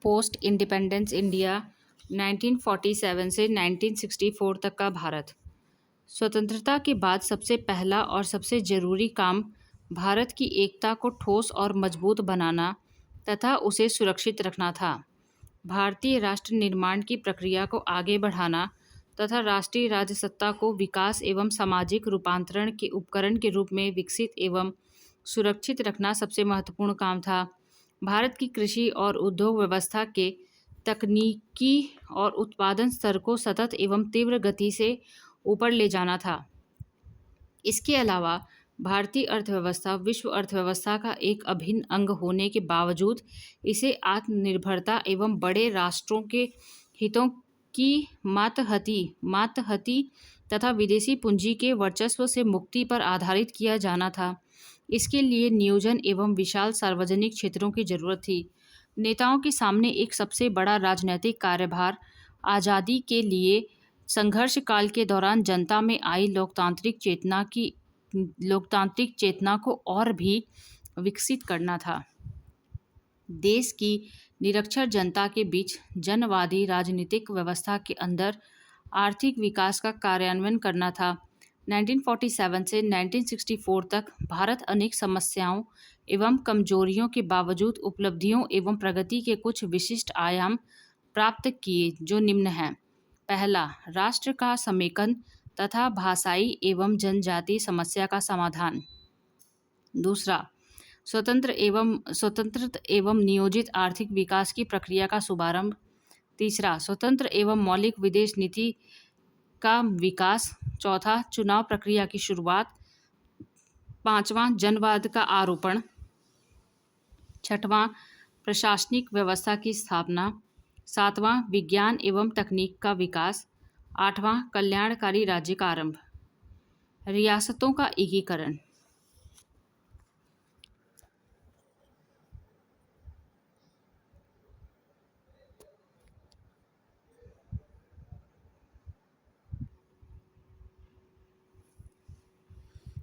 Post independence India 1947 से 1964 तक का भारत। स्वतंत्रता के बाद सबसे पहला और सबसे जरूरी काम भारत की एकता को ठोस और मजबूत बनाना तथा उसे सुरक्षित रखना था। भारतीय राष्ट्र निर्माण की प्रक्रिया को आगे बढ़ाना तथा राष्ट्रीय राजसत्ता को विकास एवं सामाजिक रूपांतरण के उपकरण के रूप में विकसित एवं सुरक्षित रखना सबसे महत्वपूर्ण काम था। भारत की कृषि और उद्योग व्यवस्था के तकनीकी और उत्पादन स्तर को सतत एवं तीव्र गति से ऊपर ले जाना था। इसके अलावा भारतीय अर्थव्यवस्था विश्व अर्थव्यवस्था का एक अभिन्न अंग होने के बावजूद इसे आत्मनिर्भरता एवं बड़े राष्ट्रों के हितों की मातहती तथा विदेशी पूंजी के वर्चस्व से मुक्ति पर आधारित किया जाना था। इसके लिए नियोजन एवं विशाल सार्वजनिक क्षेत्रों की जरूरत थी। नेताओं के सामने एक सबसे बड़ा राजनैतिक कार्यभार आज़ादी के लिए संघर्ष काल के दौरान जनता में आई लोकतांत्रिक चेतना को और भी विकसित करना था। देश की निरक्षर जनता के बीच जनवादी राजनीतिक व्यवस्था के अंदर आर्थिक विकास का कार्यान्वयन करना था। 1947 से 1964 तक भारत अनेक समस्याओं एवं कमजोरियों के बावजूद उपलब्धियों एवं प्रगति के कुछ विशिष्ट आयाम प्राप्त किए, जो निम्न हैं। पहला, राष्ट्र का समेकन तथा भाषाई एवं जनजातीय समस्या का समाधान। दूसरा, स्वतंत्र एवं नियोजित आर्थिक विकास की प्रक्रिया का शुभारंभ। तीसरा, स्वतंत्र एवं मौलिक विदेश नीति का विकास। चौथा, चुनाव प्रक्रिया की शुरुआत। पांचवां, जनवाद का आरोपण। छठवां, प्रशासनिक व्यवस्था की स्थापना। सातवां, विज्ञान एवं तकनीक का विकास। आठवां, कल्याणकारी राज्य का आरंभ। रियासतों का एकीकरण।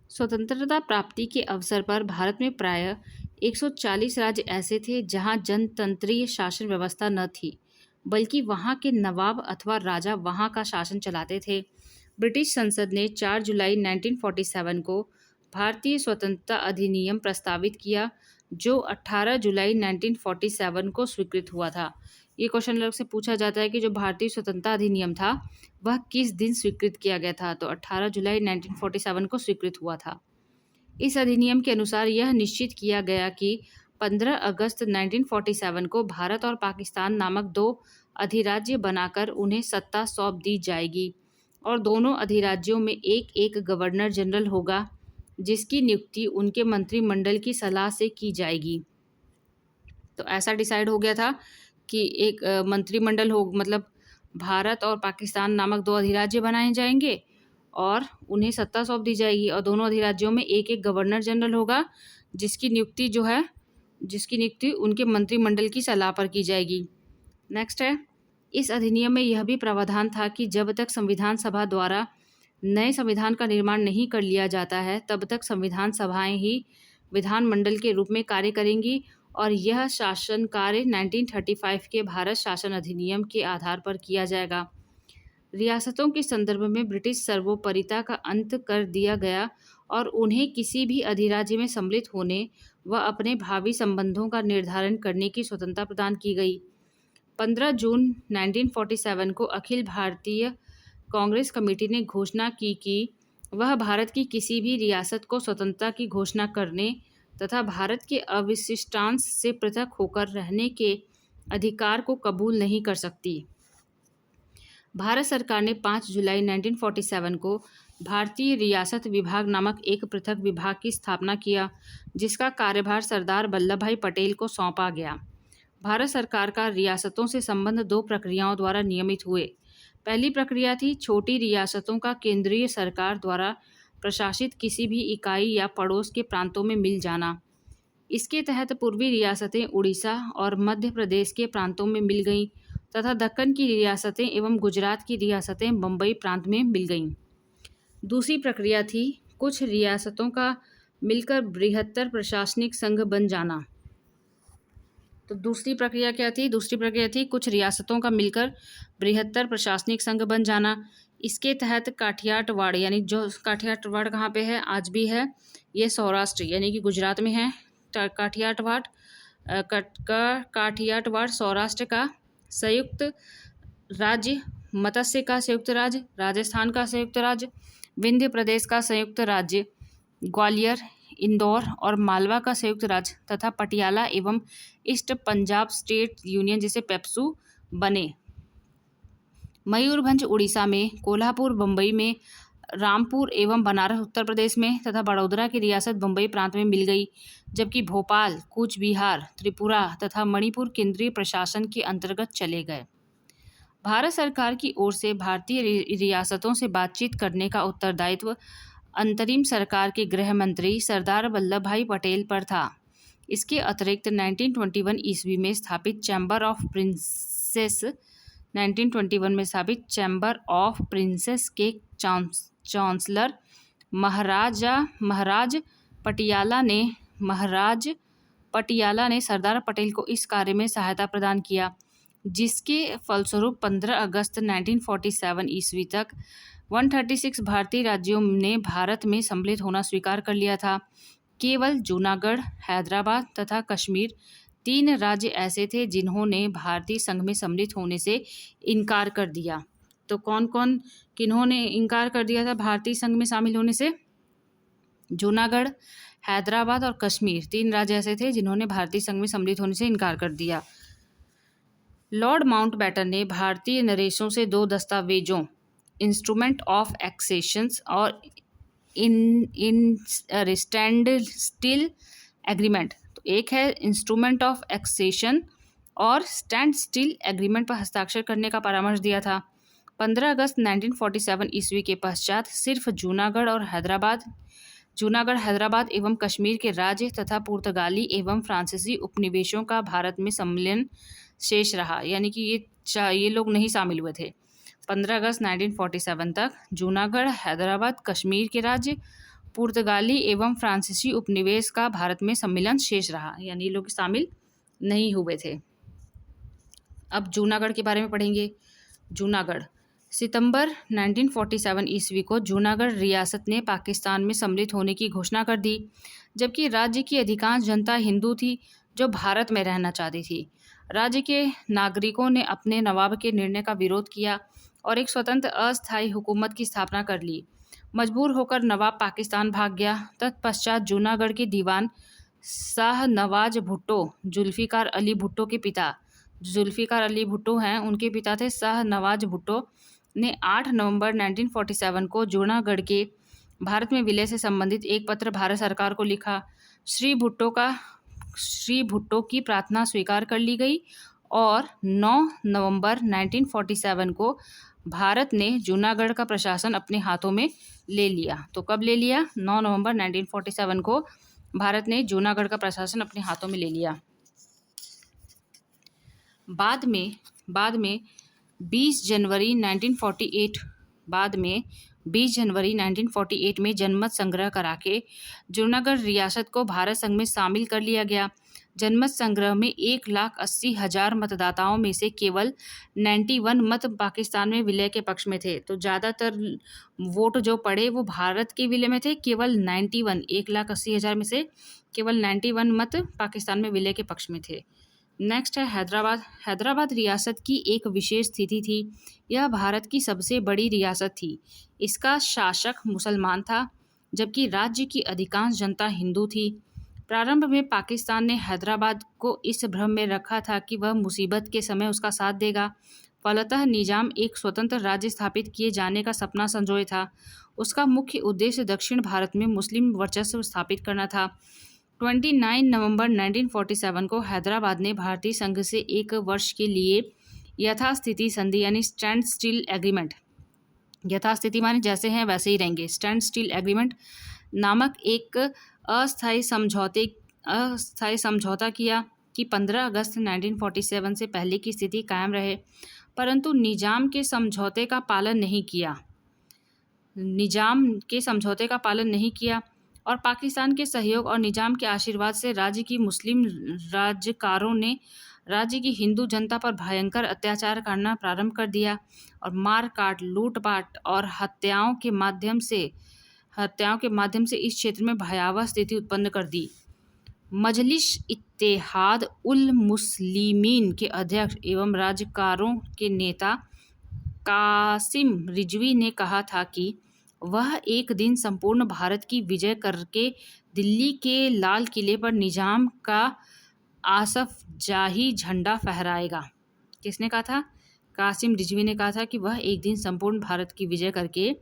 स्वतंत्रता प्राप्ति के अवसर पर भारत में प्रायः 140 राज्य ऐसे थे जहां जनतंत्रीय शासन व्यवस्था न थी, बल्कि वहां के नवाब अथवा राजा वहां का शासन चलाते थे। ब्रिटिश संसद ने 4 जुलाई 1947 को भारतीय स्वतंत्रता अधिनियम प्रस्तावित किया, जो 18 जुलाई 1947 को स्वीकृत हुआ था। ये क्वेश्चन अलग से पूछा जाता है कि जो भारतीय स्वतंत्रता अधिनियम था वह किस दिन स्वीकृत किया गया था, तो 18 जुलाई 1947 को स्वीकृत हुआ था। इस अधिनियम के अनुसार यह निश्चित किया गया कि 15 अगस्त 1947 को भारत और पाकिस्तान नामक दो अधिराज्य बनाकर उन्हें सत्ता सौंप दी जाएगी और दोनों अधिराज्यों में एक एक गवर्नर जनरल होगा, जिसकी नियुक्ति उनके मंत्रिमंडल की सलाह से की जाएगी। तो ऐसा डिसाइड हो गया था कि एक मंत्रिमंडल हो, मतलब भारत और पाकिस्तान नामक दो अधिराज्य बनाए जाएंगे और उन्हें सत्ता सौंप दी जाएगी और दोनों अधिराज्यों में एक एक गवर्नर जनरल होगा, जिसकी नियुक्ति उनके मंत्रिमंडल की सलाह पर की जाएगी। नेक्स्ट है, इस अधिनियम में यह भी प्रावधान था कि जब तक संविधान सभा द्वारा नए संविधान का निर्माण नहीं कर लिया जाता है, तब तक संविधान सभाएं ही विधानमंडल के रूप में कार्य करेंगी और यह शासन कार्य 1935 के भारत शासन अधिनियम के आधार पर किया जाएगा। रियासतों के संदर्भ में ब्रिटिश सर्वोपरिता का अंत कर दिया गया और उन्हें किसी भी अधिराज्य में सम्मिलित होने व अपने भावी संबंधों का निर्धारण करने की स्वतंत्रता प्रदान की गई। 15 जून 1947 को अखिल भारतीय कांग्रेस कमेटी ने घोषणा की कि वह भारत की किसी भी रियासत को स्वतंत्रता की घोषणा करने तथा भारत के अवशिष्टांश से पृथक होकर रहने के अधिकार को कबूल नहीं कर सकती। भारत सरकार ने 5 जुलाई 1947 को भारतीय रियासत विभाग नामक एक पृथक विभाग की स्थापना किया, जिसका कार्यभार सरदार वल्लभ भाई पटेल को सौंपा गया। भारत सरकार का रियासतों से संबंध दो प्रक्रियाओं द्वारा नियमित हुए। पहली प्रक्रिया थी छोटी रियासतों का केंद्रीय सरकार द्वारा प्रशासित किसी भी इकाई या पड़ोस के प्रांतों में मिल जाना। इसके तहत पूर्वी रियासतें उड़ीसा और मध्य प्रदेश के प्रांतों में मिल गईं तथा दक्कन की रियासतें एवं गुजरात की रियासतें बम्बई प्रांत में मिल गईं। दूसरी प्रक्रिया थी कुछ रियासतों का मिलकर बृहत्तर प्रशासनिक संघ बन जाना। तो दूसरी प्रक्रिया क्या थी? दूसरी प्रक्रिया थी कुछ रियासतों का मिलकर बृहत्तर प्रशासनिक संघ बन जाना। इसके तहत काठियावाड़, यानी जो काठियावाड़ कहाँ पे है, आज भी है, ये सौराष्ट्र यानी कि गुजरात में है। काठियावाड़ काठियावाड़ सौराष्ट्र का संयुक्त राज्य, मत्स्य का संयुक्त राज्य, राजस्थान का संयुक्त राज्य, विंध्य प्रदेश का संयुक्त राज्य, ग्वालियर, इंदौर और मालवा का संयुक्त राज्य तथा पटियाला एवं ईस्ट पंजाब स्टेट यूनियन जिसे पेप्सू बने। मयूरभंज उड़ीसा में, कोल्हापुर बम्बई में, रामपुर एवं बनारस उत्तर प्रदेश में तथा बड़ौदा की रियासत बम्बई प्रांत में मिल गई, जबकि भोपाल, कूच बिहार, त्रिपुरा तथा मणिपुर केंद्रीय प्रशासन के अंतर्गत चले गए। भारत सरकार की ओर से भारतीय रियासतों से बातचीत करने का उत्तरदायित्व अंतरिम सरकार के गृह मंत्री सरदार वल्लभ भाई पटेल पर था। इसके अतिरिक्त 1921 ईस्वी में स्थापित चैम्बर ऑफ प्रिंसेस 1921 में स्थापित चैम्बर ऑफ प्रिंसेस के चांसलर महाराज पटियाला ने सरदार पटेल को इस कार्य में सहायता प्रदान किया, जिसके फलस्वरूप 15 अगस्त 1947 ईस्वी तक 136 भारतीय राज्यों ने भारत में सम्मिलित होना स्वीकार कर लिया था। केवल जूनागढ़, हैदराबाद तथा कश्मीर 3 राज्य ऐसे थे जिन्होंने भारतीय संघ में सम्मिलित होने से इनकार कर दिया। तो किन्होंने इनकार कर दिया था भारतीय संघ में शामिल होने से? जूनागढ़, हैदराबाद और कश्मीर 3 राज्य ऐसे थे जिन्होंने भारतीय संघ में सम्मिलित होने से इनकार कर दिया। लॉर्ड माउंटबेटन ने भारतीय नरेशों से 2 दस्तावेजों, इंस्ट्रूमेंट ऑफ एक्सेशंस और स्टैंड स्टिल एग्रीमेंट, तो एक है इंस्ट्रूमेंट ऑफ एक्सेशन और स्टैंड स्टिल एग्रीमेंट पर हस्ताक्षर करने का परामर्श दिया था। 15 अगस्त 1947 ईस्वी के पश्चात सिर्फ जूनागढ़, हैदराबाद एवं कश्मीर के राज्य तथा पुर्तगाली एवं फ्रांसीसी उपनिवेशों का भारत में सम्मिलन शेष रहा, यानी कि ये लोग नहीं शामिल हुए थे। 15 अगस्त 1947 तक जूनागढ़, हैदराबाद, कश्मीर के राज्य, पुर्तगाली एवं फ्रांसीसी उपनिवेश का भारत में सम्मिलन शेष रहा, यानी ये लोग शामिल नहीं हुए थे। अब जूनागढ़ के बारे में पढ़ेंगे। जूनागढ़ सितंबर 1947 ईस्वी को जूनागढ़ रियासत ने पाकिस्तान में सम्मिलित होने की घोषणा कर दी, जबकि राज्य की अधिकांश जनता हिंदू थी जो भारत में रहना चाहती थी। राज्य के नागरिकों ने अपने नवाब के निर्णय का विरोध किया और एक स्वतंत्र अस्थायी हुकूमत की स्थापना कर ली। मजबूर होकर नवाब पाकिस्तान भाग गया। तत्पश्चात जूनागढ़ के दीवान शाह नवाज भुट्टो, जुल्फिकार अली भुट्टो के पिता, जुल्फिकार अली भुट्टो हैं, उनके पिता थे शाह नवाज भुट्टो, ने 8 नवंबर 1947 को जूनागढ़ के भारत में विलय से संबंधित एक पत्र भारत सरकार को लिखा। श्री भुट्टो की प्रार्थना स्वीकार कर ली गई और 9 नवंबर 1947 को भारत ने जूनागढ़ का प्रशासन अपने हाथों में ले लिया। तो कब ले लिया? 9 नवंबर 1947 को भारत ने जूनागढ़ का प्रशासन अपने हाथों में ले लिया। बाद में 20 जनवरी 1948 में जनमत संग्रह करा के जूनागढ़ रियासत को भारत संघ में शामिल कर लिया गया। जनमत संग्रह में 1,80,000 मतदाताओं में से केवल 91 मत पाकिस्तान में विलय के पक्ष में थे। तो ज़्यादातर वोट जो पड़े वो भारत के विलय में थे। केवल 91, 1,80,000 में से केवल 91 मत पाकिस्तान में विलय के पक्ष में थे। नेक्स्ट है हैदराबाद। हैदराबाद रियासत की एक विशेष स्थिति थी। यह भारत की सबसे बड़ी रियासत थी। इसका शासक मुसलमान था, जबकि राज्य की अधिकांश जनता हिंदू थी। प्रारंभ में पाकिस्तान ने हैदराबाद को इस भ्रम में रखा था कि वह मुसीबत के समय उसका साथ देगा। फलतः निजाम एक स्वतंत्र राज्य स्थापित किए जाने का सपना संजोए था। उसका मुख्य उद्देश्य दक्षिण भारत में मुस्लिम वर्चस्व स्थापित करना था। 29 नवंबर 1947 को हैदराबाद ने भारतीय संघ से 1 वर्ष के लिए यथास्थिति संधि यानी स्टैंड स्टिल एग्रीमेंट, यथास्थिति माने जैसे हैं वैसे ही रहेंगे, स्टैंड स्टिल एग्रीमेंट नामक एक अस्थायी समझौता किया कि 15 अगस्त 1947 से पहले की स्थिति कायम रहे, परंतु निजाम के समझौते का पालन नहीं किया और पाकिस्तान के सहयोग और निजाम के आशीर्वाद से राज्य की मुस्लिम राज्यकारों ने राज्य की हिंदू जनता पर भयंकर अत्याचार करना प्रारंभ कर दिया और मार काट, लूटपाट और हत्याओं के माध्यम से इस क्षेत्र में भयावह स्थिति उत्पन्न कर दी। मजलिस इत्तेहाद उल मुस्लिमीन के अध्यक्ष एवं राज्यकारों के नेता कासिम रिजवी ने कहा था कि वह एक दिन संपूर्ण भारत की विजय करके दिल्ली के लाल किले पर निजाम का आसफ जाही झंडा फहराएगा। किसने कहा था? कासिम रिजवी ने कहा था कि वह एक दिन संपूर्ण भारत की विजय करके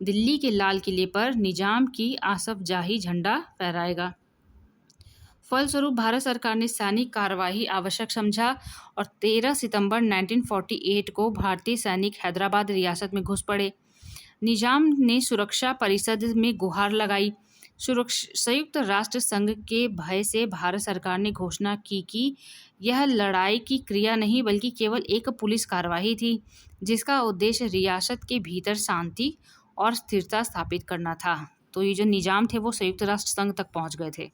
दिल्ली के लाल किले पर निजाम की आसफ जाही झंडा फहराएगा। फलस्वरूप भारत सरकार ने सैनिक कार्यवाही आवश्यक समझा और 13 सितंबर 1948 को भारतीय सैनिक हैदराबाद रियासत में घुस पड़े। निजाम ने सुरक्षा परिषद में गुहार लगाई। संयुक्त राष्ट्र संघ के भय से भारत सरकार ने घोषणा की कि यह लड़ाई की क्रिया नहीं बल्कि केवल एक पुलिस कार्यवाही थी जिसका उद्देश्य रियासत के भीतर शांति और स्थिरता स्थापित करना था। तो ये जो निजाम थे वो संयुक्त राष्ट्र संघ तक पहुंच गए थे।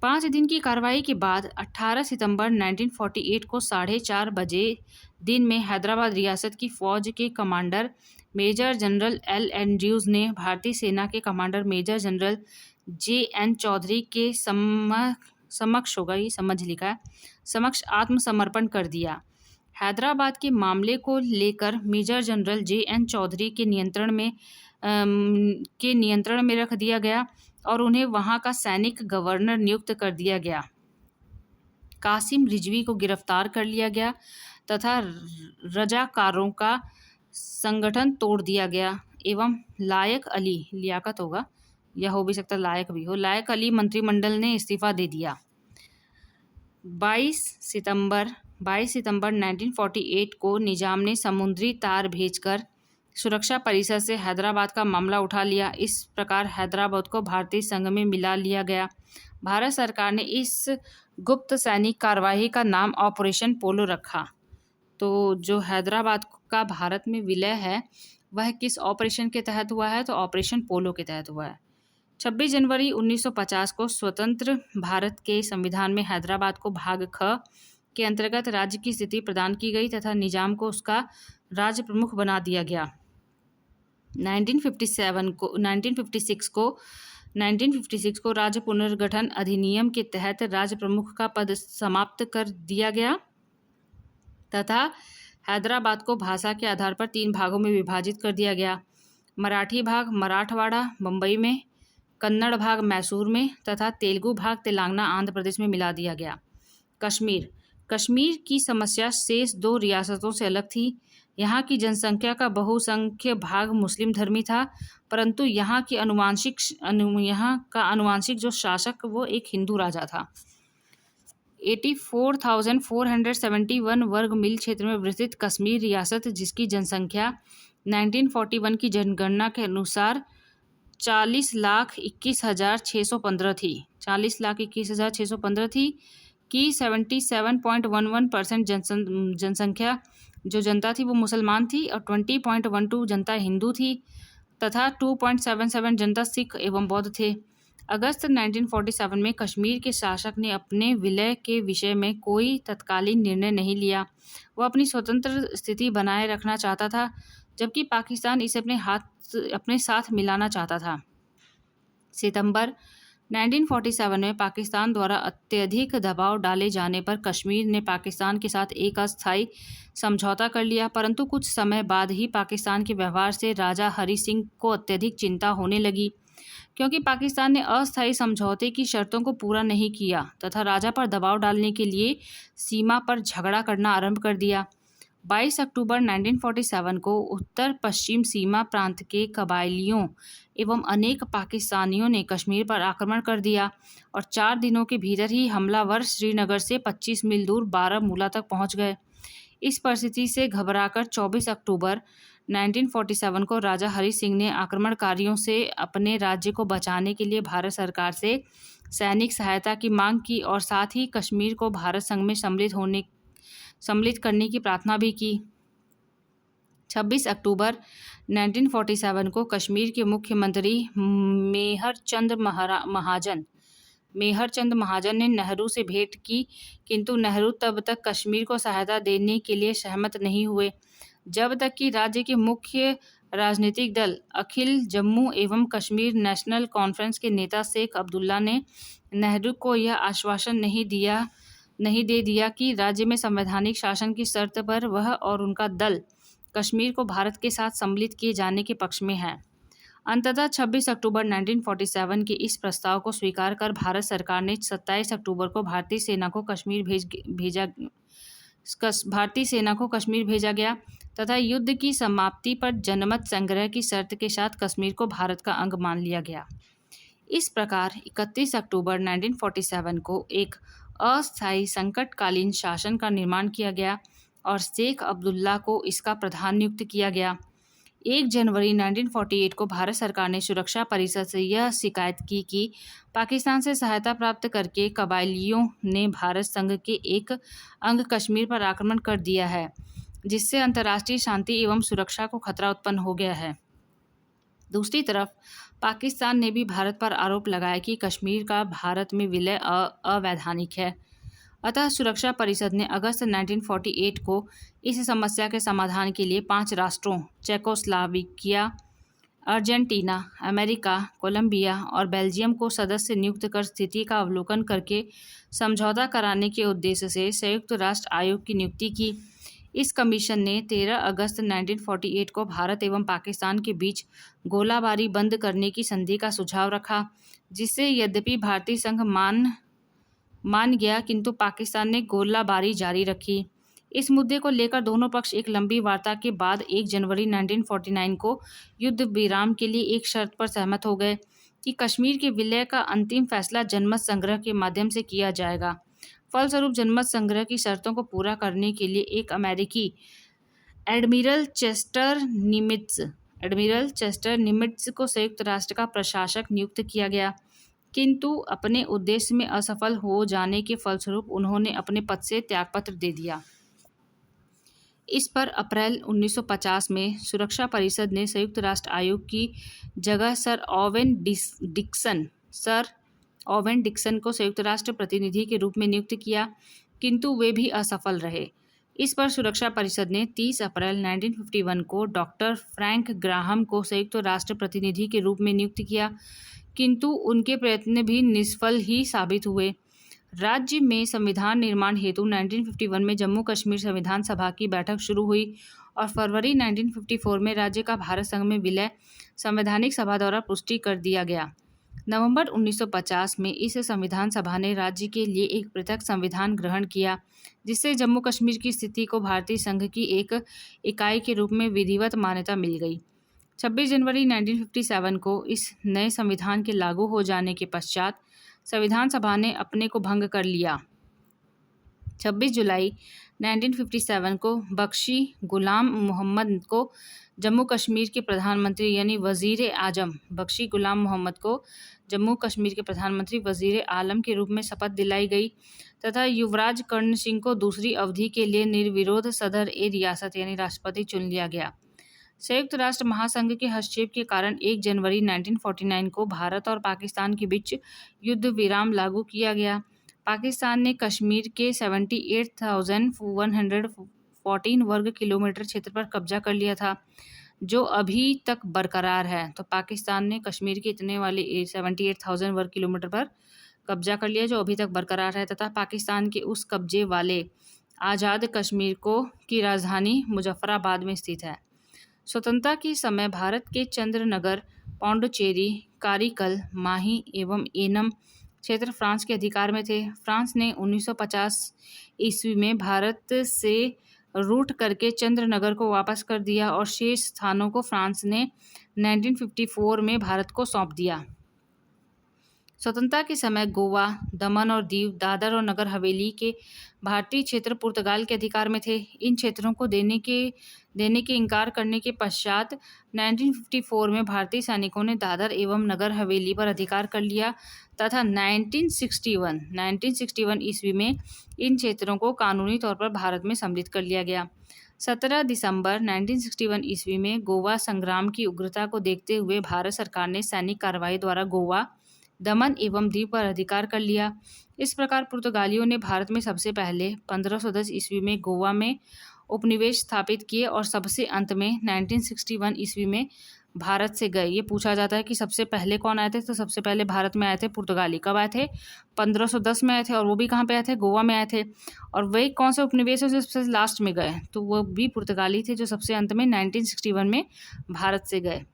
5 दिन की कार्रवाई के बाद 18 सितंबर 1948 को 4:30 बजे दिन में हैदराबाद रियासत की फौज के commander major general L Andrews ने भारतीय सेना के commander major general JN Chaudhary के समक्ष आत्मसमर्पण कर दिया। हैदराबाद के मामले को लेकर मेजर जनरल JN चौधरी के नियंत्रण में रख दिया गया और उन्हें वहां का सैनिक गवर्नर नियुक्त कर दिया गया। कासिम रिजवी को गिरफ्तार कर लिया गया तथा रजाकारों का संगठन तोड़ दिया गया एवं लायक अली मंत्रिमंडल ने इस्तीफा दे दिया। 22 सितंबर 1948 को निजाम ने समुद्री तार भेजकर सुरक्षा परिषद से हैदराबाद का मामला उठा लिया। इस प्रकार हैदराबाद को भारतीय संघ में मिला लिया गया। भारत सरकार ने इस गुप्त सैनिक कार्यवाही का नाम ऑपरेशन पोलो रखा। तो जो हैदराबाद का भारत में विलय है वह किस ऑपरेशन के तहत हुआ है? तो ऑपरेशन पोलो के तहत हुआ है। 26 जनवरी 1950 को स्वतंत्र भारत के संविधान में हैदराबाद को भाग ख के अंतर्गत राज्य की स्थिति प्रदान की गई तथा निजाम को उसका राज्य प्रमुख बना दिया गया। 1956 को राज्य पुनर्गठन अधिनियम के तहत राज्य प्रमुख का पद समाप्त कर दिया गया तथा हैदराबाद को भाषा के आधार पर 3 भागों में विभाजित कर दिया गया। मराठी भाग मराठवाड़ा बम्बई में, कन्नड़ भाग मैसूर में तथा तेलुगु भाग तेलंगाना आंध्र प्रदेश में मिला दिया गया। कश्मीर की समस्या शेष 2 रियासतों से अलग थी। यहाँ की जनसंख्या का बहुसंख्य भाग मुस्लिम धर्मी था, परंतु यहाँ का आनुवंशिक जो शासक वो एक हिंदू राजा था। 84,471 वर्ग मील क्षेत्र में विस्तृत कश्मीर रियासत, जिसकी जनसंख्या 1941 की जनगणना के अनुसार 40,21,615 थी। 40,21,615 थी कि 77.11% जनसंख्या जो जनता थी वो मुसलमान थी और 20.12 जनता हिंदू थी तथा 2.77 जनता सिख एवं बौद्ध थे। अगस्त 1947 में कश्मीर के शासक ने अपने विलय के विषय में कोई तत्कालीन निर्णय नहीं लिया। वह अपनी स्वतंत्र स्थिति बनाए रखना चाहता था, जबकि पाकिस्तान इसे अपने साथ मिलाना चाहता था। सितंबर 1947 में पाकिस्तान द्वारा अत्यधिक दबाव डाले जाने पर कश्मीर ने पाकिस्तान के साथ एक अस्थायी समझौता कर लिया, परंतु कुछ समय बाद ही पाकिस्तान के व्यवहार से राजा हरि सिंह को अत्यधिक चिंता होने लगी, क्योंकि पाकिस्तान ने अस्थायी समझौते की शर्तों को पूरा नहीं किया तथा राजा पर दबाव डालने के लिए सीमा पर झगड़ा करना आरंभ कर दिया। 22 अक्टूबर 1947 को उत्तर पश्चिम सीमा प्रांत के कबायलियों एवं अनेक पाकिस्तानियों ने कश्मीर पर आक्रमण कर दिया और 4 दिनों के भीतर ही हमलावर श्रीनगर से 25 मील दूर बारामूला तक पहुंच गए। इस परिस्थिति से घबराकर 24 अक्टूबर 1947 को राजा हरि सिंह ने आक्रमणकारियों से अपने राज्य को बचाने के लिए भारत सरकार से सैनिक सहायता की मांग की और साथ ही कश्मीर को भारत संघ में सम्मिलित करने की प्रार्थना भी की। 26 अक्टूबर 1947 को कश्मीर के मुख्यमंत्री मेहर चंद महाजन ने नेहरू से भेंट की, किंतु नेहरू तब तक कश्मीर को सहायता देने के लिए सहमत नहीं हुए, जब तक कि राज्य के मुख्य राजनीतिक दल अखिल जम्मू एवं कश्मीर नेशनल कॉन्फ्रेंस के नेता शेख अब्दुल्ला ने नेहरू को यह आश्वासन नहीं दे दिया कि राज्य में संवैधानिक शासन की शर्त पर वह और उनका दल कश्मीर को भारत के साथ सम्मिलित किए जाने के पक्ष में है। अंततः 26 अक्टूबर 1947 के इस प्रस्ताव को स्वीकार कर भारत सरकार ने 27 अक्टूबर को भारतीय सेना को कश्मीर भेजा गया तथा युद्ध की समाप्ति पर जनमत संग्रह की शर्त के साथ कश्मीर को भारत का अंग मान लिया गया। इस प्रकार 31 अक्टूबर 1947 को एक अस्थायी संकटकालीन शासन का निर्माण किया गया और शेख अब्दुल्ला को इसका प्रधान नियुक्त किया गया। 1 जनवरी 1948 को भारत सरकार ने सुरक्षा परिषद से यह शिकायत की कि पाकिस्तान से सहायता प्राप्त करके कबायलियों ने भारत संघ के एक अंग कश्मीर पर आक्रमण कर दिया है, जिससे अंतर्राष्ट्रीय शांति एवं सुरक्षा को खतरा उत्पन्न हो गया है। दूसरी तरफ पाकिस्तान ने भी भारत पर आरोप लगाया कि कश्मीर का भारत में विलय अवैधानिक है। अतः सुरक्षा परिषद ने अगस्त 1948 को इस समस्या के समाधान के लिए 5 राष्ट्रों चेकोस्लोवाकिया, अर्जेंटीना, अमेरिका, कोलंबिया और बेल्जियम को सदस्य नियुक्त कर स्थिति का अवलोकन करके समझौता कराने के उद्देश्य से संयुक्त राष्ट्र आयोग की नियुक्ति की। इस कमीशन ने 13 अगस्त 1948 को भारत एवं पाकिस्तान के बीच गोलाबारी बंद करने की संधि का सुझाव रखा, जिससे यद्यपि भारतीय संघ मान गया, किंतु पाकिस्तान ने गोलाबारी जारी रखी। इस मुद्दे को लेकर दोनों पक्ष एक लंबी वार्ता के बाद 1 जनवरी 1949 को युद्ध विराम के लिए एक शर्त पर सहमत हो गए कि कश्मीर के विलय का अंतिम फैसला जनमत संग्रह के माध्यम से किया जाएगा। फलस्वरूप जनमत संग्रह की शर्तों को पूरा करने के लिए एक अमेरिकी एडमिरल चेस्टर निमिट्ज को संयुक्त राष्ट्र का प्रशासक नियुक्त किया गया, किंतु अपने उद्देश्य में असफल हो जाने के फलस्वरूप उन्होंने अपने पद से त्यागपत्र दे दिया। इस पर अप्रैल 1950 में सुरक्षा परिषद ने संयुक्त राष्ट्र आयोग की जगह सर ओवेन डिक्सन को संयुक्त राष्ट्र प्रतिनिधि के रूप में नियुक्त किया, किंतु वे भी असफल रहे। इस पर सुरक्षा परिषद ने 30 अप्रैल 1951 को डॉक्टर फ्रैंक ग्राहम को संयुक्त राष्ट्र प्रतिनिधि के रूप में नियुक्त किया, किंतु उनके प्रयत्न भी निष्फल ही साबित हुए। राज्य में संविधान निर्माण हेतु 1951 में जम्मू कश्मीर संविधान सभा की बैठक शुरू हुई और फरवरी 1954 में राज्य का भारत संघ में विलय संवैधानिक सभा द्वारा पुष्टि कर दिया गया। नवंबर 1950 में इस संविधान सभा ने राज्य के लिए एक पृथक संविधान ग्रहण किया, जिससे जम्मू कश्मीर की स्थिति को भारतीय संघ की एक इकाई के रूप में विधिवत मान्यता मिल गई। 26 जनवरी 1957 को इस नए संविधान के लागू हो जाने के पश्चात संविधान सभा ने अपने को भंग कर लिया। 26 जुलाई 1957 को बख्शी गुलाम मोहम्मद को जम्मू कश्मीर के प्रधानमंत्री यानी वजीर आजम बख्शी गुलाम मोहम्मद को जम्मू कश्मीर के प्रधानमंत्री वजीर आलम के रूप में शपथ दिलाई गई तथा युवराज कर्ण सिंह को दूसरी अवधि के लिए निर्विरोध सदर ए रियासत यानी राष्ट्रपति चुन लिया गया। संयुक्त राष्ट्र महासंघ के हस्तक्षेप के कारण 1 जनवरी 1949 को भारत और पाकिस्तान के बीच युद्ध विराम लागू किया गया। पाकिस्तान ने कश्मीर के 78,114 वर्ग किलोमीटर क्षेत्र पर कब्जा कर लिया था, जो अभी तक बरकरार है। तो पाकिस्तान ने कश्मीर के इतने वाले 78,000 वर्ग किलोमीटर पर कब्जा कर लिया, जो अभी तक बरकरार है, तथा पाकिस्तान के उस कब्जे वाले आज़ाद कश्मीर की राजधानी मुजफ्फराबाद में स्थित है। स्वतंत्रता के समय भारत के चंद्रनगर, पौंडुचेरी, कारिकल, माही एवं एनम क्षेत्र फ्रांस के अधिकार में थे। फ्रांस ने 1950 ईस्वी में भारत से रूट करके चंद्रनगर को वापस कर दिया और शेष स्थानों को फ्रांस ने 1954 में भारत को सौंप दिया। स्वतंत्रता के समय गोवा, दमन और दीव, दादर और नगर हवेली के भारतीय क्षेत्र पुर्तगाल के अधिकार में थे। इन क्षेत्रों को देने के इनकार करने के पश्चात 1954 में भारतीय सैनिकों ने दादर एवं नगर हवेली पर अधिकार कर लिया तथा 1961 ईस्वी में इन क्षेत्रों को कानूनी तौर पर भारत में सम्मिलित कर लिया गया। 17 दिसंबर 1961 ईस्वी में गोवा संग्राम की उग्रता को देखते हुए भारत सरकार ने सैनिक कार्रवाई द्वारा गोवा, दमन एवं दीव पर अधिकार कर लिया। इस प्रकार पुर्तगालियों ने भारत में सबसे पहले 1510 ईस्वी में गोवा में उपनिवेश स्थापित किए और सबसे अंत में 1961 ईस्वी में भारत से गए। ये पूछा जाता है कि सबसे पहले कौन आए थे, तो सबसे पहले भारत में आए थे पुर्तगाली। कब आए थे? 1510 में आए थे। और वो भी कहाँ पे आए थे? गोवा में आए थे। और वही कौन से उपनिवेश है जो सबसे लास्ट में गए, तो वो भी पुर्तगाली थे जो सबसे अंत में 1961 में भारत से गए।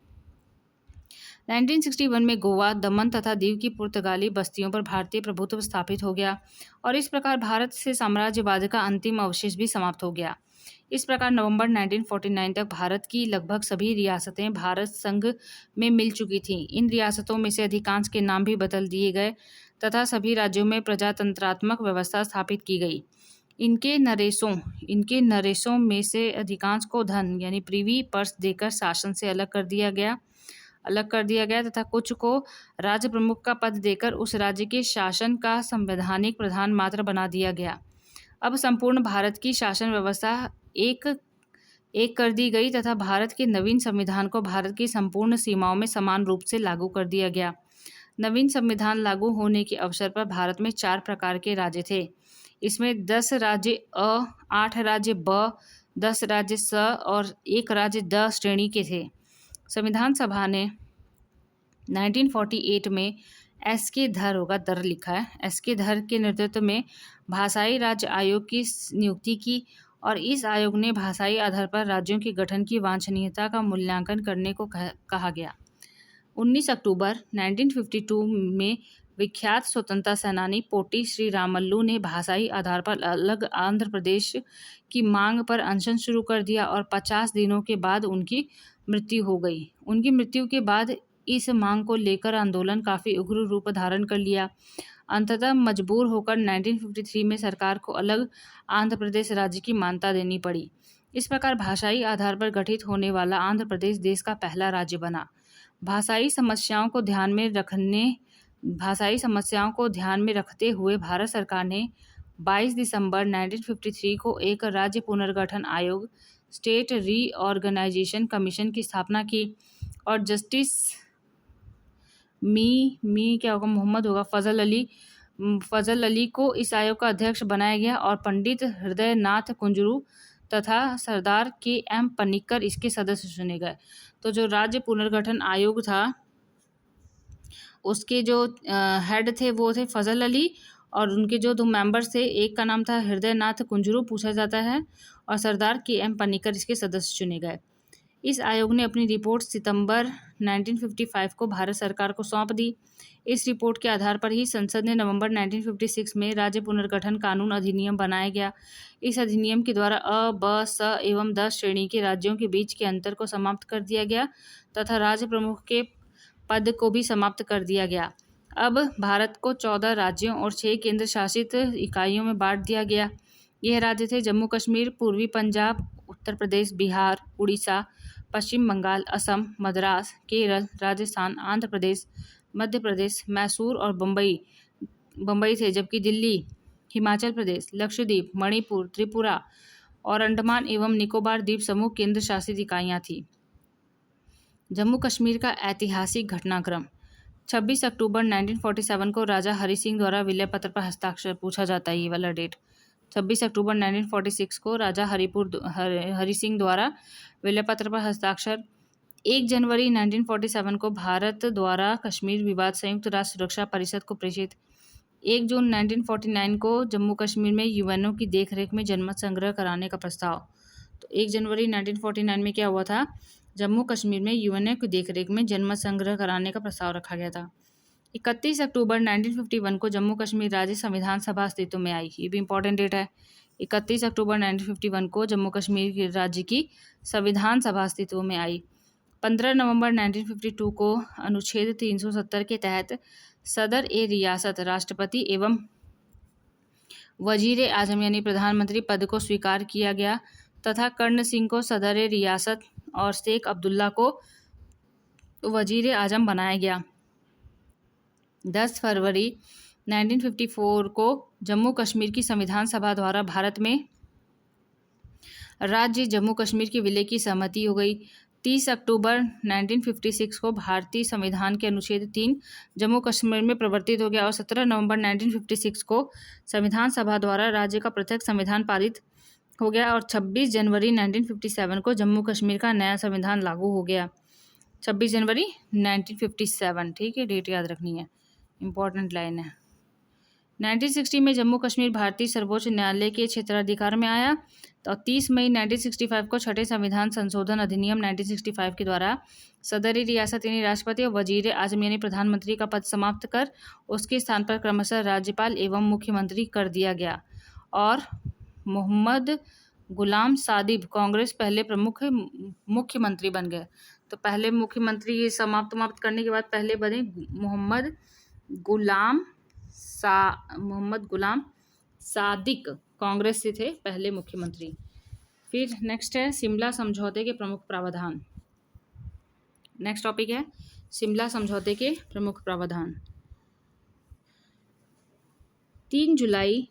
1961 में गोवा, दमन तथा दीव की पुर्तगाली बस्तियों पर भारतीय प्रभुत्व स्थापित हो गया और इस प्रकार भारत से साम्राज्यवाद का अंतिम अवशेष भी समाप्त हो गया। इस प्रकार नवंबर 1949 तक भारत की लगभग सभी रियासतें भारत संघ में मिल चुकी थीं। इन रियासतों में से अधिकांश के नाम भी बदल दिए गए तथा सभी राज्यों में प्रजातंत्रात्मक व्यवस्था स्थापित की गई। इनके नरेशों में से अधिकांश को धन यानी प्रिवी पर्स देकर शासन से अलग कर दिया गया तथा कुछ को राज्य प्रमुख का पद देकर उस राज्य के शासन का संवैधानिक प्रधान मात्र बना दिया गया। अब संपूर्ण भारत की शासन व्यवस्था एक कर दी गई तथा भारत के नवीन संविधान को भारत की संपूर्ण सीमाओं में समान रूप से लागू कर दिया गया। नवीन संविधान लागू होने के अवसर पर भारत में 4 प्रकार के राज्य थे। इसमें 10 राज्य अ, 8 राज्य ब, 10 राज्य स और 1 राज्य द श्रेणी के थे। संविधान सभा ने 1948 में एस के धर के नेतृत्व में भाषाई राज्य आयोग की नियुक्ति की और इस आयोग ने भाषाई आधार पर राज्यों के गठन की वांछनीयता का मूल्यांकन करने को कहा गया। 19 अक्टूबर 1952 में विख्यात स्वतंत्रता सेनानी पोटी श्री रामल्लू ने भाषाई आधार पर अलग आंध्र प्रदेश की मांग पर अनशन शुरू कर दिया और 50 दिनों के बाद उनकी मृत्यु हो गई। उनकी मृत्यु के बाद इस मांग को लेकर आंदोलन काफ़ी उग्र रूप धारण कर लिया। अंततः मजबूर होकर 1953 में सरकार को अलग आंध्र प्रदेश राज्य की मान्यता देनी पड़ी। इस प्रकार भाषाई आधार पर गठित होने वाला आंध्र प्रदेश देश का पहला राज्य बना। भाषाई समस्याओं को ध्यान में रखते हुए भारत सरकार ने 22 दिसंबर 1953 को एक राज्य पुनर्गठन आयोग स्टेट रीऑर्गेनाइजेशन कमीशन की स्थापना की और जस्टिस फजल अली को इस आयोग का अध्यक्ष बनाया गया और पंडित हृदय नाथ कुंजरू तथा सरदार के.एम. पनिक्कर इसके सदस्य चुने गए। तो जो राज्य पुनर्गठन आयोग था उसके जो हेड थे वो थे फजल अली और उनके जो 2 मेंबर्स थे, एक का नाम था हृदय नाथ कुंजरू पूछा जाता है और सरदार के.एम. पनिक्कर इसके सदस्य चुने गए। इस आयोग ने अपनी रिपोर्ट सितंबर 1955 को भारत सरकार को सौंप दी। इस रिपोर्ट के आधार पर ही संसद ने नवंबर 1956 में राज्य पुनर्गठन कानून अधिनियम बनाया गया। इस अधिनियम के द्वारा अ, ब, स एवं द श्रेणी के राज्यों के बीच के अंतर को समाप्त कर दिया गया तथा राज्य प्रमुख के पद को भी समाप्त कर दिया गया। अब भारत को 14 राज्यों और 6 केंद्र शासित इकाइयों में बांट दिया गया। यह राज्य थे जम्मू कश्मीर, पूर्वी पंजाब, उत्तर प्रदेश, बिहार, उड़ीसा, पश्चिम बंगाल, असम, मद्रास, केरल, राजस्थान, आंध्र प्रदेश, मध्य प्रदेश, मैसूर और बम्बई थे, जबकि दिल्ली, हिमाचल प्रदेश, लक्षद्वीप, मणिपुर, त्रिपुरा और अंडमान एवं निकोबार द्वीप समूह केंद्र शासित इकाइयाँ थीं। जम्मू कश्मीर का ऐतिहासिक घटनाक्रम 26 अक्टूबर 1947 को राजा हरि सिंह द्वारा विलय पत्र पर हस्ताक्षर पूछा जाता है। ये वाला डेट 26 अक्टूबर 1946 को राजा हरि सिंह द्वारा विलय पत्र पर हस्ताक्षर। 1 जनवरी 1947 को भारत द्वारा कश्मीर विवाद संयुक्त राष्ट्र सुरक्षा परिषद को प्रेषित। 1 जून 1949 को जम्मू कश्मीर में यूएनओ की देखरेख में जनमत संग्रह कराने का प्रस्ताव। तो 1 जनवरी 1949 में क्या हुआ था? जम्मू कश्मीर में यूएनओ की देखरेख में जनमत संग्रह कराने का प्रस्ताव रखा गया था। 31 अक्टूबर 1951 को जम्मू कश्मीर राज्य संविधान सभा अस्तित्व में आई। ये भी इंपॉर्टेंट डेट है। 31 अक्टूबर 1951 को जम्मू कश्मीर राज्य की संविधान सभा अस्तित्व में आई। 15 नवंबर 1952 को अनुच्छेद 370 के तहत सदर ए रियासत राष्ट्रपति एवं वजीर आजम यानी प्रधानमंत्री पद को स्वीकार किया गया तथा कर्ण सिंह को सदर रियासत और शेख अब्दुल्ला को वजीर आजम बनाया गया। 10 फरवरी 1954 को जम्मू कश्मीर की संविधान सभा द्वारा भारत में राज्य जम्मू कश्मीर के विलय की सहमति हो गई। 30 अक्टूबर 1956 को भारतीय संविधान के अनुच्छेद 3 जम्मू कश्मीर में प्रवर्तित हो गया और 17 नवंबर 1956 को संविधान सभा द्वारा राज्य का प्रत्येक संविधान पारित हो गया और 26 जनवरी 1957 को जम्मू कश्मीर का नया संविधान लागू हो गया। 26 जनवरी 1957, ठीक है, डेट याद रखनी है, इंपॉर्टेंट लाइन है। 1960 में जम्मू कश्मीर भारतीय सर्वोच्च न्यायालय के क्षेत्राधिकार में आया तो 30 मई 1965 को छठे संविधान संशोधन अधिनियम 1965 के द्वारा सदरी रियासत यानी राष्ट्रपति और वजीर आजम यानी प्रधानमंत्री का पद समाप्त कर उसके स्थान पर क्रमशः राज्यपाल एवं मुख्यमंत्री कर दिया गया और मोहम्मद गुलाम सादिब कांग्रेस पहले प्रमुख मुख्यमंत्री बन गए। तो पहले मुख्यमंत्री ये समाप्त करने के बाद पहले बने मोहम्मद गुलाम सादिक, कांग्रेस से थे पहले मुख्यमंत्री। फिर नेक्स्ट है शिमला समझौते के प्रमुख प्रावधान। नेक्स्ट टॉपिक है शिमला समझौते के प्रमुख प्रावधान। 3 जुलाई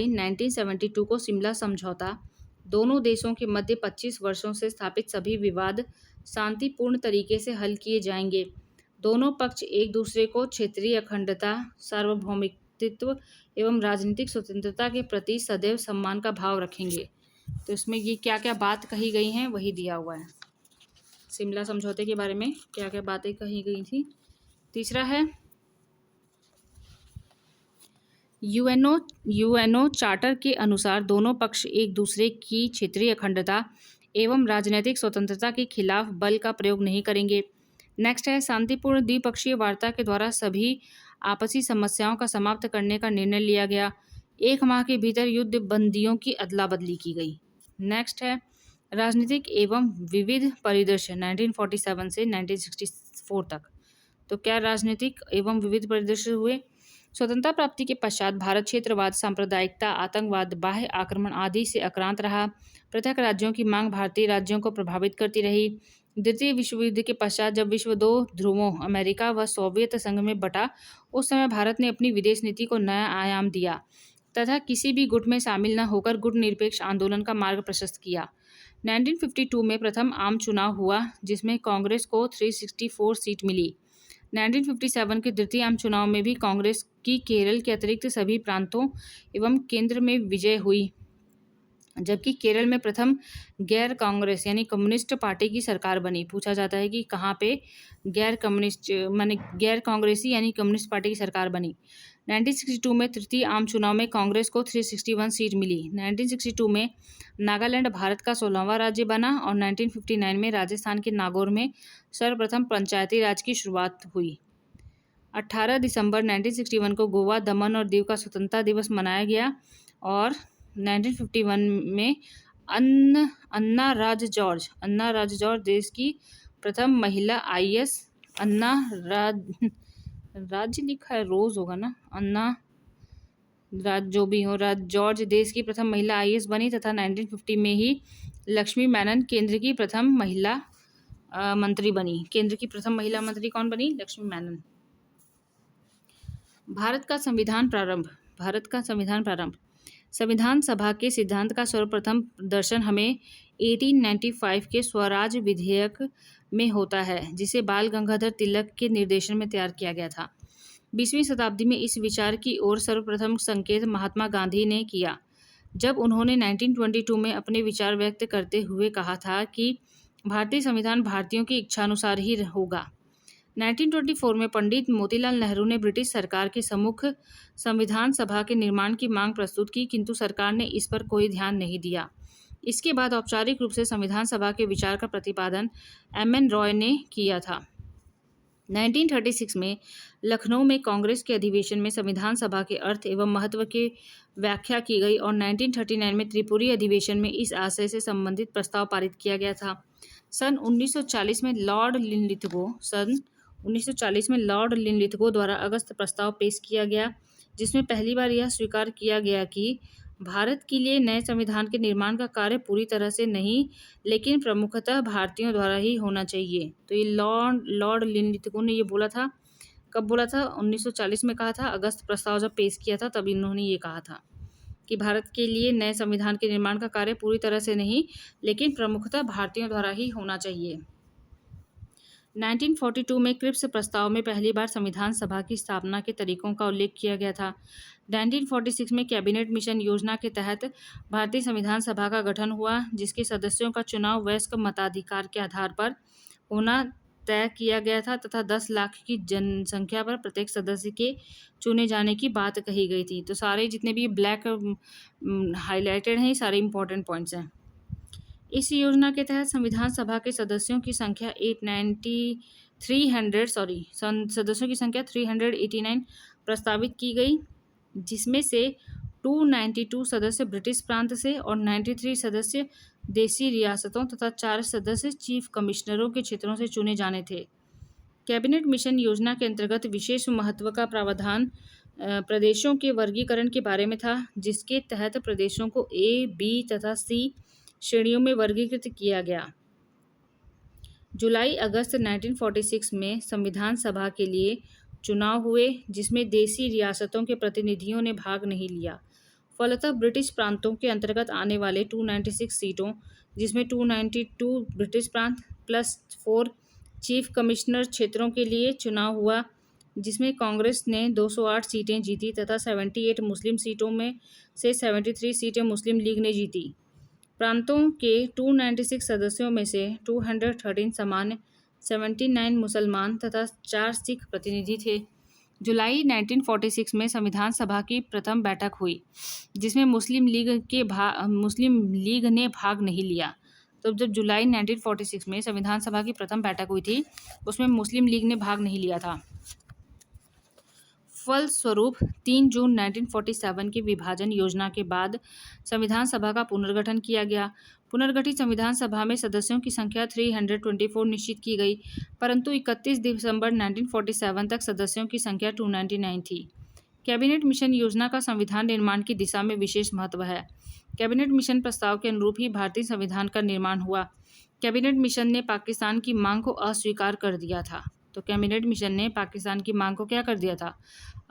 1972 को शिमला समझौता दोनों देशों के मध्य 25 वर्षों से स्थापित सभी विवाद शांतिपूर्ण तरीके से हल किए जाएंगे। दोनों पक्ष एक दूसरे को क्षेत्रीय अखंडता, सार्वभौमिकत्व एवं राजनीतिक स्वतंत्रता के प्रति सदैव सम्मान का भाव रखेंगे। तो इसमें ये क्या क्या बात कही गई हैं वही दिया हुआ है। शिमला समझौते के बारे में क्या क्या बातें कही गई थी। तीसरा है यूएनओ चार्टर के अनुसार दोनों पक्ष एक दूसरे की क्षेत्रीय अखंडता एवं राजनीतिक स्वतंत्रता के खिलाफ बल का प्रयोग नहीं करेंगे। नेक्स्ट है शांतिपूर्ण द्विपक्षीय वार्ता के द्वारा सभी आपसी समस्याओं का समाप्त करने का निर्णय लिया गया। 1 माह के भीतर युद्ध बंदियों की अदला बदली की गई। नेक्स्ट है राजनीतिक एवं विविध परिदृश्य 1947 से 1964 तक। तो क्या राजनीतिक एवं विविध परिदृश्य हुए। स्वतंत्रता प्राप्ति के पश्चात भारत क्षेत्रवाद, सांप्रदायिकता, आतंकवाद, बाह्य आक्रमण आदि से आक्रांत रहा। पृथक राज्यों की मांग भारतीय राज्यों को प्रभावित करती रही। द्वितीय विश्व युद्ध के पश्चात जब विश्व 2 ध्रुवों अमेरिका व सोवियत संघ में बटा, उस समय भारत ने अपनी विदेश नीति को नया आयाम दिया तथा किसी भी गुट में शामिल न होकर गुट निरपेक्ष आंदोलन का मार्ग प्रशस्त किया। 1952 में प्रथम आम चुनाव हुआ जिसमें कांग्रेस को 364 सीट मिली। 1957 के द्वितीय आम चुनाव में भी कांग्रेस की केरल के अतिरिक्त सभी प्रांतों एवं केंद्र में विजय हुई, जबकि केरल में प्रथम गैर कांग्रेस यानी कम्युनिस्ट पार्टी की सरकार बनी। पूछा जाता है कि कहाँ पे गैर कांग्रेसी यानी कम्युनिस्ट पार्टी की सरकार बनी। 1962 में तृतीय आम चुनाव में कांग्रेस को 361 सीट मिली। 1962 में नागालैंड भारत का 16वां राज्य बना और 1959 में राजस्थान के नागौर में सर्वप्रथम पंचायती राज की शुरुआत हुई। 18 दिसंबर 1961 को गोवा, दमन और दीव का स्वतंत्रता दिवस मनाया गया और 1951 में अन्ना राज जॉर्ज देश की प्रथम महिला IAS राज्य लिखा है रोज होगा ना, अन्ना राज जो भी हो जॉर्ज देश की प्रथम महिला IAS बनी तथा 1950 में ही लक्ष्मी मेनन केंद्र की प्रथम महिला मंत्री बनी। केंद्र की प्रथम महिला मंत्री कौन बनी? लक्ष्मी मेनन। भारत का संविधान प्रारंभ। संविधान सभा के सिद्धांत का सर्वप्रथम दर्शन हमें 1895 के स्वराज विधेयक में होता है, जिसे बाल गंगाधर तिलक के निर्देशन में तैयार किया गया था। 20वीं शताब्दी में इस विचार की ओर सर्वप्रथम संकेत महात्मा गांधी ने किया, जब उन्होंने 1922 में अपने विचार व्यक्त करते हुए कहा था कि भारतीय संविधान भारतीयों की इच्छानुसार ही होगा। 1924 में पंडित मोतीलाल नेहरू ने ब्रिटिश सरकार के सम्मुख संविधान सभा के निर्माण की मांग प्रस्तुत की, किंतु सरकार ने इस पर कोई ध्यान नहीं दिया। इसके बाद औपचारिक रूप से संविधान सभा के विचार का प्रतिपादन MN रॉय ने किया था। 1936 में लखनऊ में कांग्रेस के अधिवेशन में संविधान सभा के अर्थ एवं महत्व की व्याख्या की गई और 1939 में त्रिपुरी अधिवेशन में इस आशय से संबंधित प्रस्ताव पारित किया गया था। सन 1940 में लॉर्ड लिनलिथगो द्वारा अगस्त प्रस्ताव पेश किया गया। जिसमें पहली बार यह स्वीकार किया गया कि भारत के लिए नए संविधान के निर्माण का कार्य पूरी तरह से नहीं, लेकिन प्रमुखतः भारतीयों द्वारा ही होना चाहिए। तो ये लॉर्ड लॉर्ड लिंलिथगो ने ये बोला था। कब बोला था? 1940 में कहा था। अगस्त प्रस्ताव जब पेश किया था तब इन्होंने ये कहा था कि भारत के लिए नए संविधान के निर्माण का कार्य पूरी तरह से नहीं, लेकिन प्रमुखतः भारतीयों द्वारा ही होना चाहिए। 1942 में क्रिप्स प्रस्ताव में पहली बार संविधान सभा की स्थापना के तरीकों का उल्लेख किया गया था। 1946 में कैबिनेट मिशन योजना के तहत भारतीय संविधान सभा का गठन हुआ, जिसके सदस्यों का चुनाव वयस्क मताधिकार के आधार पर होना तय किया गया था तथा 10 लाख की जनसंख्या पर प्रत्येक सदस्य के चुने जाने की बात कही गई थी। तो सारे जितने भी ब्लैक हाईलाइटेड हैं, ये सारे इंपॉर्टेंट पॉइंट्स हैं। इस योजना के तहत संविधान सभा के सदस्यों की संख्या 389 प्रस्तावित की गई, जिसमें से 292 सदस्य ब्रिटिश प्रांत से और 93 सदस्य देसी रियासतों तथा 4 सदस्य चीफ कमिश्नरों के क्षेत्रों से चुने जाने थे। कैबिनेट मिशन योजना के अंतर्गत विशेष महत्व का प्रावधान प्रदेशों के वर्गीकरण के बारे में था, जिसके तहत प्रदेशों को ए, बी तथा सी श्रेणियों में वर्गीकृत किया गया। जुलाई अगस्त 1946 में संविधान सभा के लिए चुनाव हुए, जिसमें देसी रियासतों के प्रतिनिधियों ने भाग नहीं लिया। फलतः ब्रिटिश प्रांतों के अंतर्गत आने वाले 296 सीटों, जिसमें 292 ब्रिटिश प्रांत प्लस 4 चीफ कमिश्नर क्षेत्रों के लिए चुनाव हुआ, जिसमें कांग्रेस ने 208 सीटें जीती तथा 78 मुस्लिम सीटों में से 73 सीटें मुस्लिम लीग ने जीती। प्रांतों के 296 सदस्यों में से 213 सामान्य, 79 मुसलमान तथा 4 सिख प्रतिनिधि थे। जुलाई 1946 में संविधान सभा की प्रथम बैठक हुई, जिसमें मुस्लिम लीग ने भाग नहीं लिया। तो जब जुलाई 1946 में संविधान सभा की प्रथम बैठक हुई थी, उसमें मुस्लिम लीग ने भाग नहीं लिया था। फलस्वरूप 3 जून 1947 की विभाजन योजना के बाद संविधान सभा का पुनर्गठन किया गया। पुनर्गठित संविधान सभा में सदस्यों की संख्या 324 निश्चित की गई, परंतु 31 दिसंबर 1947 तक सदस्यों की संख्या 299 थी। कैबिनेट मिशन योजना का संविधान निर्माण की दिशा में विशेष महत्व है। कैबिनेट मिशन प्रस्ताव के अनुरूप ही भारतीय संविधान का निर्माण हुआ। कैबिनेट मिशन ने पाकिस्तान की मांग को अस्वीकार कर दिया था। तो कैबिनेट मिशन ने पाकिस्तान की मांग को क्या कर दिया था?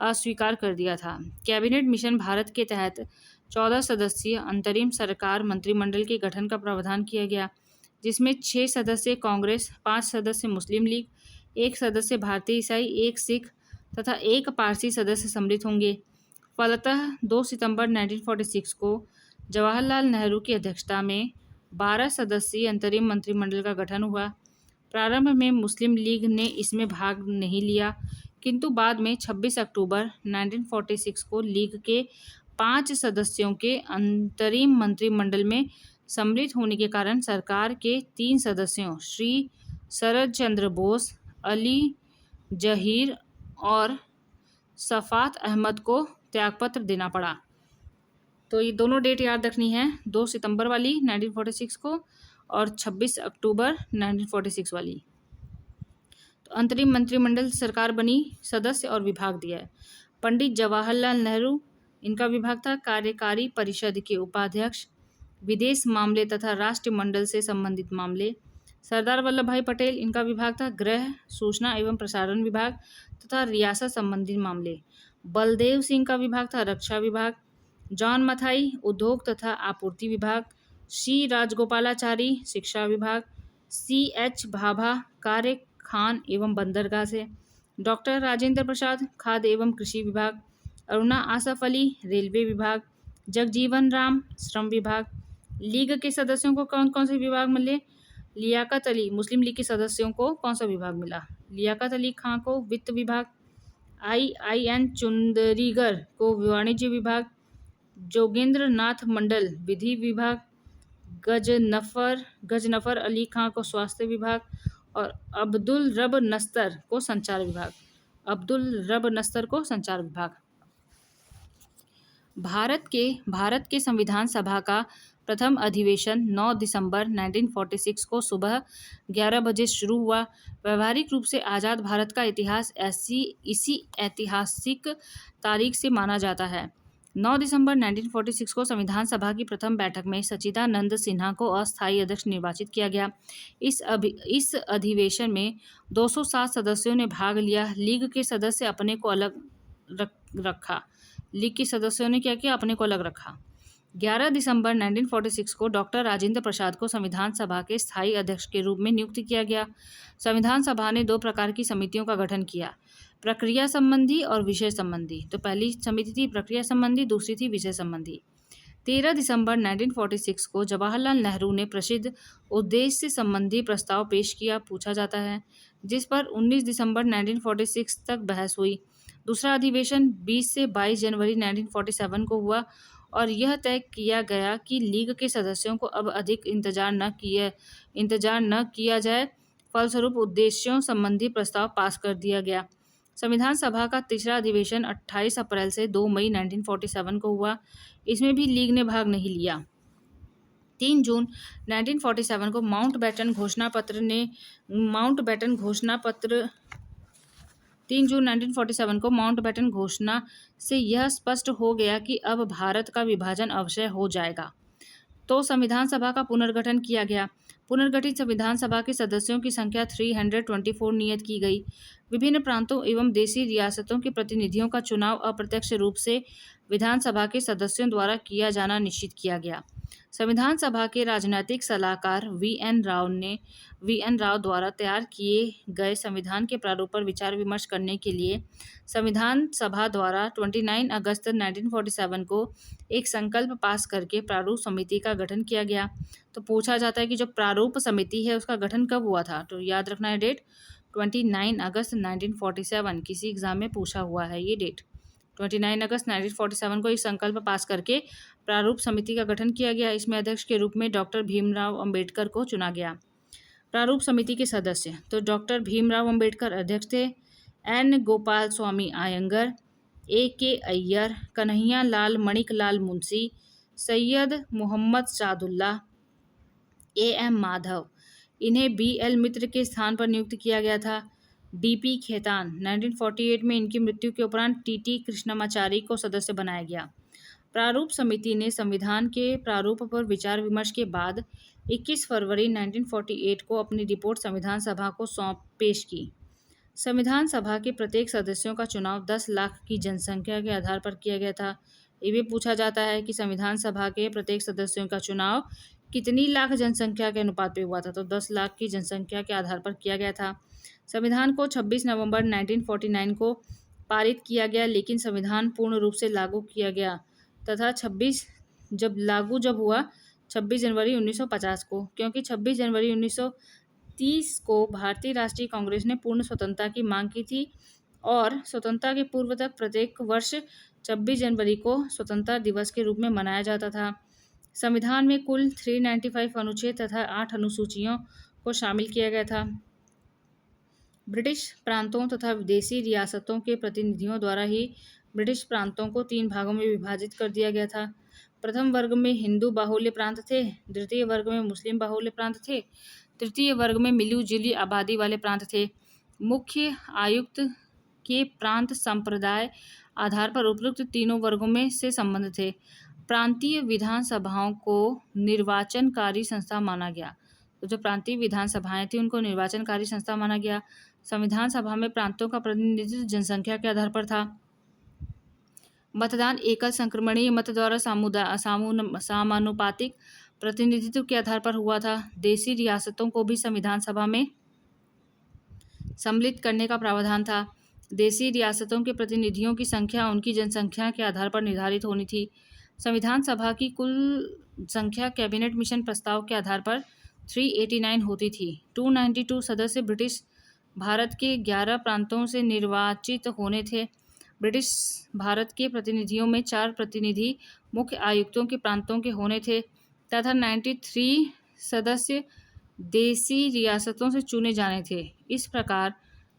अस्वीकार कर दिया था। कैबिनेट मिशन भारत के तहत 14 सदस्यीय अंतरिम सरकार मंत्रिमंडल के गठन का प्रावधान किया गया, जिसमें 6 सदस्य कांग्रेस, 5 सदस्य मुस्लिम लीग, 1 सदस्य भारतीय ईसाई, 1 सिख तथा 1 पारसी सदस्य सम्मिलित होंगे। फलतः 2 सितंबर 1946 को जवाहरलाल नेहरू की अध्यक्षता में 12 सदस्यीय अंतरिम मंत्रिमंडल का गठन हुआ। प्रारंभ में मुस्लिम लीग ने इसमें भाग नहीं लिया, किंतु बाद में 26 अक्टूबर 1946 को लीग के 5 सदस्यों के अंतरिम मंत्रिमंडल में सम्मिलित होने के कारण सरकार के 3 सदस्यों श्री शरद चंद्र बोस, अली जहीर और सफात अहमद को त्यागपत्र देना पड़ा। तो ये दोनों डेट याद रखनी है, 2 सितंबर वाली 1946 को और 26 अक्टूबर 1946 वाली। तो अंतरिम मंत्रिमंडल सरकार बनी, सदस्य और विभाग दिया है। पंडित जवाहरलाल नेहरू, इनका विभाग था कार्यकारी परिषद के उपाध्यक्ष, विदेश मामले तथा राष्ट्रमंडल से संबंधित मामले। सरदार वल्लभ भाई पटेल, इनका विभाग था गृह, सूचना एवं प्रसारण विभाग तथा रियासत संबंधित मामले। बलदेव सिंह का विभाग था रक्षा विभाग। जॉन मथाई, उद्योग तथा आपूर्ति विभाग। सी राजगोपालाचारी, शिक्षा विभाग। CH भाभा, कार्य, खान एवं बंदरगाह से। डॉक्टर राजेंद्र प्रसाद, खाद्य एवं कृषि विभाग। अरुणा आसफ अली, रेलवे विभाग। जगजीवन राम, श्रम विभाग। लीग के सदस्यों को कौन कौन से विभाग मिले? लियाकत अली, मुस्लिम लीग के सदस्यों को कौन सा विभाग मिला? लियाकत अली खां को वित्त विभाग। IN चुंदरीगर को वाणिज्य विभाग। जोगेंद्र नाथ मंडल, विधि विभाग। गजनफर अली खां को स्वास्थ्य विभाग और अब्दुल रब नस्तर को संचार विभाग। भारत के संविधान सभा का प्रथम अधिवेशन 9 दिसंबर 1946 को सुबह 11 बजे शुरू हुआ। व्यावहारिक रूप से आज़ाद भारत का इतिहास इसी ऐतिहासिक तारीख से माना जाता है। 9 दिसंबर 1946 को संविधान सभा की प्रथम बैठक में सच्चिदानंद सिन्हा को अस्थायी अध्यक्ष निर्वाचित किया गया। इस अधिवेशन में 207 सदस्यों ने भाग लिया। लीग के सदस्य अपने को अलग रखा। लीग के सदस्यों ने क्या किया? अपने को अलग रखा। 11 दिसंबर 1946 को डॉक्टर राजेंद्र प्रसाद को संविधान सभा के स्थायी अध्यक्ष के रूप में नियुक्त किया गया। संविधान सभा ने 2 प्रकार की समितियों का गठन किया, प्रक्रिया संबंधी और विषय संबंधी। तो पहली समिति थी प्रक्रिया संबंधी, दूसरी थी विषय संबंधी। 13 दिसंबर 1946 को जवाहरलाल नेहरू ने प्रसिद्ध उद्देश्य संबंधी प्रस्ताव पेश किया, पूछा जाता है, जिस पर 19 दिसंबर 1946 तक बहस हुई। दूसरा अधिवेशन 20 से 22 जनवरी 1947 को हुआ और यह तय किया गया कि लीग के सदस्यों को अब अधिक इंतजार न किया जाए। फलस्वरूप उद्देश्यों संबंधी प्रस्ताव पास कर दिया गया। संविधान सभा का तीसरा अधिवेशन 28 अप्रैल से 2 मई 1947 को हुआ। इसमें भी लीग ने भाग नहीं लिया। 3 जून 1947 को माउंटबेटन घोषणा से यह स्पष्ट हो गया कि अब भारत का विभाजन अवश्य हो जाएगा। तो संविधान सभा का पुनर्गठन किया गया। पुनर्गठित संविधान सभा के सदस्यों की संख्या 324 नियत की गई। विभिन्न प्रांतों एवं देशी रियासतों के प्रतिनिधियों का चुनाव अप्रत्यक्ष रूप से विधानसभा के सदस्यों द्वारा किया जाना निश्चित किया गया। संविधान सभा के राजनीतिक सलाहकार वी.एन. राव द्वारा तैयार किए गए संविधान के प्रारूप पर विचार विमर्श करने के लिए संविधान सभा द्वारा 29 अगस्त 1947 को एक संकल्प पास करके प्रारूप समिति का गठन किया गया। तो पूछा जाता है कि जो प्रारूप समिति है उसका गठन कब हुआ था? तो याद रखना है डेट, 29 अगस्त 1947। किसी एग्जाम में पूछा हुआ है ये डेट। 29 अगस्त 1947 को एक संकल्प पास करके प्रारूप समिति का गठन किया गया। इसमें अध्यक्ष के रूप में डॉक्टर भीमराव अंबेडकर को चुना गया। प्रारूप समिति के सदस्य तो डॉक्टर भीमराव अंबेडकर अध्यक्ष थे, एन. गोपाल स्वामी आयंगर, A.K. अय्यर, कन्हैया लाल मणिक लाल मुंशी, सैयद मोहम्मद सादुल्ला, A.M. माधव। इन्हें B.L. मित्र के स्थान पर नियुक्त किया गया था। D.P. खेतान। 1948 में इनकी मृत्यु के उपरांत T.T. कृष्णमाचारी को सदस्य बनाया गया। प्रारूप समिति ने संविधान के प्रारूप पर विचार विमर्श के बाद 21 फरवरी 1948 को अपनी रिपोर्ट संविधान सभा को पेश की। संविधान सभा के प्रत्येक सदस्यों का चुनाव 10 लाख की जनसंख्या के आधार पर किया गया था। ये भी पूछा जाता है कि संविधान सभा के प्रत्येक सदस्यों का चुनाव कितनी लाख जनसंख्या के अनुपात पे हुआ था? तो 10 लाख की जनसंख्या के आधार पर किया गया था। संविधान को 26 नवंबर 1949 को पारित किया गया, लेकिन संविधान पूर्ण रूप से लागू किया गया तथा 26 जनवरी 1950 को, क्योंकि 26 जनवरी 1930 को भारतीय राष्ट्रीय कांग्रेस ने पूर्ण स्वतंत्रता की मांग की थी और स्वतंत्रता के पूर्व तक प्रत्येक वर्ष 26 जनवरी को स्वतंत्रता दिवस के रूप में मनाया जाता था। संविधान में कुल 395 अनुच्छेद तथा 8 अनुसूचियों को शामिल किया गया था। ब्रिटिश प्रांतों तथा विदेशी रियासतों के प्रतिनिधियों द्वारा ही ब्रिटिश प्रांतों को 3 भागों में विभाजित कर दिया गया था। प्रथम वर्ग में हिंदू बाहुल्य प्रांत थे, द्वितीय वर्ग में मुस्लिम बाहुल्य प्रांत थे, तृतीय वर्ग में मिली-जुली आबादी वाले प्रांत थे। मुख्य आयुक्त के प्रांत संप्रदाय आधार पर उपयुक्त तीनों वर्गों में से संबंध थे। प्रांतीय विधानसभाओं को निर्वाचनकारी संस्था माना गया। तो जो प्रांतीय विधानसभाएं थी उनको निर्वाचनकारी संस्था माना गया। संविधान सभा में प्रांतों का प्रतिनिधित्व जनसंख्या के आधार पर था। मतदान एकल संक्रमणीय मत द्वारा समानुपातिक प्रतिनिधित्व के आधार पर हुआ था। देशी रियासतों को भी संविधान सभा में सम्मिलित करने का प्रावधान था। देशी रियासतों के प्रतिनिधियों की संख्या उनकी जनसंख्या के आधार पर निर्धारित होनी थी। संविधान सभा की कुल संख्या कैबिनेट मिशन प्रस्ताव के आधार पर 389 होती थी। 292 सदस्य ब्रिटिश भारत के 11 प्रांतों से निर्वाचित होने थे। ब्रिटिश भारत के प्रतिनिधियों में 4 प्रतिनिधि मुख्य आयुक्तों के प्रांतों के होने थे तथा 93 सदस्य देशी रियासतों से चुने जाने थे। इस प्रकार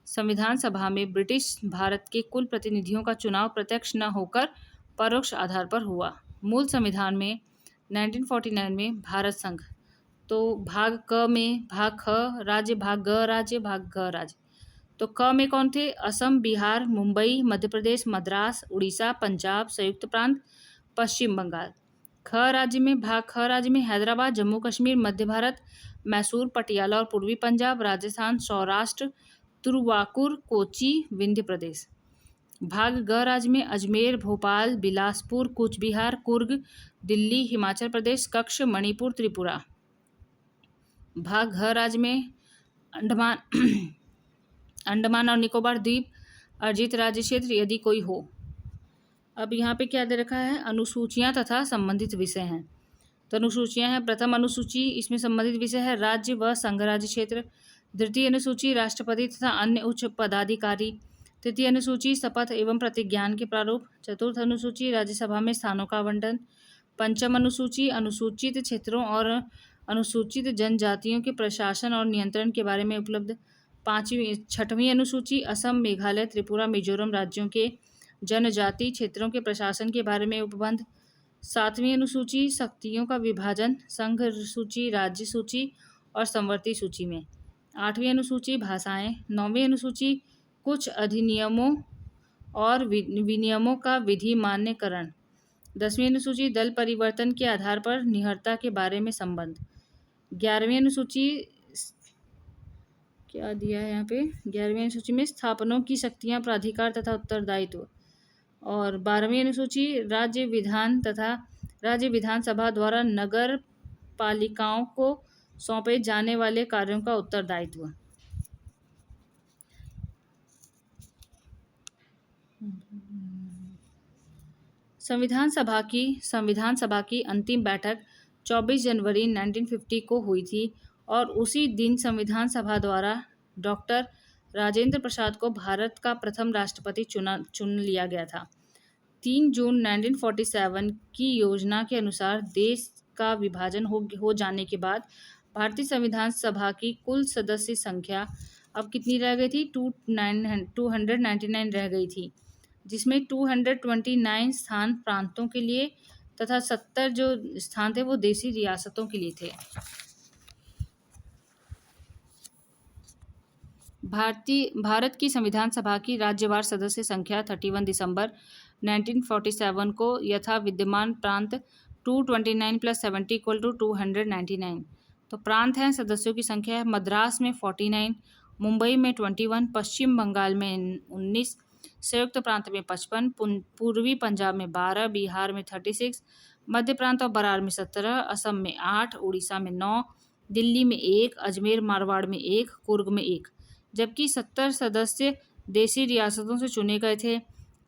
संविधान सभा में ब्रिटिश भारत के कुल प्रतिनिधियों का चुनाव प्रत्यक्ष न होकर परोक्ष आधार पर हुआ। मूल संविधान में 1949 में भारत संघ, तो भाग क में भाग ख राज्य, भाग ग राज्य, भाग घ राज्य। तो क में कौन थे? असम, बिहार, मुंबई, मध्य प्रदेश, मद्रास, उड़ीसा, पंजाब, संयुक्त प्रांत, पश्चिम बंगाल। ख राज्य में भाग ख राज्य में हैदराबाद, जम्मू कश्मीर, मध्य भारत, मैसूर, पटियाला और पूर्वी पंजाब, राजस्थान, सौराष्ट्र, तुरुवाकुर, कोची, विंध्य प्रदेश। भाग ग राज्य में अजमेर, भोपाल, बिलासपुर, कूच बिहार, कुर्ग, दिल्ली, हिमाचल प्रदेश, कच्छ, मणिपुर, त्रिपुरा। भाग घ राज्य में अंडमान अंडमान और निकोबार द्वीप, अर्जित राज्य क्षेत्र यदि कोई हो। अब यहाँ पे क्या दे रखा है? अनुसूचियां तथा संबंधित विषय हैं। तो अनुसूचियां हैं। प्रथम अनुसूची, इसमें संबंधित विषय है राज्य व संघ राज्य क्षेत्र। द्वितीय अनुसूची राष्ट्रपति तथा अन्य उच्च पदाधिकारी। तृतीय अनुसूची शपथ एवं प्रतिज्ञान के प्रारूप। चतुर्थ अनुसूची राज्यसभा में स्थानों का आवंटन। पंचम अनुसूची अनुसूचित क्षेत्रों और अनुसूचित जनजातियों के प्रशासन और नियंत्रण के बारे में उपलब्ध। छठवीं अनुसूची असम, मेघालय, त्रिपुरा, मिजोरम राज्यों के जनजाति क्षेत्रों के प्रशासन के बारे में उपबंध। सातवीं अनुसूची शक्तियों का विभाजन, संघ सूची, राज्य सूची और संवर्ती सूची में। आठवीं अनुसूची भाषाएं। नौवीं अनुसूची कुछ अधिनियमों और विनियमों का विधि मान्यकरण। 10वीं अनुसूची दल परिवर्तन के आधार पर निहरता के बारे में संबंध। 11वीं अनुसूची क्या दिया है यहाँ पे? 11वीं अनुसूची में स्थापनों की शक्तियां, प्राधिकार तथा उत्तरदायित्व। और 12वीं अनुसूची राज्य विधानसभा द्वारा नगर पालिकाओं को सौंपे जाने वाले कार्यों का उत्तरदायित्व। संविधान सभा की अंतिम बैठक 24 जनवरी 1950 को हुई थी और उसी दिन संविधान सभा द्वारा डॉक्टर राजेंद्र प्रसाद को भारत का प्रथम राष्ट्रपति चुन लिया गया था। 3 जून 1947 की योजना के अनुसार देश का विभाजन हो जाने के बाद भारतीय संविधान सभा की कुल सदस्य संख्या अब कितनी रह गई थी? 299 रह गई थी, जिसमें 229 स्थान प्रांतों के लिए तथा 70 जो स्थान थे वो देशी रियासतों के लिए थे। भारत की संविधान सभा की राज्यवार सदस्य संख्या 31 दिसंबर 1947 को यथा विद्यमान प्रांत 229 + 70 = 299। तो प्रांत हैं, सदस्यों की संख्या है मद्रास में 49, मुंबई में 21, पश्चिम बंगाल में 19, संयुक्त प्रांत में 55, पूर्वी पंजाब में 12, बिहार में 36, मध्य प्रांत और बरार में 17, असम में 8, उड़ीसा में 9, दिल्ली में 1, अजमेर मारवाड़ में 1, कुर्ग में 1, जबकि 70 सदस्य देशी रियासतों से चुने गए थे।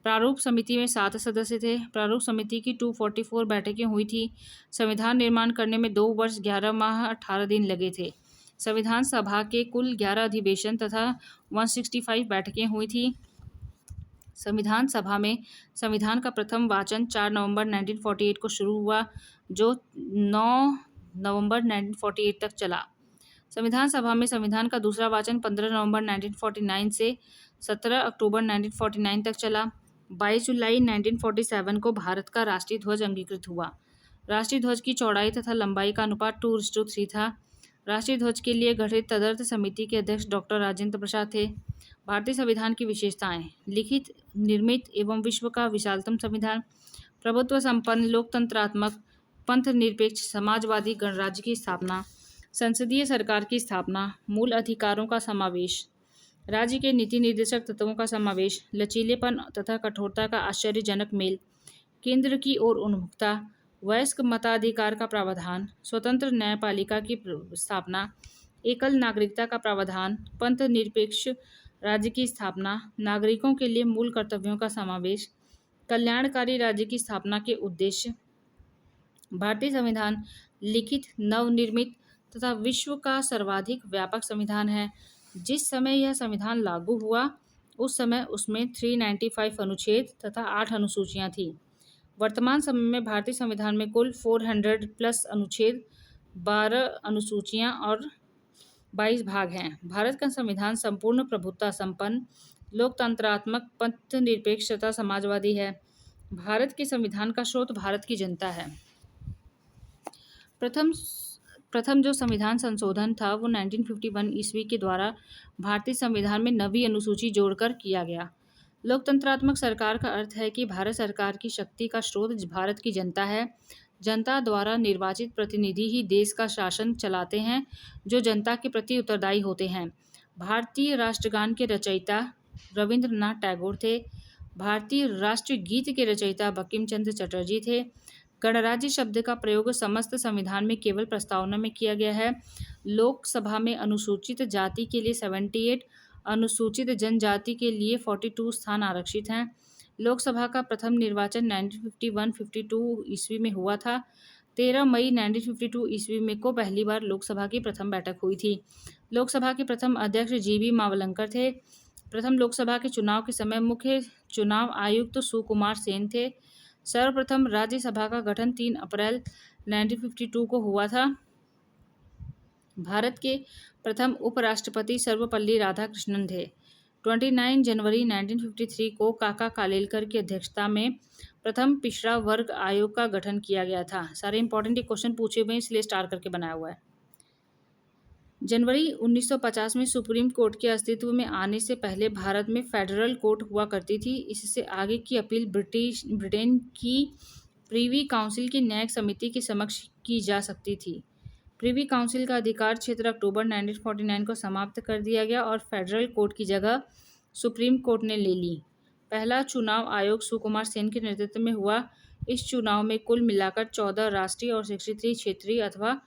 प्रारूप समिति में 7 सदस्य थे। प्रारूप समिति की 244 बैठकें हुई थी। संविधान निर्माण करने में 2 वर्ष 11 माह 18 दिन लगे थे। संविधान सभा के कुल 11 अधिवेशन तथा 165 बैठकें हुई थी। संविधान सभा में संविधान का प्रथम वाचन 4 नवंबर 1948 को शुरू हुआ, जो 9 नवंबर 1948 तक चला। संविधान सभा में संविधान का दूसरा वाचन 15 नवंबर 1949 से 17 अक्टूबर 1949 तक चला। 22 जुलाई 1947 को भारत का राष्ट्रीय ध्वज अंगीकृत हुआ। राष्ट्रीय ध्वज की चौड़ाई तथा लंबाई का अनुपात 2:3 था। राष्ट्रीय ध्वज के लिए गठित तदर्थ समिति के अध्यक्ष डॉक्टर राजेंद्र प्रसाद थे। भारतीय संविधान की विशेषताएं: लिखित, निर्मित एवं विश्व का विशालतम संविधान, प्रभुत्व संपन्न, लोकतंत्रात्मक, पंथ निरपेक्ष, समाजवादी गणराज्य की स्थापना, संसदीय सरकार की स्थापना, मूल अधिकारों का समावेश, राज्य के नीति निर्देशक तत्वों का समावेश, लचीलेपन तथा कठोरता का आश्चर्यजनक मेल, केंद्र की ओर उन्मुखता, वयस्क मताधिकार का प्रावधान, स्वतंत्र न्यायपालिका की स्थापना, एकल नागरिकता का प्रावधान, पंथ निरपेक्ष राज्य की स्थापना, नागरिकों के लिए मूल कर्तव्यों का समावेश, कल्याणकारी राज्य की स्थापना के उद्देश्य। भारतीय संविधान लिखित, नवनिर्मित तथा विश्व का सर्वाधिक व्यापक संविधान है। जिस समय यह संविधान लागू हुआ उस समय उसमें 395 अनुच्छेद तथा 8 अनुसूचियां थीं। वर्तमान समय में भारतीय संविधान में कुल 400+ अनुच्छेद, 12 अनुसूचियां और 22 भाग हैं। भारत का संविधान संपूर्ण प्रभुत्व संपन्न, लोकतंत्रात्मक, पंथ निरपेक्ष तथा समाजवादी है। भारत के संविधान का स्रोत भारत की जनता है। प्रथम प्रथम जो संविधान संशोधन था वो 1951 ईस्वी के द्वारा भारतीय संविधान में नवी अनुसूची जोड़कर किया गया। लोकतंत्रात्मक सरकार का अर्थ है कि भारत सरकार की शक्ति का स्रोत भारत की जनता है। जनता द्वारा निर्वाचित प्रतिनिधि ही देश का शासन चलाते हैं, जो जनता के प्रति उत्तरदायी होते हैं। भारतीय राष्ट्रगान के रचयिता रविंद्रनाथ टैगोर थे। भारतीय राष्ट्रीय गीत के रचयिता बंकिम चंद्र चटर्जी थे। गणराज्य शब्द का प्रयोग समस्त संविधान में केवल प्रस्तावना में किया गया है। लोकसभा में अनुसूचित जाति के लिए 78, अनुसूचित जनजाति के लिए 42 स्थान आरक्षित हैं। लोकसभा का प्रथम निर्वाचन 1951-52 ईस्वी में हुआ था। 13 मई 1952 ईस्वी में को पहली बार लोकसभा की प्रथम बैठक हुई थी। लोकसभा के प्रथम अध्यक्ष जीवी मावलंकर थे। प्रथम लोकसभा के चुनाव के समय मुख्य चुनाव आयुक्त सुकुमार सेन थे। सर्वप्रथम राज्यसभा का गठन 3 अप्रैल 1952 को हुआ था। भारत के प्रथम उपराष्ट्रपति सर्वपल्ली राधाकृष्णन थे। 29 जनवरी 1953 को काका कालेलकर की अध्यक्षता में प्रथम पिछड़ा वर्ग आयोग का गठन किया गया था। सारे इंपॉर्टेंट क्वेश्चन पूछे हुए हैं, इसलिए स्टार करके बनाया हुआ है। जनवरी 1950 में सुप्रीम कोर्ट के अस्तित्व में आने से पहले भारत में फेडरल कोर्ट हुआ करती थी। इससे आगे की अपील ब्रिटेन की प्रीवी काउंसिल की न्यायिक समिति के समक्ष की जा सकती थी। प्रीवी काउंसिल का अधिकार क्षेत्र अक्टूबर 1949 को समाप्त कर दिया गया और फेडरल कोर्ट की जगह सुप्रीम कोर्ट ने ले ली। पहला चुनाव आयोग सुकुमार सेन के नेतृत्व में हुआ। इस चुनाव में कुल मिलाकर 14 राष्ट्रीय और 63 क्षेत्रीय अथवा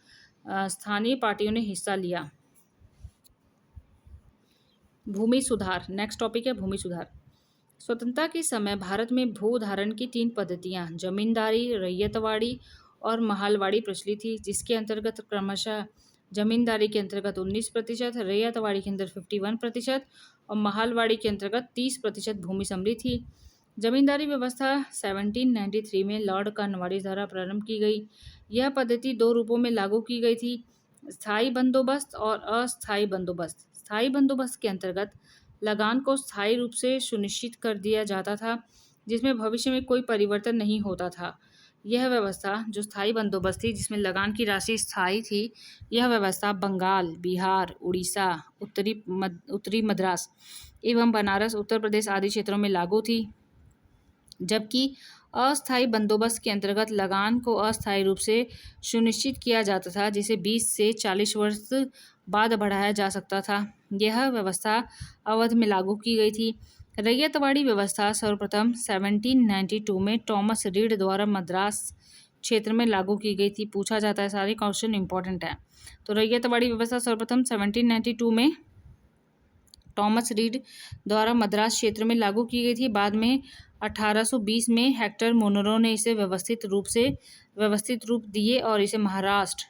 स्थानीय पार्टियों ने हिस्सा लिया। भूमि सुधार, नेक्स्ट टॉपिक है भूमि सुधार। स्वतंत्रता के समय भारत में भू धारण की 3 पद्धतियां जमींदारी, रैयतवाड़ी और महालवाड़ी प्रचलित थी, जिसके अंतर्गत क्रमशः जमींदारी के अंतर्गत 19%, रैयतवाड़ी के अंतर्गत 51% और महालवाड़ी के अंतर्गत 30% भूमि सम्मिलित थी। जमींदारी व्यवस्था 1793 में लॉर्ड कॉर्नवालिस द्वारा प्रारंभ की गई। यह पद्धति 2 रूपों में लागू की गई थी, स्थायी बंदोबस्त और अस्थायी बंदोबस्त। स्थायी बंदोबस्त के अंतर्गत लगान को स्थायी रूप से सुनिश्चित कर दिया जाता था, जिसमें भविष्य में कोई परिवर्तन नहीं होता था। यह व्यवस्था जो स्थायी बंदोबस्त थी, जिसमें लगान की राशि स्थायी थी, यह व्यवस्था बंगाल, बिहार, उड़ीसा, उत्तरी मद्रास एवं बनारस, उत्तर प्रदेश आदि क्षेत्रों में लागू थी। जबकि अस्थायी बंदोबस्त के अंतर्गत लगान को अस्थायी रूप से सुनिश्चित किया जाता था, जिसे 20 से 40 वर्ष बाद बढ़ाया जा सकता था। यह व्यवस्था अवध में लागू की गई थी। रैयतवाड़ी व्यवस्था सर्वप्रथम 1792 में टॉमस रीड द्वारा मद्रास क्षेत्र में लागू की गई थी। पूछा जाता है, सारे क्वेश्चन इंपॉर्टेंट है। तो रैयतवाड़ी व्यवस्था सर्वप्रथम 1792 में टॉमस रीड द्वारा मद्रास क्षेत्र में लागू की गई थी। बाद में 1820 में हेक्टर मोनरो ने इसे व्यवस्थित रूप दिए और इसे महाराष्ट्र,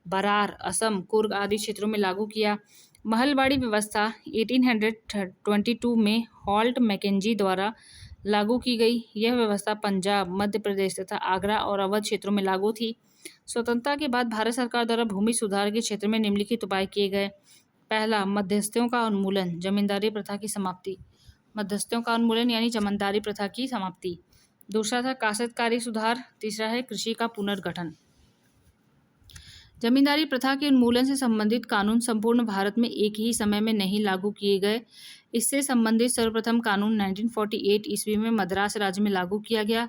बरार, असम, कुर्ग आदि क्षेत्रों में लागू किया। महलवाड़ी व्यवस्था 1822 में हॉल्ट मैकेंजी द्वारा लागू की गई। यह व्यवस्था पंजाब, मध्य प्रदेश तथा आगरा और अवध क्षेत्रों में लागू थी। स्वतंत्रता के बाद भारत सरकार द्वारा भूमि सुधार के क्षेत्र में निम्नलिखित उपाय किए गए। पहला, मध्यस्थों का उन्मूलन, जमींदारी प्रथा की समाप्ति। मध्यस्थों का उन्मूलन यानी जमींदारी प्रथा की समाप्ति। दूसरा था काश्तकारी सुधार। तीसरा है कृषि का पुनर्गठन। जमींदारी प्रथा के उन्मूलन से संबंधित कानून संपूर्ण भारत में एक ही समय में नहीं लागू किए गए। इससे संबंधित सर्वप्रथम कानून 1948 ईस्वी में मद्रास राज्य में लागू किया गया,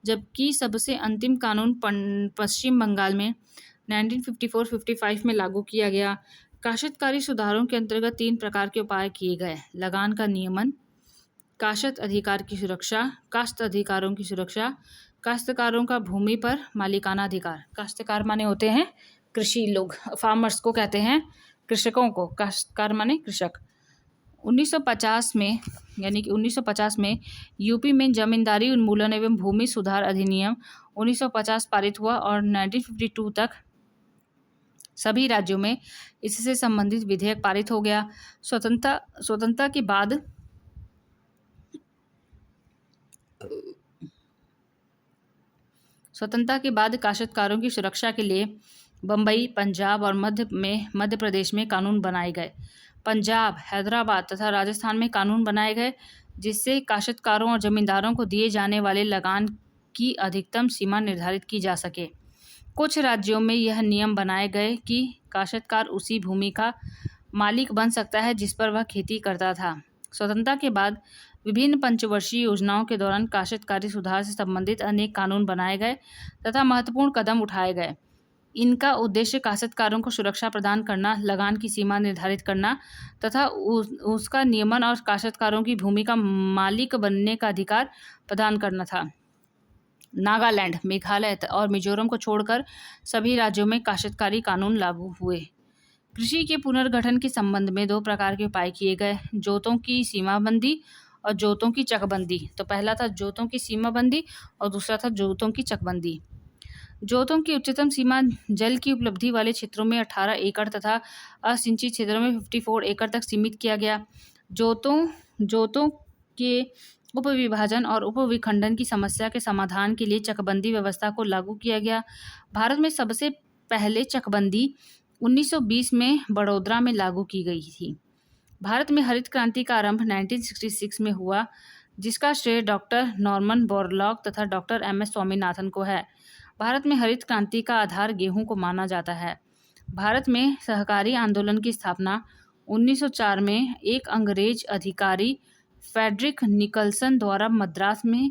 जबकि सबसे अंतिम कानून पश्चिम बंगाल में 1954-55 में लागू किया गया। काश्तकारी सुधारों के अंतर्गत 3 प्रकार के उपाय किए गए: लगान का नियमन, काश्त अधिकार की सुरक्षा, काश्त अधिकारों की सुरक्षा, काश्तकारों का भूमि पर मालिकाना अधिकार। काश्तकार माने होते हैं कृषि लोग, फार्मर्स को कहते हैं, कृषकों को। काश्तकार माने कृषक। 1950 में यानी कि 1950 में यूपी में जमींदारी उन्मूलन एवं भूमि सुधार अधिनियम 1950 पारित हुआ और 1952 तक सभी राज्यों में इससे संबंधित विधेयक पारित हो गया। स्वतंत्रता के बाद काश्तकारों की सुरक्षा के लिए बम्बई, पंजाब और मध्य प्रदेश में कानून बनाए गए। पंजाब, हैदराबाद तथा राजस्थान में कानून बनाए गए जिससे काश्तकारों और जमींदारों को दिए जाने वाले लगान की अधिकतम सीमा निर्धारित की जा सके। कुछ राज्यों में यह नियम बनाए गए कि काश्तकार उसी भूमि का मालिक बन सकता है जिस पर वह खेती करता था। स्वतंत्रता के बाद विभिन्न पंचवर्षीय योजनाओं के दौरान काश्तकारी सुधार से संबंधित अनेक कानून बनाए गए तथा महत्वपूर्ण कदम उठाए गए। इनका उद्देश्य काश्तकारों को सुरक्षा प्रदान करना, लगान की सीमा निर्धारित करना तथा उसका नियमन और काश्तकारों की भूमि का मालिक बनने का अधिकार प्रदान करना था। नागालैंड, मेघालय और मिजोरम को छोड़कर सभी राज्यों में काश्तकारी कानून लागू हुए। कृषि के पुनर्गठन के संबंध में दो प्रकार के उपाय किए गए, जोतों की सीमाबंदी और जोतों की चकबंदी। तो पहला था जोतों की सीमाबंदी और दूसरा था जोतों की चकबंदी। जोतों की उच्चतम सीमा जल की उपलब्धि वाले क्षेत्रों में 18 एकड़ तथा असिंचित क्षेत्रों में 54 एकड़ तक सीमित किया गया। जोतों के उपविभाजन और उपविखंडन की समस्या के समाधान के लिए चकबंदी व्यवस्था को लागू किया गया। भारत में सबसे पहले चकबंदी 1920 में बड़ौदा में लागू की गई थी। भारत में हरित क्रांति का आरंभ 1966 में हुआ, जिसका श्रेय डॉक्टर नॉर्मन बोरलॉग तथा डॉक्टर MS स्वामीनाथन को है। भारत में हरित क्रांति का आधार गेहूं को माना जाता है। भारत में सहकारी आंदोलन की स्थापना 1904 में एक अंग्रेज अधिकारी फ्रेडरिक निकल्सन द्वारा मद्रास में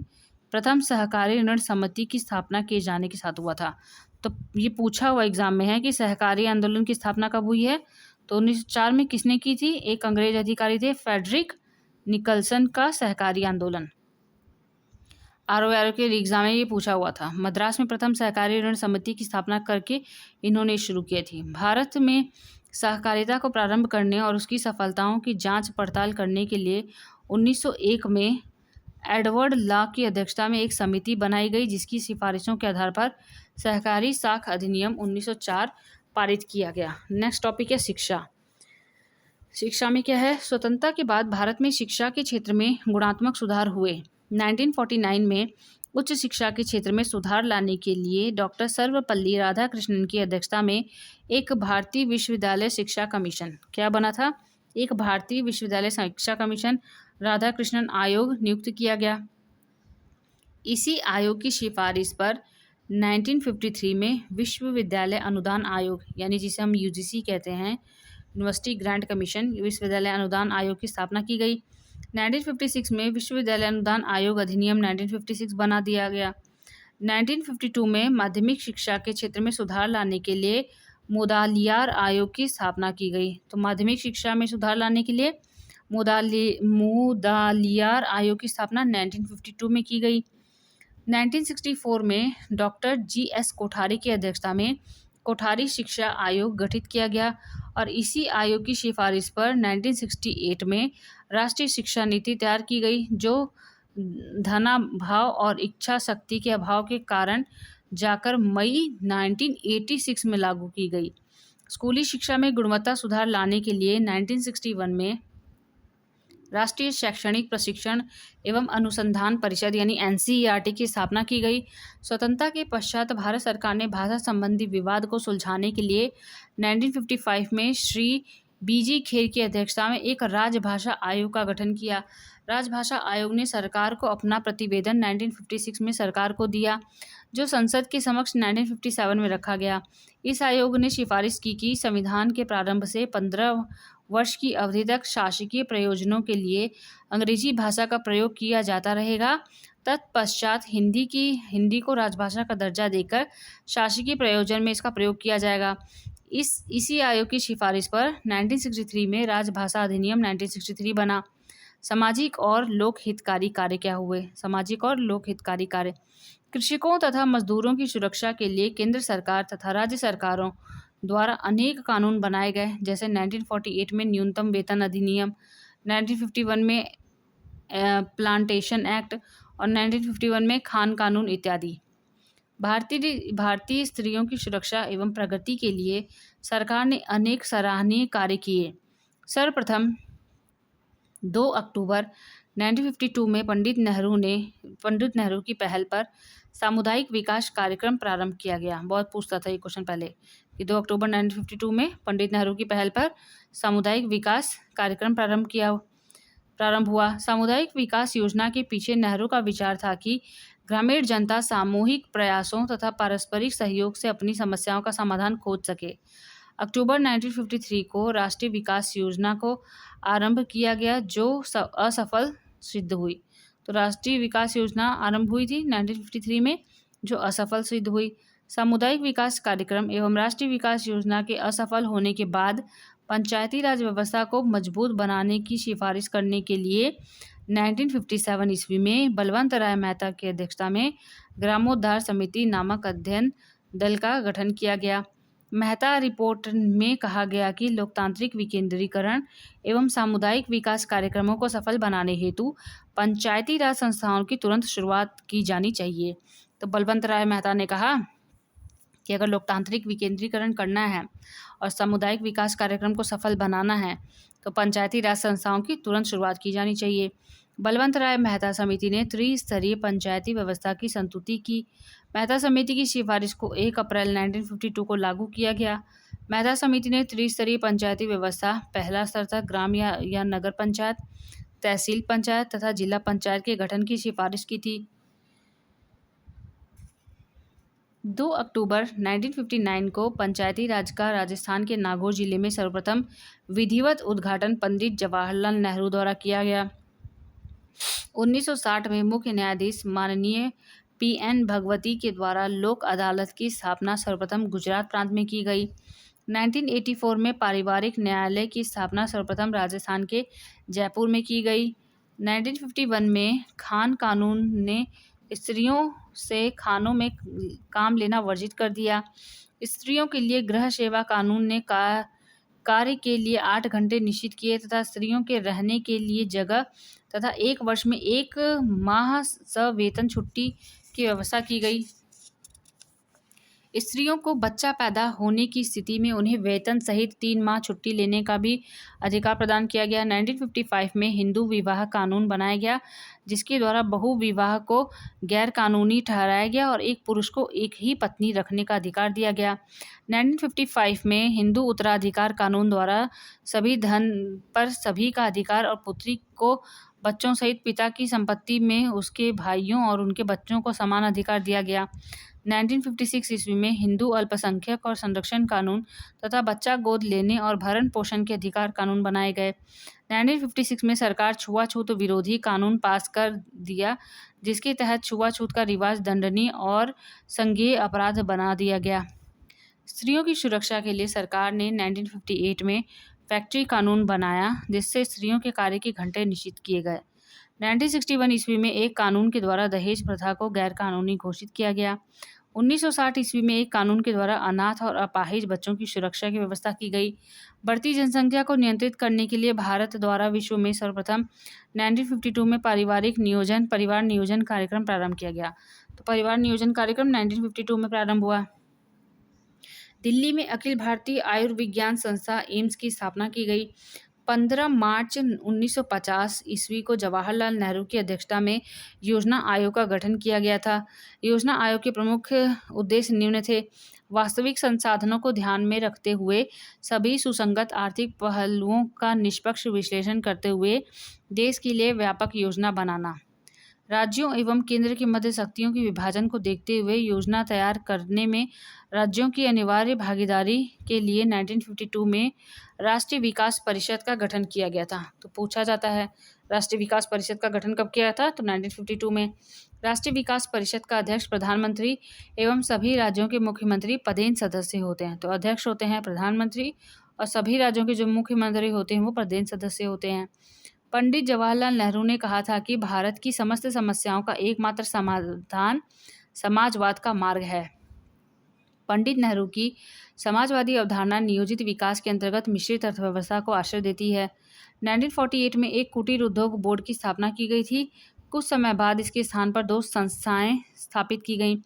प्रथम सहकारी ऋण समिति की स्थापना किए जाने के साथ हुआ था। तो ये पूछा हुआ एग्जाम में है कि सहकारी आंदोलन की स्थापना कब हुई है, तो 1904 में किसने की थी? एक अंग्रेज अधिकारी थे, फ्रेडरिक निकल्सन का सहकारी आंदोलन। ROR के एग्जाम में ये पूछा हुआ था। मद्रास में प्रथम सहकारी ऋण समिति की स्थापना करके इन्होंने शुरू की थी। भारत में सहकारिता को प्रारंभ करने और उसकी सफलताओं की जांच पड़ताल करने के लिए 1901 में एडवर्ड लॉ की अध्यक्षता में एक समिति बनाई गई, जिसकी सिफारिशों के आधार पर सहकारी साख अधिनियम 1904 पारित किया गया। नेक्स्ट टॉपिक है शिक्षा। शिक्षा में क्या है? स्वतंत्रता के बाद भारत में शिक्षा के क्षेत्र में गुणात्मक सुधार हुए। 1949 में उच्च शिक्षा के क्षेत्र में सुधार लाने के लिए डॉक्टर सर्वपल्ली राधाकृष्णन की अध्यक्षता में एक भारतीय विश्वविद्यालय शिक्षा कमीशन क्या बना था? एक भारतीय विश्वविद्यालय शिक्षा कमीशन राधाकृष्णन आयोग नियुक्त किया गया। इसी आयोग की सिफारिश पर 1953 में विश्वविद्यालय अनुदान आयोग, यानी जिसे हम UGC कहते हैं, यूनिवर्सिटी ग्रांट कमीशन, विश्वविद्यालय अनुदान आयोग की स्थापना की गई। 1956 में विश्वविद्यालय अनुदान आयोग अधिनियम 1956 बना दिया गया। 1952 में माध्यमिक शिक्षा के क्षेत्र में सुधार लाने के लिए मोदालियार आयोग की स्थापना की गई। तो माध्यमिक शिक्षा में सुधार लाने के लिए मोदालियार आयोग की स्थापना 1952 में की गई। 1964 में डॉक्टर GS कोठारी की अध्यक्षता में कोठारी शिक्षा आयोग गठित किया गया और इसी आयोग की सिफारिश पर 1968 में राष्ट्रीय शिक्षा नीति तैयार की गई, जो धनाभाव और इच्छा शक्ति के अभाव के कारण जाकर मई 1986 में लागू की गई। स्कूली शिक्षा में गुणवत्ता सुधार लाने के लिए 1961 में राष्ट्रीय शैक्षणिक प्रशिक्षण एवं अनुसंधान परिषद यानी NCERT की स्थापना की गई। स्वतंत्रता के पश्चात भारत सरकार ने भाषा संबंधी विवाद को सुलझाने के लिए 1955 में श्री BG खेर की अध्यक्षता में एक राजभाषा आयोग का गठन किया। राजभाषा आयोग ने सरकार को अपना प्रतिवेदन 1956 में सरकार को दिया, जो संसद के समक्ष 1957 में रखा गया। इस आयोग ने सिफारिश की कि संविधान के प्रारंभ से 15 वर्ष की अवधि तक शासकीय प्रयोजनों के लिए अंग्रेजी भाषा का प्रयोग किया जाता रहेगा। तत्पश्चात हिंदी को राजभाषा का दर्जा देकर शासकीय प्रयोजन में इसका प्रयोग किया जाएगा। इसी आयोग की सिफारिश पर 1963 में राजभाषा अधिनियम 1963 बना। सामाजिक और लोक हितकारी कार्य क्या हुए? सामाजिक और लोक हितकारी कार्य कृषकों तथा मजदूरों की सुरक्षा के लिए केंद्र सरकार तथा राज्य सरकारों द्वारा अनेक कानून बनाए गए, जैसे 1948 में न्यूनतम वेतन अधिनियम, 1951 में प्लांटेशन एक्ट और 1951 में खान कानून इत्यादि। भारतीय स्त्रियों की सुरक्षा एवं प्रगति के लिए सरकार ने अनेक सराहनीय कार्य किए। सर्वप्रथम 2 अक्टूबर 1952 में पंडित नेहरू की पहल पर सामुदायिक विकास कार्यक्रम प्रारंभ किया गया। बहुत पूछता था ये क्वेश्चन पहले। कि 2 अक्टूबर 1952 में पंडित नेहरू की पहल पर सामुदायिक विकास कार्यक्रम प्रारंभ हुआ। सामुदायिक विकास योजना के पीछे नेहरू का विचार था कि ग्रामीण जनता सामूहिक प्रयासों तथा पारस्परिक सहयोग से अपनी समस्याओं का समाधान खोज सके। अक्टूबर 1953 को राष्ट्रीय विकास योजना को आरंभ किया गया, जो असफल सिद्ध हुई। तो राष्ट्रीय विकास योजना आरंभ हुई थी 1953 में, जो असफल सिद्ध हुई। सामुदायिक विकास कार्यक्रम एवं राष्ट्रीय विकास योजना के असफल होने के बाद पंचायती राज व्यवस्था को मजबूत बनाने की सिफारिश करने के लिए 1957 ईस्वी में बलवंत राय मेहता की अध्यक्षता में ग्रामोद्धार समिति नामक अध्ययन दल का गठन किया गया। मेहता रिपोर्ट में कहा गया कि लोकतांत्रिक विकेंद्रीकरण एवं सामुदायिक विकास कार्यक्रमों को सफल बनाने हेतु पंचायती राज संस्थाओं की तुरंत शुरुआत की जानी चाहिए। तो बलवंत राय मेहता ने कहा कि अगर लोकतांत्रिक विकेंद्रीकरण करना है और सामुदायिक विकास कार्यक्रम को सफल बनाना है तो पंचायती राज संस्थाओं की तुरंत शुरुआत की जानी चाहिए। बलवंत राय मेहता समिति ने त्रिस्तरीय पंचायती व्यवस्था की संस्तुति की। मेहता समिति की सिफारिश को 1 अप्रैल 1952 को लागू किया गया। मेहता समिति ने त्रिस्तरीय पंचायती व्यवस्था, पहला स्तर था ग्राम या नगर पंचायत, तहसील पंचायत तथा जिला पंचायत के गठन की सिफारिश की थी। 2 अक्टूबर 1959 को पंचायती राज का राजस्थान के नागौर जिले में सर्वप्रथम विधिवत उद्घाटन पंडित जवाहरलाल नेहरू द्वारा किया गया। 1960 में मुख्य न्यायाधीश माननीय P.N. भगवती के द्वारा लोक अदालत की स्थापना सर्वप्रथम गुजरात प्रांत में की गई। 1984 में पारिवारिक न्यायालय की स्थापना सर्वप्रथम राजस्थान के जयपुर में की गई। 1951 में खान कानून ने स्त्रियों से खानों में काम लेना वर्जित कर दिया। स्त्रियों के लिए गृह सेवा कानून ने कार्य के लिए 8 घंटे निश्चित किए तथा स्त्रियों के रहने के लिए जगह तथा 1 वर्ष में 1 माह सवेतन छुट्टी की व्यवस्था की गई। स्त्रियों को बच्चा पैदा होने की स्थिति में उन्हें वेतन सहित 3 माह छुट्टी लेने का भी अधिकार प्रदान किया गया। 1955 में हिंदू विवाह कानून बनाया गया, जिसके द्वारा बहु विवाह को गैर कानूनी ठहराया गया और एक पुरुष को एक ही पत्नी रखने का अधिकार दिया गया। 1955 में हिंदू उत्तराधिकार कानून द्वारा सभी धन पर सभी का अधिकार और पुत्री को बच्चों सहित पिता की संपत्ति में उसके भाइयों और उनके बच्चों को समान अधिकार दिया गया। 1956 ईस्वी में हिंदू अल्पसंख्यक और संरक्षण कानून तथा बच्चा गोद लेने और भरण पोषण के अधिकार कानून बनाए गए। 1956 में सरकार छुआछूत विरोधी कानून पास कर दिया, जिसके तहत छुआछूत का रिवाज दंडनीय और संज्ञेय अपराध बना दिया गया। स्त्रियों की सुरक्षा के लिए सरकार ने 1958 में फैक्ट्री कानून बनाया, जिससे स्त्रियों के कार्य के घंटे निश्चित किए गए। 1961 ईस्वी में एक कानून के द्वारा दहेज प्रथा को गैर कानूनी घोषित किया गया। 1960 ईस्वी में एक कानून के द्वारा अनाथ और अपाहिज बच्चों की सुरक्षा की व्यवस्था की गई। बढ़ती जनसंख्या को नियंत्रित करने के लिए भारत द्वारा विश्व में सर्वप्रथम 1952 में परिवार नियोजन कार्यक्रम प्रारंभ किया गया। तो परिवार नियोजन कार्यक्रम 1952 में प्रारंभ हुआ। दिल्ली में अखिल भारतीय आयुर्विज्ञान संस्था एम्स की स्थापना की गई। 15 मार्च 1950 ईस्वी को जवाहरलाल नेहरू की अध्यक्षता में योजना आयोग का गठन किया गया था। योजना आयोग के प्रमुख उद्देश्य निम्न थे: वास्तविक संसाधनों को ध्यान में रखते हुए सभी सुसंगत आर्थिक पहलुओं का निष्पक्ष विश्लेषण करते हुए देश के लिए व्यापक योजना बनाना, राज्यों एवं केंद्र के मध्य शक्तियों के विभाजन को देखते हुए योजना तैयार करने में राज्यों की अनिवार्य भागीदारी के लिए 1952 में राष्ट्रीय विकास परिषद का गठन किया गया था। तो पूछा जाता है राष्ट्रीय विकास परिषद का गठन कब किया था? तो 1952 में। राष्ट्रीय विकास परिषद का अध्यक्ष प्रधानमंत्री एवं सभी राज्यों के मुख्यमंत्री पदेन सदस्य होते हैं। तो अध्यक्ष होते हैं प्रधानमंत्री और सभी राज्यों के जो मुख्यमंत्री होते हैं वो पदेन सदस्य होते हैं। पंडित जवाहरलाल नेहरू ने कहा था कि भारत की समस्त समस्याओं का एकमात्र समाधान समाजवाद का मार्ग है। पंडित नेहरू की समाजवादी अवधारणा नियोजित विकास के अंतर्गत मिश्रित अर्थव्यवस्था को आश्रय देती है। 1948 में एक कुटीर उद्योग बोर्ड की स्थापना की गई थी। कुछ समय बाद इसके स्थान पर 2 संस्थाएं स्थापित की गईं: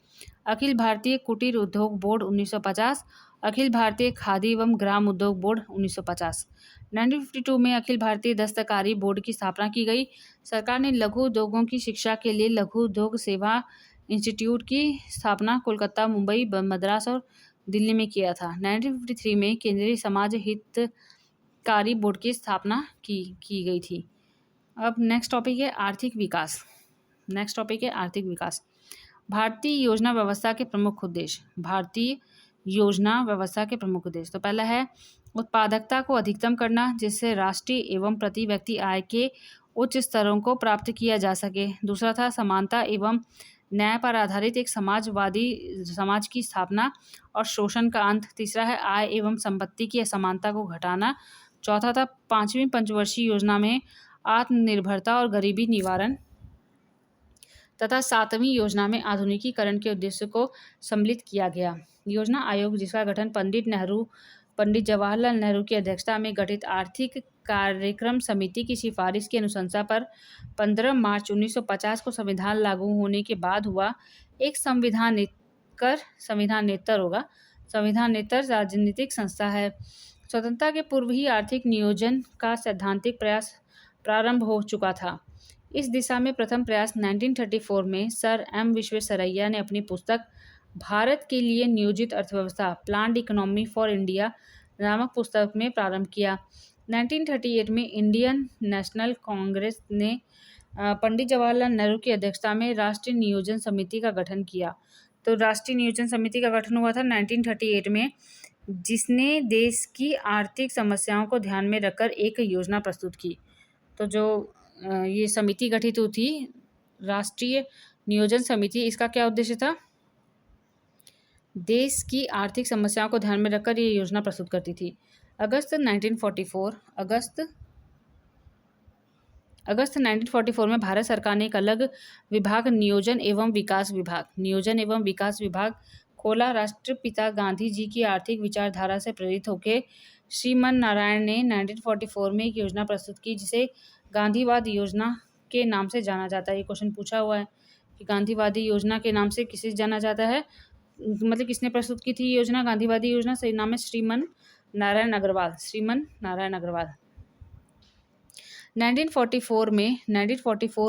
अखिल भारतीय कुटीर उद्योग बोर्ड 1950, अखिल भारतीय खादी एवं ग्राम उद्योग बोर्ड 1950। 1952 में अखिल भारतीय दस्तकारी बोर्ड की स्थापना की गई। सरकार ने लघु उद्योगों की शिक्षा के लिए लघु उद्योग सेवा इंस्टीट्यूट की स्थापना कोलकाता, मुंबई, मद्रास और दिल्ली में किया था। 1953 में केंद्रीय समाज हितकारी बोर्ड की स्थापना की गई थी। अब नेक्स्ट टॉपिक है आर्थिक विकास। भारतीय योजना व्यवस्था के प्रमुख उद्देश्य। तो पहला है उत्पादकता को अधिकतम करना, जिससे राष्ट्रीय एवं प्रति व्यक्ति आय के उच्च स्तरों को प्राप्त किया जा सके। दूसरा था समानता एवं न्याय पर आधारित एक समाजवादी समाज की स्थापना और शोषण का अंत। तीसरा है आय एवं संपत्ति की असमानता को घटाना। चौथा था 5वीं पंचवर्षीय योजना में आत्मनिर्भरता और गरीबी निवारण तथा 7वीं योजना में आधुनिकीकरण के उद्देश्य को सम्मिलित किया गया। योजना आयोग, जिसका गठन पंडित जवाहरलाल नेहरू की अध्यक्षता में गठित आर्थिक कार्यक्रम समिति की सिफारिश की अनुशंसा पर 15 मार्च 1950 को संविधान लागू होने के बाद हुआ। एक संविधानेतर राजनीतिक संस्था है। स्वतंत्रता के पूर्व ही आर्थिक नियोजन का सैद्धांतिक प्रयास प्रारंभ हो चुका था। इस दिशा में प्रथम प्रयास 1934 में सर एम विश्वेश्वरैया ने अपनी पुस्तक भारत के लिए नियोजित अर्थव्यवस्था प्लान्ड इकोनॉमी फॉर इंडिया नामक पुस्तक में प्रारंभ किया। 1938 में इंडियन नेशनल कांग्रेस ने पंडित जवाहरलाल नेहरू की अध्यक्षता में राष्ट्रीय नियोजन समिति का गठन किया। तो राष्ट्रीय नियोजन समिति का गठन हुआ था 1938 में, जिसने देश की आर्थिक समस्याओं को ध्यान में रखकर एक योजना प्रस्तुत की। तो जो ये समिति गठित हुई थी, राष्ट्रीय नियोजन समिति, इसका क्या उद्देश्य था? देश की आर्थिक समस्याओं को ध्यान में रखकर ये योजना प्रस्तुत करती थी। अगस्त 1944 में भारत सरकार ने एक अलग विभाग नियोजन एवं विकास विभाग खोला। राष्ट्रपिता गांधी जी की आर्थिक विचारधारा से प्रेरित होकर श्रीमन नारायण ने 1944 में एक योजना प्रस्तुत की, जिसे गांधीवाद योजना के नाम से जाना जाता है। ये क्वेश्चन पूछा हुआ है कि गांधीवादी योजना के नाम से किसे जाना जाता है, मतलब किसने प्रस्तुत की थी योजना? गांधीवादी योजना। सही नाम है श्रीमन नारायण अग्रवाल। 1944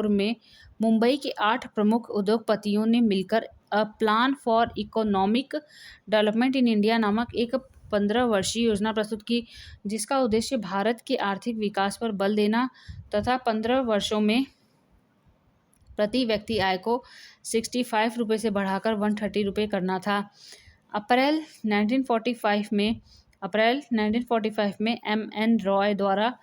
में मुंबई के 8 प्रमुख उद्योगपतियों ने मिलकर a plan for economic development in India नामक एक 15 वर्षीय योजना प्रस्तुत की, जिसका उद्देश्य भारत के आर्थिक विकास पर बल देना तथा 15 वर्षों में प्रति व्यक्ति आय को 65 रुपये से बढ़ाकर 130 रुपये करना था। अप्रैल 1945 में M.N. रॉय द्वारा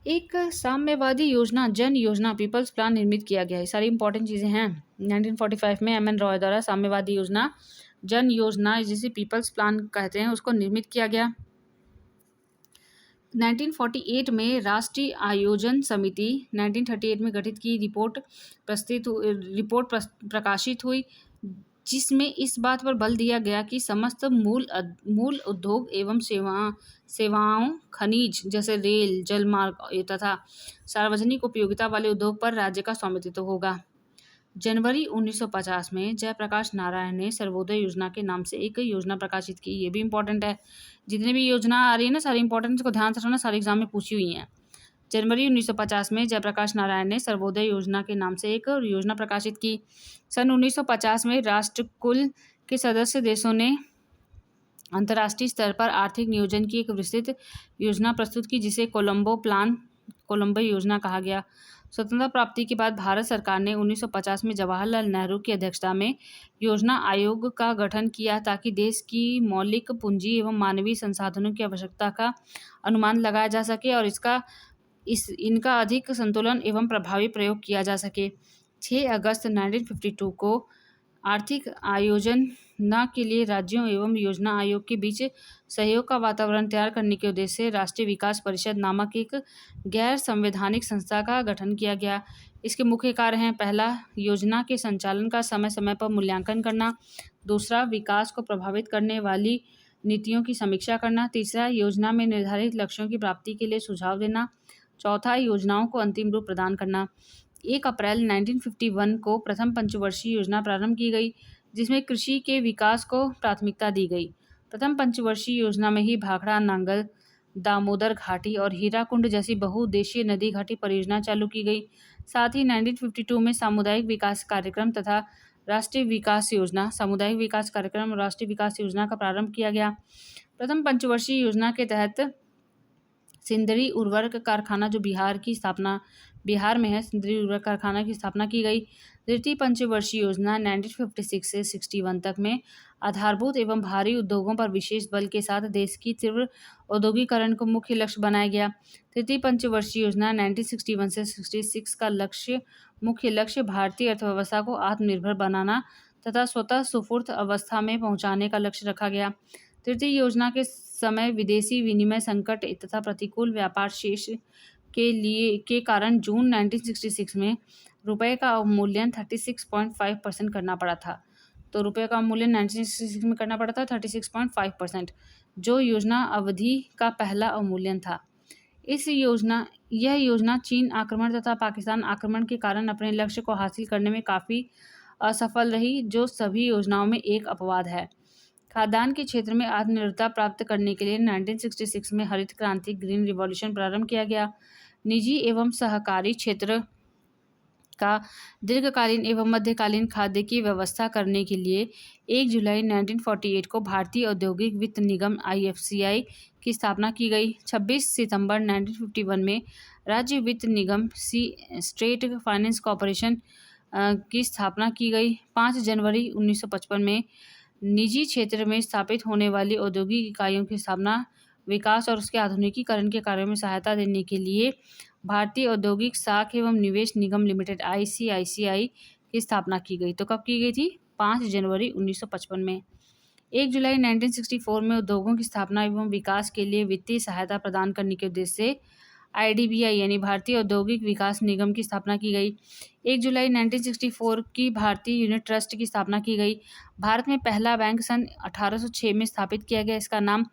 एक साम्यवादी योजना जन योजना पीपल्स प्लान निर्मित किया गया है। सारी इंपॉर्टेंट चीज़ें हैं। 1945 में M.N. रॉय द्वारा साम्यवादी योजना जन योजना, जिसे पीपल्स प्लान कहते हैं, उसको निर्मित किया गया। 1948 में राष्ट्रीय आयोजन समिति 1938 में गठित की रिपोर्ट प्रकाशित हुई, जिसमें इस बात पर बल दिया गया कि समस्त मूल उद्योग एवं सेवाओं, खनिज जैसे रेल, जलमार्ग तथा सार्वजनिक उपयोगिता वाले उद्योग पर राज्य का स्वामित्व होगा। जनवरी 1950 में जयप्रकाश नारायण ने सर्वोदय योजना के नाम से एक योजना प्रकाशित की। ये भी इंपॉर्टेंट है। जितनी भी योजना आ रही है ना, सारी इंपॉर्टेंट को ध्यान से रखना, सारे एग्जाम में पूछी हुई हैं। जनवरी 1950 में जयप्रकाश नारायण ने सर्वोदय योजना के नाम से एक योजना प्रकाशित की। सन 1950 में राष्ट्रकुल के सदस्य देशों ने अंतर्राष्ट्रीय स्तर पर आर्थिक नियोजन की एक विस्तृत योजना प्रस्तुत की, जिसे कोलंबो योजना कहा गया। स्वतंत्रता प्राप्ति के बाद भारत सरकार ने 1950 में जवाहरलाल नेहरू की अध्यक्षता में योजना आयोग का गठन किया, ताकि देश की मौलिक पूंजी एवं मानवीय संसाधनों की आवश्यकता का अनुमान लगाया जा सके और इनका अधिक संतुलन एवं प्रभावी प्रयोग किया जा सके। 6 अगस्त 1952 को आर्थिक आयोजना के लिए राज्यों एवं योजना आयोग के बीच सहयोग का वातावरण तैयार करने के उद्देश्य से राष्ट्रीय विकास परिषद नामक एक गैर संवैधानिक संस्था का गठन किया गया। इसके मुख्य कार्य हैं: पहला, योजना के संचालन का समय समय पर मूल्यांकन करना। दूसरा, विकास को प्रभावित करने वाली नीतियों की समीक्षा करना। तीसरा, योजना में निर्धारित लक्ष्यों की प्राप्ति के लिए सुझाव देना। चौथा, योजनाओं को अंतिम रूप प्रदान करना। 1 अप्रैल 1951 को प्रथम पंचवर्षीय योजना प्रारंभ की गई, जिसमें कृषि के विकास को प्राथमिकता दी गई। प्रथम पंचवर्षीय योजना में ही भाखड़ा नांगल, दामोदर घाटी और हीराकुंड जैसी बहुउद्देशीय नदी घाटी परियोजना चालू की गई। साथ ही 1952 में सामुदायिक विकास कार्यक्रम तथा राष्ट्रीय विकास योजना, सामुदायिक विकास कार्यक्रम और राष्ट्रीय विकास योजना का प्रारंभ किया गया। प्रथम पंचवर्षीय योजना के तहत सिंदरी उर्वरक कारखाना जो बिहार में है, सिंदरी उर्वरक कारखाना की स्थापना की गई। द्वितीय पंचवर्षीय योजना 1956 से 61 तक में आधारभूत एवं भारी उद्योगों पर विशेष बल के साथ देश की तीव्र औद्योगिकरण को मुख्य लक्ष्य बनाया गया। तृतीय पंचवर्षीय योजना 1961 से 66 का मुख्य लक्ष्य भारतीय अर्थव्यवस्था को आत्मनिर्भर बनाना तथा स्वतः स्फूर्त अवस्था में पहुंचाने का लक्ष्य रखा गया। तृतीय योजना के समय विदेशी विनिमय संकट तथा प्रतिकूल व्यापार शेष के कारण जून 1966 में रुपए का अवमूल्यन 36.5% करना पड़ा था। तो रुपए का अवमूल्यन 1966 में करना पड़ा था 36.5%, जो योजना अवधि का पहला अवमूल्यन था। यह योजना चीन आक्रमण तथा पाकिस्तान आक्रमण के कारण अपने लक्ष्य को हासिल करने में काफ़ी असफल रही, जो सभी योजनाओं में एक अपवाद है। खाद्यान्न के क्षेत्र में आत्मनिर्भरता प्राप्त करने के लिए 1966 में हरित क्रांति ग्रीन रिवॉल्यूशन प्रारंभ किया गया। निजी एवं सहकारी क्षेत्र का दीर्घकालीन एवं मध्यकालीन खाद्य की व्यवस्था करने के लिए 1 जुलाई 1948 को भारतीय औद्योगिक वित्त निगम IFCI की स्थापना की गई। 26 सितंबर 1951 में राज्य वित्त निगम स्टेट फाइनेंस कॉरपोरेशन की स्थापना की गई। 5 जनवरी 1955 में निजी क्षेत्र में स्थापित होने वाली औद्योगिक इकाइयों की स्थापना, विकास और उसके आधुनिकीकरण के कार्यों में सहायता देने के लिए भारतीय औद्योगिक साख एवं निवेश निगम लिमिटेड ICICI की स्थापना की गई। तो कब की गई थी? 5 जनवरी 1955 में। 1 जुलाई 1964 में उद्योगों की स्थापना एवं विकास के लिए वित्तीय सहायता प्रदान करने के उद्देश्य से IDBI यानी भारतीय औद्योगिक विकास निगम की स्थापना की गई। 1 जुलाई 1964 की भारतीय यूनिट ट्रस्ट की स्थापना की गई। भारत में पहला बैंक सन 1806 में स्थापित किया गया। इसका नाम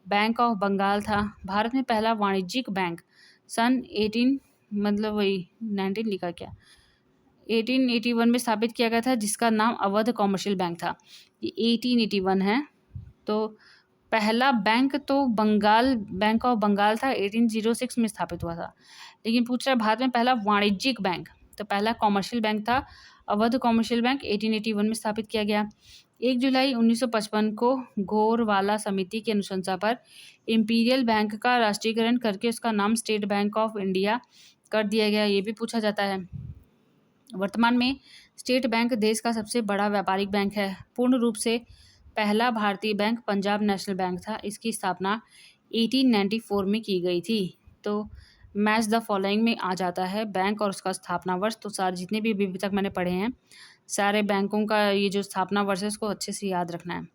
बैंक ऑफ बंगाल था। भारत में पहला वाणिज्यिक बैंक सन 19 लिखा क्या 1881 में स्थापित किया गया था, जिसका नाम अवध कॉमर्शियल बैंक था। ये 1881 है। तो पहला बैंक तो बैंक ऑफ बंगाल था, 1806 में स्थापित हुआ था। लेकिन पूछ रहा है भारत में पहला वाणिज्यिक बैंक, तो पहला कॉमर्शियल बैंक था अवध कॉमर्शियल बैंक, 1881 में स्थापित किया गया। 1 जुलाई 1955 को घोरवाला समिति की अनुशंसा पर इंपीरियल बैंक का राष्ट्रीयकरण करके उसका नाम स्टेट बैंक ऑफ इंडिया कर दिया गया। ये भी पूछा जाता है। वर्तमान में स्टेट बैंक देश का सबसे बड़ा व्यापारिक बैंक है। पूर्ण रूप से पहला भारतीय बैंक पंजाब नेशनल बैंक था। इसकी स्थापना 1894 में की गई थी। तो मैच द फॉलोइंग में आ जाता है बैंक और उसका स्थापना वर्ष। तो सारे जितने भी अभी तक मैंने पढ़े हैं सारे बैंकों का ये जो स्थापना वर्ष है उसको अच्छे से याद रखना है।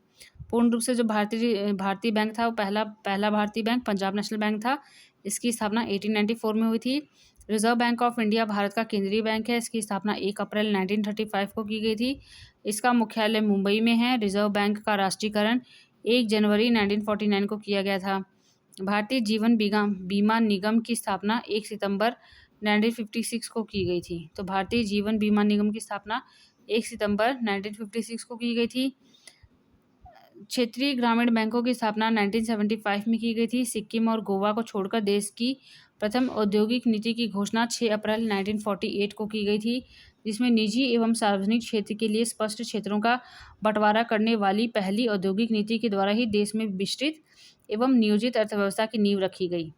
पूर्ण रूप से जो भारतीय बैंक था वो पहला भारतीय बैंक पंजाब नेशनल बैंक था। इसकी स्थापना 1894 में हुई थी। Reserve bank of India Bharat का केंद्रीय बैंक है। इसकी स्थापना 1 अप्रैल 1935 को की गई थी। इसका मुख्यालय मुंबई में है। रिजर्व बैंक का राष्ट्रीयकरण 1 जनवरी 1949 को किया गया था। भारतीय जीवन बीमा निगम की स्थापना 1 सितंबर 1956 को की गई थी। तो भारतीय जीवन बीमा निगम की स्थापना 1 सितंबर 1956 को की गई थी। क्षेत्रीय ग्रामीण बैंकों की स्थापना 1975 में की गई थी। सिक्किम और गोवा को छोड़कर देश की प्रथम औद्योगिक नीति की घोषणा 6 अप्रैल 1948 को की गई थी, जिसमें निजी एवं सार्वजनिक क्षेत्र के लिए स्पष्ट क्षेत्रों का बंटवारा करने वाली पहली औद्योगिक नीति के द्वारा ही देश में विस्तृत एवं नियोजित अर्थव्यवस्था की नींव रखी गई।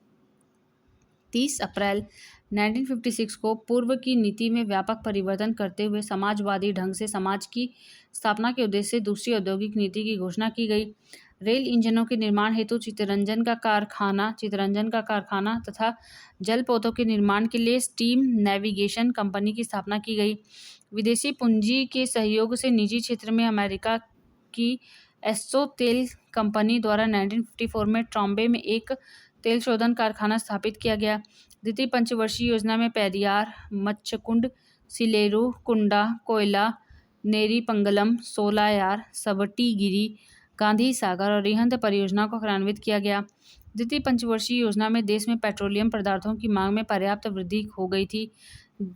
30 अप्रैल 1956 को पूर्व की नीति में व्यापक परिवर्तन करते हुए समाजवादी ढंग से समाज की स्थापना के उद्देश्य से दूसरी औद्योगिक नीति की घोषणा की गई। रेल इंजनों के निर्माण हेतु चितरंजन का कारखाना तथा जलपोतों के निर्माण के लिए स्टीम नेविगेशन कंपनी की स्थापना की गई। विदेशी पूंजी के सहयोग से निजी क्षेत्र में अमेरिका की एस्सो तेल कंपनी द्वारा 1954 में ट्रॉम्बे में एक तेल शोधन कारखाना स्थापित किया गया। द्वितीय पंचवर्षीय योजना में पेरियार, मच्छकुंड, सिलेरू, कुंडा, कोयला, नेरीपंगलम, सोलायार, सबटीगिरी, गांधी सागर और रिहंद परियोजनाओं को क्रियान्वित किया गया। द्वितीय पंचवर्षीय योजना में देश में पेट्रोलियम पदार्थों की मांग में पर्याप्त वृद्धि हो गई थी।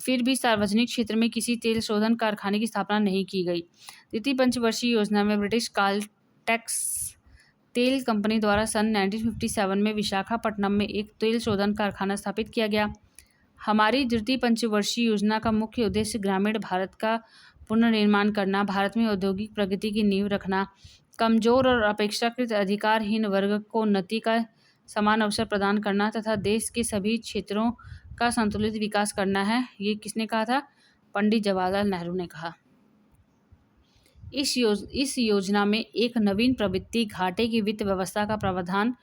फिर भी सार्वजनिक क्षेत्र में किसी तेल शोधन कारखाने की स्थापना नहीं की गई। द्वितीय पंचवर्षीय योजना में ब्रिटिश कालटेक्स तेल कंपनी द्वारा सन 1957 में विशाखापट्टनम में एक तेल शोधन कारखाना स्थापित किया गया। हमारी द्वितीय पंचवर्षीय योजना का मुख्य उद्देश्य ग्रामीण भारत का पुनर्निर्माण करना, भारत में औद्योगिक प्रगति की नींव रखना, कमजोर और अपेक्षाकृत अधिकारहीन वर्ग को उन्नति का समान अवसर प्रदान करना तथा देश के सभी क्षेत्रों का संतुलित विकास करना है। ये किसने कहा था? पंडित जवाहरलाल नेहरू ने कहा। इस योजना में एक नवीन प्रवृत्ति घाटे की वित्त व्यवस्था का प्रावधान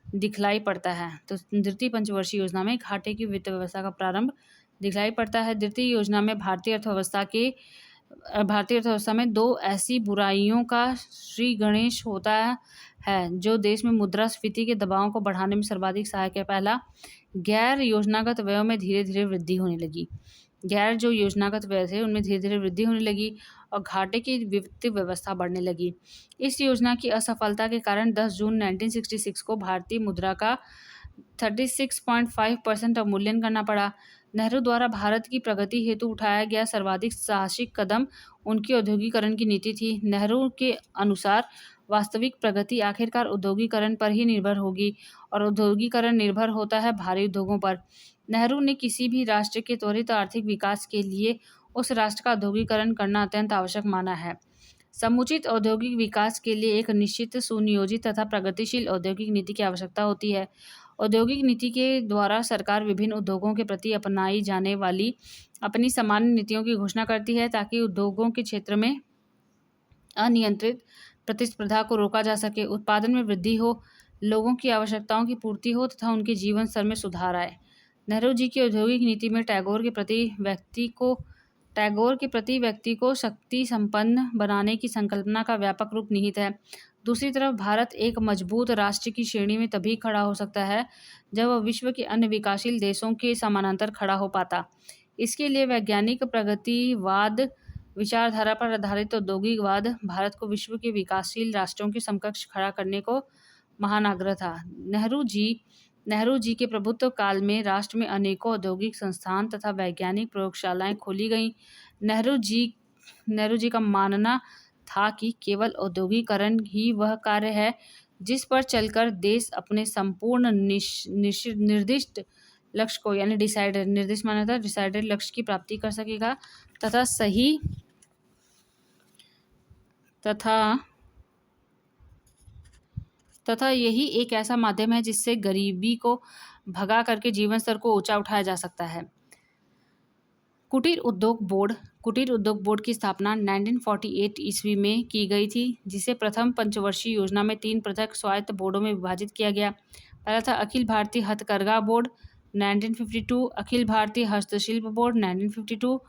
दिखलाई पड़ता है। तो द्वितीय पंचवर्षीय योजना में घाटे की वित्त व्यवस्था का प्रारंभ दिखलाई पड़ता है। द्वितीय योजना में भारतीय अर्थव्यवस्था में दो ऐसी बुराइयों का श्री गणेश होता है जो देश में मुद्रास्फीति के दबाव को बढ़ाने में सर्वाधिक सहायक है। पहला, गैर योजनागत व्ययों में धीरे धीरे वृद्धि होने लगी। गैर जो योजनागत व्यय थे उनमें धीरे धीरे वृद्धि होने लगी और घाटे की वित्तीय व्यवस्था बढ़ने लगी। इस योजना की असफलता के कारण 10 जून 1966 को भारतीय मुद्रा का 36.5% अवमूल्यन करना पड़ा। नेहरू द्वारा भारत की प्रगति हेतु उठाया गया सर्वाधिक साहसिक कदम उनकी औद्योगिकरण की नीति थी। नेहरू के अनुसार वास्तविक प्रगति आखिरकार औद्योगिकरण पर ही निर्भर होगी और औद्योगिकरण निर्भर होता है भारी उद्योगों पर। नेहरू ने किसी भी राष्ट्र के त्वरित आर्थिक विकास के लिए उस राष्ट्र का औद्योगिकरण करना अत्यंत आवश्यक माना है। समुचित औद्योगिक विकास के लिए एक निश्चित सुनियोजित तथा प्रगतिशील औद्योगिक नीति की आवश्यकता होती है। औद्योगिक नीति के द्वारा सरकार विभिन्न उद्योगों के प्रति अपनाई जाने वाली अपनी सामान्य नीतियों की घोषणा करती है ताकि उद्योगों के क्षेत्र में अनियंत्रित प्रतिस्पर्धा को रोका जा सके, उत्पादन में वृद्धि हो, लोगों की आवश्यकताओं की पूर्ति हो तथा उनके जीवन स्तर में सुधार आए। नेहरू जी की औद्योगिक नीति में टैगोर के प्रति व्यक्ति को शक्ति संपन्न बनाने की संकल्पना का व्यापक रूप निहित है। दूसरी तरफ भारत एक मजबूत राष्ट्र की श्रेणी में तभी खड़ा हो सकता है जब वह विश्व के अन्य विकासशील देशों के समानांतर खड़ा हो पाता। इसके लिए वैज्ञानिक प्रगतिवाद विचारधारा पर आधारित औद्योगिकवाद भारत को विश्व के विकासशील राष्ट्रों के समकक्ष खड़ा करने को महान आग्रह था। नेहरू जी के प्रभुत्व काल में राष्ट्र में अनेकों औद्योगिक संस्थान तथा वैज्ञानिक प्रयोगशालाएं खोली गईं। नेहरू जी का मानना था कि केवल औद्योगिकरण ही वह कार्य है जिस पर चलकर देश अपने संपूर्ण निर्दिष्ट लक्ष्य को यानी डिसाइडेड लक्ष्य की प्राप्ति कर सकेगा तथा यही एक ऐसा माध्यम है जिससे गरीबी को भगा करके जीवन स्तर को ऊंचा उठाया जा सकता है। कुटीर उद्योग बोर्ड की स्थापना 1948 ईस्वी में की गई थी, जिसे प्रथम पंचवर्षीय योजना में 3 पृथक स्वायत्त बोर्डों में विभाजित किया गया। पहला था अखिल भारतीय हथकरघा बोर्ड 1952, अखिल भारतीय हस्तशिल्प बोर्ड 1952,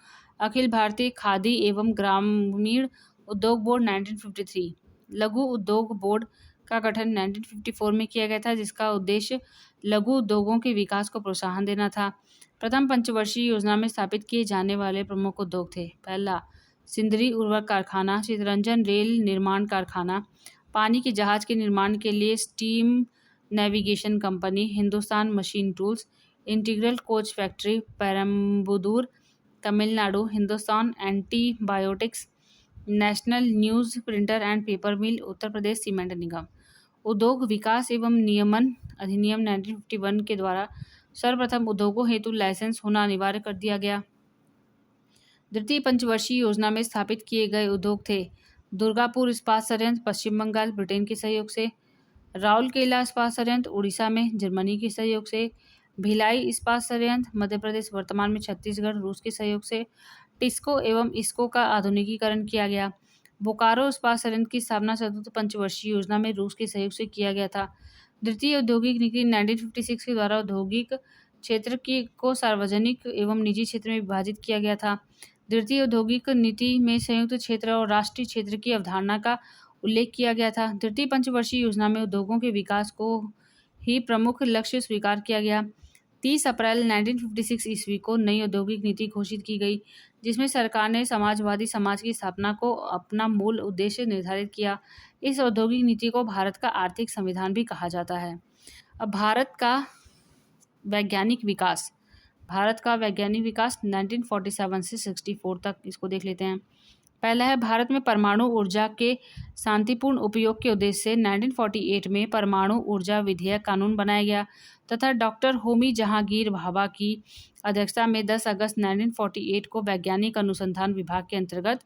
अखिल भारतीय खादी एवं ग्रामीण उद्योग बोर्ड 1953। लघु उद्योग बोर्ड का गठन 1954 में किया गया था, जिसका उद्देश्य लघु उद्योगों के विकास को प्रोत्साहन देना था। प्रथम पंचवर्षीय योजना में स्थापित किए जाने वाले प्रमुख उद्योग थे: पहला, सिंदरी उर्वरक कारखाना, चितरंजन रेल निर्माण कारखाना, पानी के जहाज के निर्माण के लिए steam navigation company, Hindustan machine tools, integral coach factory Perambadur Tamil Nadu, Hindustan antibiotics, national news printer and paper mill Uttar Pradesh, cement निगम। उद्योग विकास एवं नियमन अधिनियम 1951 के द्वारा सर्वप्रथम उद्योगों हेतु लाइसेंस होना अनिवार्य कर दिया गया। द्वितीय पंचवर्षीय योजना में स्थापित किए गए उद्योग थे: दुर्गापुर इस्पात संयंत्र पश्चिम बंगाल ब्रिटेन के सहयोग से, राउरकेला इस्पात संयंत्र उड़ीसा में जर्मनी के सहयोग से, भिलाई इस्पात संयंत्र मध्य प्रदेश वर्तमान में छत्तीसगढ़ रूस के सहयोग से, टिस्को एवं इस्को का आधुनिकीकरण किया गया। बोकारो इस्पात संयंत्र की स्थापना चतुर्थ पंचवर्षीय योजना में रूस के सहयोग से किया गया था। द्वितीय औद्योगिक नीति 1956 के द्वारा औद्योगिक क्षेत्र को सार्वजनिक एवं निजी क्षेत्र में विभाजित किया गया था। द्वितीय औद्योगिक नीति में संयुक्त क्षेत्र और राष्ट्रीय क्षेत्र की अवधारणा का उल्लेख किया गया था। द्वितीय पंचवर्षीय योजना में उद्योगों के विकास को ही प्रमुख लक्ष्य स्वीकार किया गया। 30 अप्रैल 1956 ईस्वी को नई औद्योगिक नीति घोषित की गई, जिसमें सरकार ने समाजवादी समाज की स्थापना को अपना मूल उद्देश्य निर्धारित किया। इस औद्योगिक नीति को भारत का आर्थिक संविधान भी कहा जाता है। अब भारत का वैज्ञानिक विकास 1947 से 64 तक इसको देख लेते हैं। पहला है, भारत में परमाणु ऊर्जा के शांतिपूर्ण उपयोग के उद्देश्य से 1948 में परमाणु ऊर्जा विधेयक कानून बनाया गया तथा डॉक्टर होमी जहांगीर भाभा की अध्यक्षता में 10 अगस्त 1948 को वैज्ञानिक अनुसंधान विभाग के अंतर्गत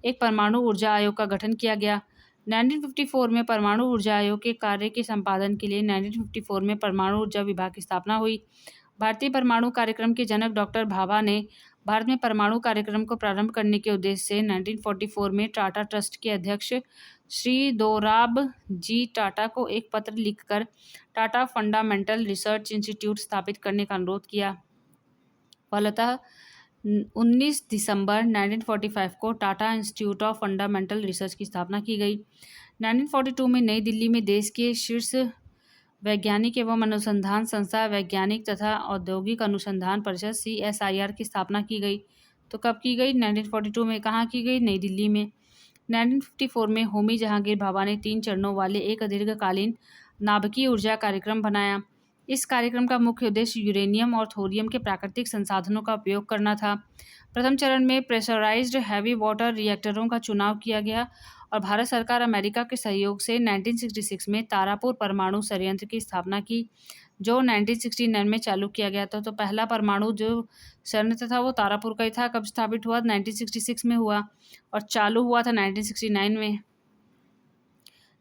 एक परमाणु ऊर्जा आयोग का गठन किया गया। 1954 में परमाणु ऊर्जा आयोग के कार्य के संपादन के लिए 1954 में परमाणु ऊर्जा विभाग की स्थापना हुई। भारतीय परमाणु कार्यक्रम के जनक डॉक्टर भाभा ने भारत में परमाणु कार्यक्रम को प्रारंभ करने के उद्देश्य से 1944 में टाटा ट्रस्ट के अध्यक्ष श्री दोराब जी टाटा को एक पत्र लिखकर टाटा फंडामेंटल रिसर्च इंस्टीट्यूट स्थापित करने का अनुरोध किया। फलतः 19 दिसंबर 1945 को Tata institute of fundamental research की स्थापना की गई। 1942 में नई दिल्ली में देश के शीर्ष वैज्ञानिक एवं अनुसंधान संस्था वैज्ञानिक तथा औद्योगिक अनुसंधान परिषद CSIR की स्थापना की गई। तो कब की गई? 1942 में। कहाँ की गई? नई दिल्ली में। 1954 में होमी जहांगीर भाभा ने 3 चरणों वाले एक दीर्घकालीन नाभिकीय ऊर्जा कार्यक्रम बनाया। इस कार्यक्रम का मुख्य उद्देश्य यूरेनियम और थोरियम के प्राकृतिक संसाधनों का उपयोग करना था। प्रथम चरण में प्रेशराइज्ड हैवी वाटर रिएक्टरों का चुनाव किया गया और भारत सरकार अमेरिका के सहयोग से 1966 में तारापुर परमाणु संयंत्र की स्थापना की, जो 1969 में चालू किया गया था। तो पहला परमाणु जो संयंत्र था वो तारापुर का ही था। कब स्थापित हुआ? 1966 में हुआ और चालू हुआ था 1969 में।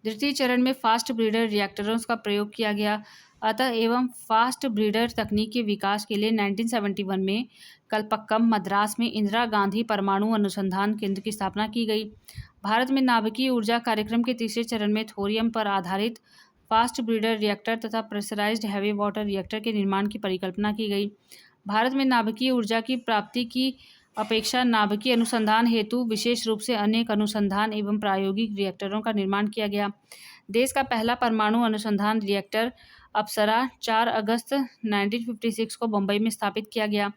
द्वितीय चरण में फास्ट ब्रीडर रिएक्टरों का प्रयोग किया गया। अतः एवं फास्ट ब्रीडर तकनीक के विकास के लिए 1971 में कलपक्कम मद्रास में इंदिरा गांधी परमाणु अनुसंधान केंद्र की स्थापना की गई। भारत में नाभिकीय ऊर्जा कार्यक्रम के तीसरे चरण में थोरियम पर आधारित फास्ट ब्रीडर रिएक्टर तथा प्रेशराइज्ड हैवी वाटर रिएक्टर के निर्माण की परिकल्पना की गई। भारत में नाभिकीय ऊर्जा की प्राप्ति की अपेक्षा नाभिकीय अनुसंधान हेतु विशेष रूप से अनेक अनुसंधान एवं प्रायोगिक रिएक्टरों का निर्माण किया गया। देश का पहला परमाणु अनुसंधान रिएक्टर अप्सरा 4 अगस्त 1956 को बम्बई में स्थापित किया गया।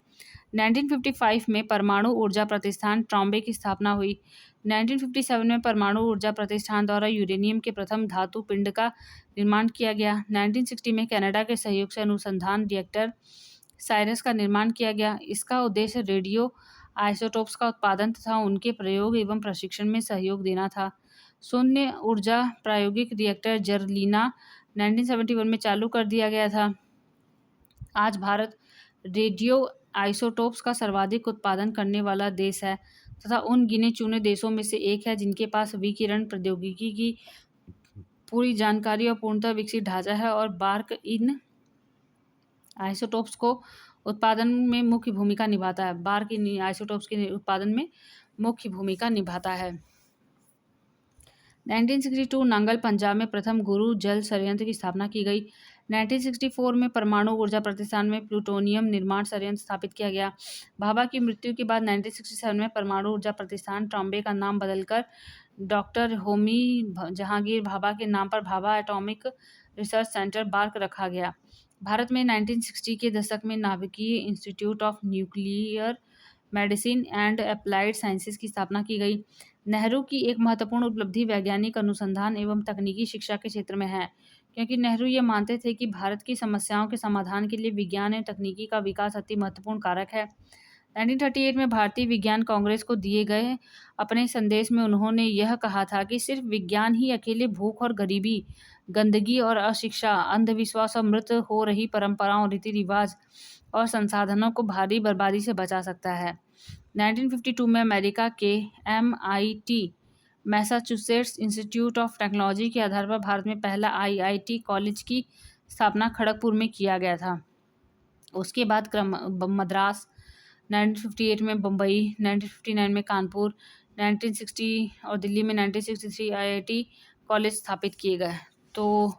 1955 में परमाणु ऊर्जा प्रतिष्ठान ट्रॉम्बे की स्थापना हुई। 1957 में परमाणु ऊर्जा प्रतिष्ठान द्वारा यूरेनियम के प्रथम धातु पिंड का निर्माण किया गया। 1960 में कनाडा के सहयोग से अनुसंधान रिएक्टर साइरस का निर्माण किया गया। इसका उद्देश्य रेडियो आइसोटोप्स का उत्पादन तथा उनके प्रयोग एवं प्रशिक्षण में सहयोग देना था। शून्य ऊर्जा प्रायोगिक रिएक्टर जर्लिना 1971 में चालू कर दिया गया था। आज भारत रेडियो आइसोटोप्स का सर्वाधिक उत्पादन करने वाला देश है तथा उन गिने चुने देशों में से एक है जिनके पास विकिरण प्रौद्योगिकी की पूरी जानकारी और पूर्णतः विकसित ढांचा है और बार्क इन आइसोटोप्स को उत्पादन में मुख्य भूमिका निभाता है। बार्क इन आइसोटोप्स के उत्पादन में मुख्य भूमिका निभाता है। 1962 नांगल पंजाब में प्रथम गुरु जल संयंत्र की स्थापना की गई। 1964 में परमाणु ऊर्जा प्रतिष्ठान में प्लूटोनियम निर्माण संयंत्र स्थापित किया गया। भाभा की मृत्यु के बाद 1967 में परमाणु ऊर्जा प्रतिष्ठान ट्रॉम्बे का नाम बदलकर डॉक्टर होमी जहांगीर भाभा के नाम पर Bhabha atomic research centre bark रखा गया। भारत में 1960 के दशक में नाभिकीय institute of nuclear medicine and applied sciences की स्थापना की गई। नेहरू की एक महत्वपूर्ण उपलब्धि वैज्ञानिक अनुसंधान एवं तकनीकी शिक्षा के क्षेत्र में है, क्योंकि नेहरू ये मानते थे कि भारत की समस्याओं के समाधान के लिए विज्ञान एवं तकनीकी का विकास अति महत्वपूर्ण कारक है। 1938 में भारतीय विज्ञान कांग्रेस को दिए गए अपने संदेश में उन्होंने यह कहा था कि सिर्फ विज्ञान ही अकेले भूख और गरीबी, गंदगी और अशिक्षा, अंधविश्वास और मृत हो रही परंपराओं, रीति रिवाज और संसाधनों को भारी बर्बादी से बचा सकता है। 1952 में अमेरिका के MIT Massachusetts institute of technology के आधार पर भारत में पहला IIT कॉलेज की स्थापना खड़गपुर में किया गया था। उसके बाद मद्रास, 1958 में बम्बई, 1959 में कानपुर, 1960 और दिल्ली में 1963 IIT कॉलेज स्थापित किए गए। तो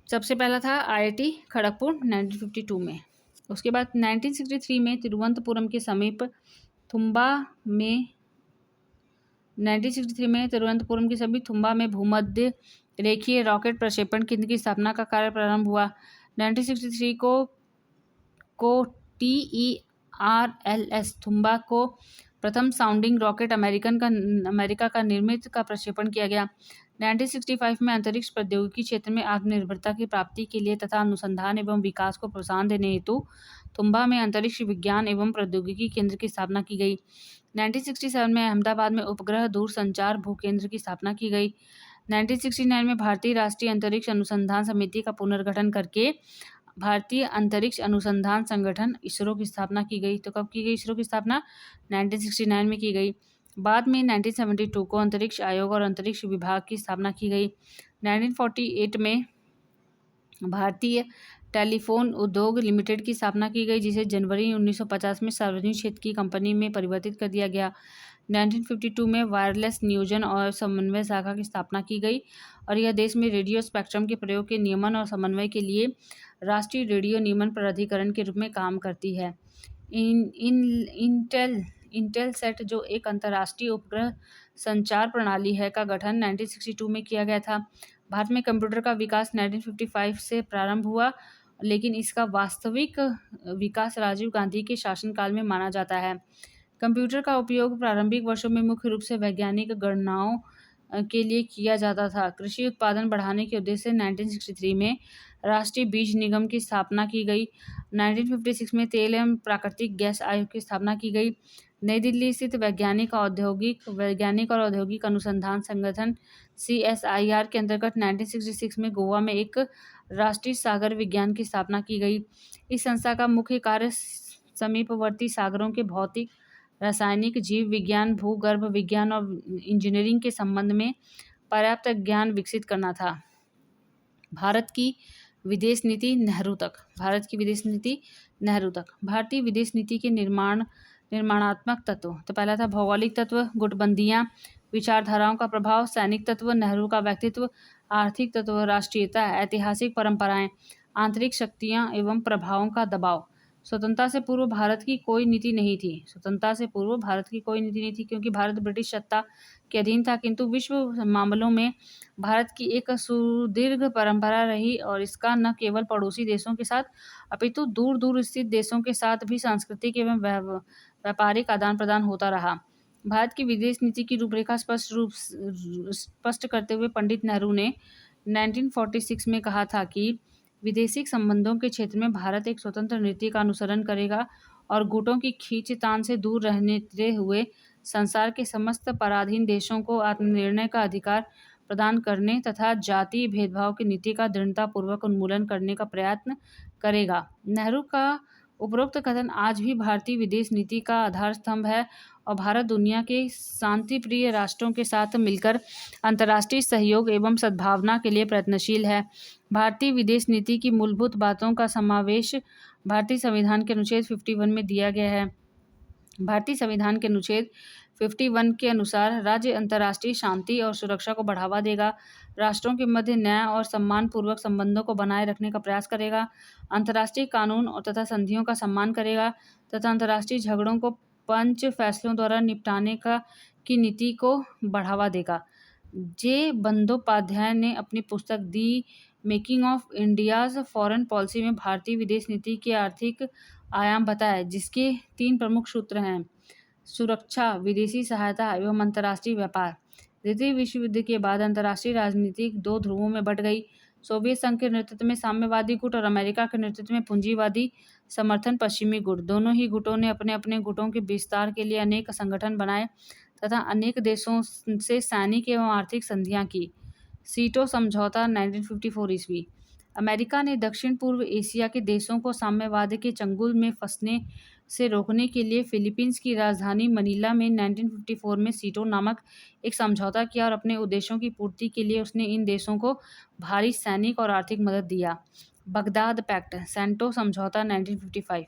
सबसे पहला था IIT खड़गपुर 1952 में। उसके बाद 1963 में तिरुवनंतपुरम के समीप थुम्बा में भूमध्य रेखीय रॉकेट प्रक्षेपण केंद्र की स्थापना का कार्य प्रारंभ हुआ। 1963 को TERLS थुम्बा को प्रथम साउंडिंग रॉकेट अमेरिका का निर्मित का प्रक्षेपण किया गया। 1965 में अंतरिक्ष प्रौद्योगिकी क्षेत्र में आत्मनिर्भरता की प्राप्ति के लिए तथा अनुसंधान एवं विकास को प्रोत्साहन देने हेतु थुम्बा में अंतरिक्ष विज्ञान एवं प्रौद्योगिकी केंद्र की स्थापना की गई। 1967 में अहमदाबाद में उपग्रह दूरसंचार भूकेंद्र की स्थापना की गई। 1969 में भारतीय राष्ट्रीय अंतरिक्ष अनुसंधान समिति का पुनर्गठन करके भारतीय अंतरिक्ष अनुसंधान संगठन इसरो की स्थापना की गई। तो कब की गई इसरो की स्थापना? 1969 में की गई। बाद में 1972 को अंतरिक्ष आयोग और अंतरिक्ष विभाग की स्थापना की गई। 1948 में भारतीय टेलीफोन उद्योग लिमिटेड की स्थापना की गई, जिसे जनवरी 1950 में सार्वजनिक क्षेत्र की कंपनी में परिवर्तित कर दिया गया। 1952 में वायरलेस नियोजन और समन्वय शाखा की स्थापना की गई और यह देश में रेडियो स्पेक्ट्रम के प्रयोग के नियमन और समन्वय के लिए राष्ट्रीय रेडियो नियमन प्राधिकरण के रूप में काम करती है। इंटेलसेट जो एक अंतर्राष्ट्रीय उपग्रह संचार प्रणाली है का गठन 1962 में किया गया था। भारत में कंप्यूटर का विकास 1955 से प्रारंभ हुआ, लेकिन इसका वास्तविक विकास राजीव गांधी के शासनकाल में माना जाता है। कंप्यूटर का उपयोग प्रारंभिक वर्षों में मुख्य रूप से वैज्ञानिक गणनाओं के लिए किया जाता था। कृषि उत्पादन बढ़ाने के उद्देश्य से 1963 में राष्ट्रीय बीज निगम की स्थापना की गई। 1956 में तेल एवं प्राकृतिक गैस आयोग की स्थापना की गई। नई दिल्ली स्थित वैज्ञानिक और औद्योगिक अनुसंधान संगठन CSIR के अंतर्गत 1966 में गोवा में एक राष्ट्रीय सागर विज्ञान की स्थापना की गई। इस संस्था का मुख्य कार्य समीपवर्ती सागरों के भौतिक, रासायनिक, जीव विज्ञान, भूगर्भ विज्ञान और इंजीनियरिंग के संबंध में पर्याप्त ज्ञान विकसित करना था। भारत की विदेश नीति नेहरू तक। भारतीय विदेश नीति के निर्माणात्मक तत्व। तो पहला था भौगोलिक तत्व, गुटबंदियां, विचारधाराओं का प्रभाव, सैनिक तत्व, नेहरू का व्यक्तित्व, आर्थिक तत्व, राष्ट्रीयता, ऐतिहासिक परंपराएं, आंतरिक शक्तियां एवं प्रभावों का दबाव। स्वतंत्रता से पूर्व भारत की कोई नीति नहीं थी। क्योंकि भारत ब्रिटिश सत्ता के अधीन था, किंतु विश्व मामलों में भारत की एक सुदीर्घ परंपरा रही और इसका न केवल पड़ोसी देशों के साथ अपितु दूर दूर स्थित देशों के साथ भी सांस्कृतिक एवं व्यापारिक आदान प्रदान होता रहा। भारत की विदेश नीति की रूपरेखा स्पष्ट करते हुए पंडित नेहरू ने 1946 में कहा था कि विदेशी संबंधों के क्षेत्र में भारत एक स्वतंत्र नीति का अनुसरण करेगा और गुटों की खींचतान से दूर रहते हुए संसार के समस्त पराधीन देशों को आत्मनिर्णय का अधिकार प्रदान करने तथा जातीय भेदभाव की नीति का दृढ़तापूर्वक उन्मूलन करने का प्रयत्न करेगा। नेहरू का उपरोक्त कथन आज भी भारतीय विदेश नीति का आधार स्तंभ है और भारत दुनिया के शांतिप्रिय राष्ट्रों के साथ मिलकर अंतर्राष्ट्रीय सहयोग एवं सद्भावना के लिए प्रयत्नशील है। भारतीय विदेश नीति की मूलभूत बातों का समावेश भारतीय संविधान के अनुच्छेद 51 में दिया गया है। भारतीय संविधान के अनुच्छेद 51 के अनुसार राज्य अंतर्राष्ट्रीय शांति और सुरक्षा को बढ़ावा देगा, राष्ट्रों के मध्य न्याय और सम्मानपूर्वक संबंधों को बनाए रखने का प्रयास करेगा, अंतर्राष्ट्रीय कानून और तथा संधियों का सम्मान करेगा तथा अंतर्राष्ट्रीय झगड़ों को पंच फैसलों द्वारा निपटाने की नीति को बढ़ावा देगा। जे बंदोपाध्याय ने अपनी पुस्तक the making of India's foreign policy में भारतीय विदेश नीति के आर्थिक आयाम बताए, जिसके 3 प्रमुख सूत्र हैं: सुरक्षा, विदेशी सहायता एवं अंतर्राष्ट्रीय व्यापार। द्वितीय विश्व युद्ध के बाद अंतर्राष्ट्रीय राजनीति 2 ध्रुवों में बंट गई। सोवियत संघ के नेतृत्व में साम्यवादी गुट और अमेरिका के नेतृत्व में पूंजीवादी समर्थन पश्चिमी गुट। दोनों ही गुटों ने अपने अपने गुटों के विस्तार के लिए अनेक संगठन बनाए तथा अनेक देशों से सैनिक एवं आर्थिक संधियां की। सीटो समझौता 1954 ईस्वी। अमेरिका ने दक्षिण पूर्व एशिया के देशों को साम्यवाद के चंगुल में फंसने से रोकने के लिए फिलीपींस की राजधानी मनीला में 1954 में सीटो नामक एक समझौता किया और अपने उद्देश्यों की पूर्ति के लिए उसने इन देशों को भारी सैनिक और आर्थिक मदद दिया। बगदाद पैक्ट, सेंटो समझौता 1955।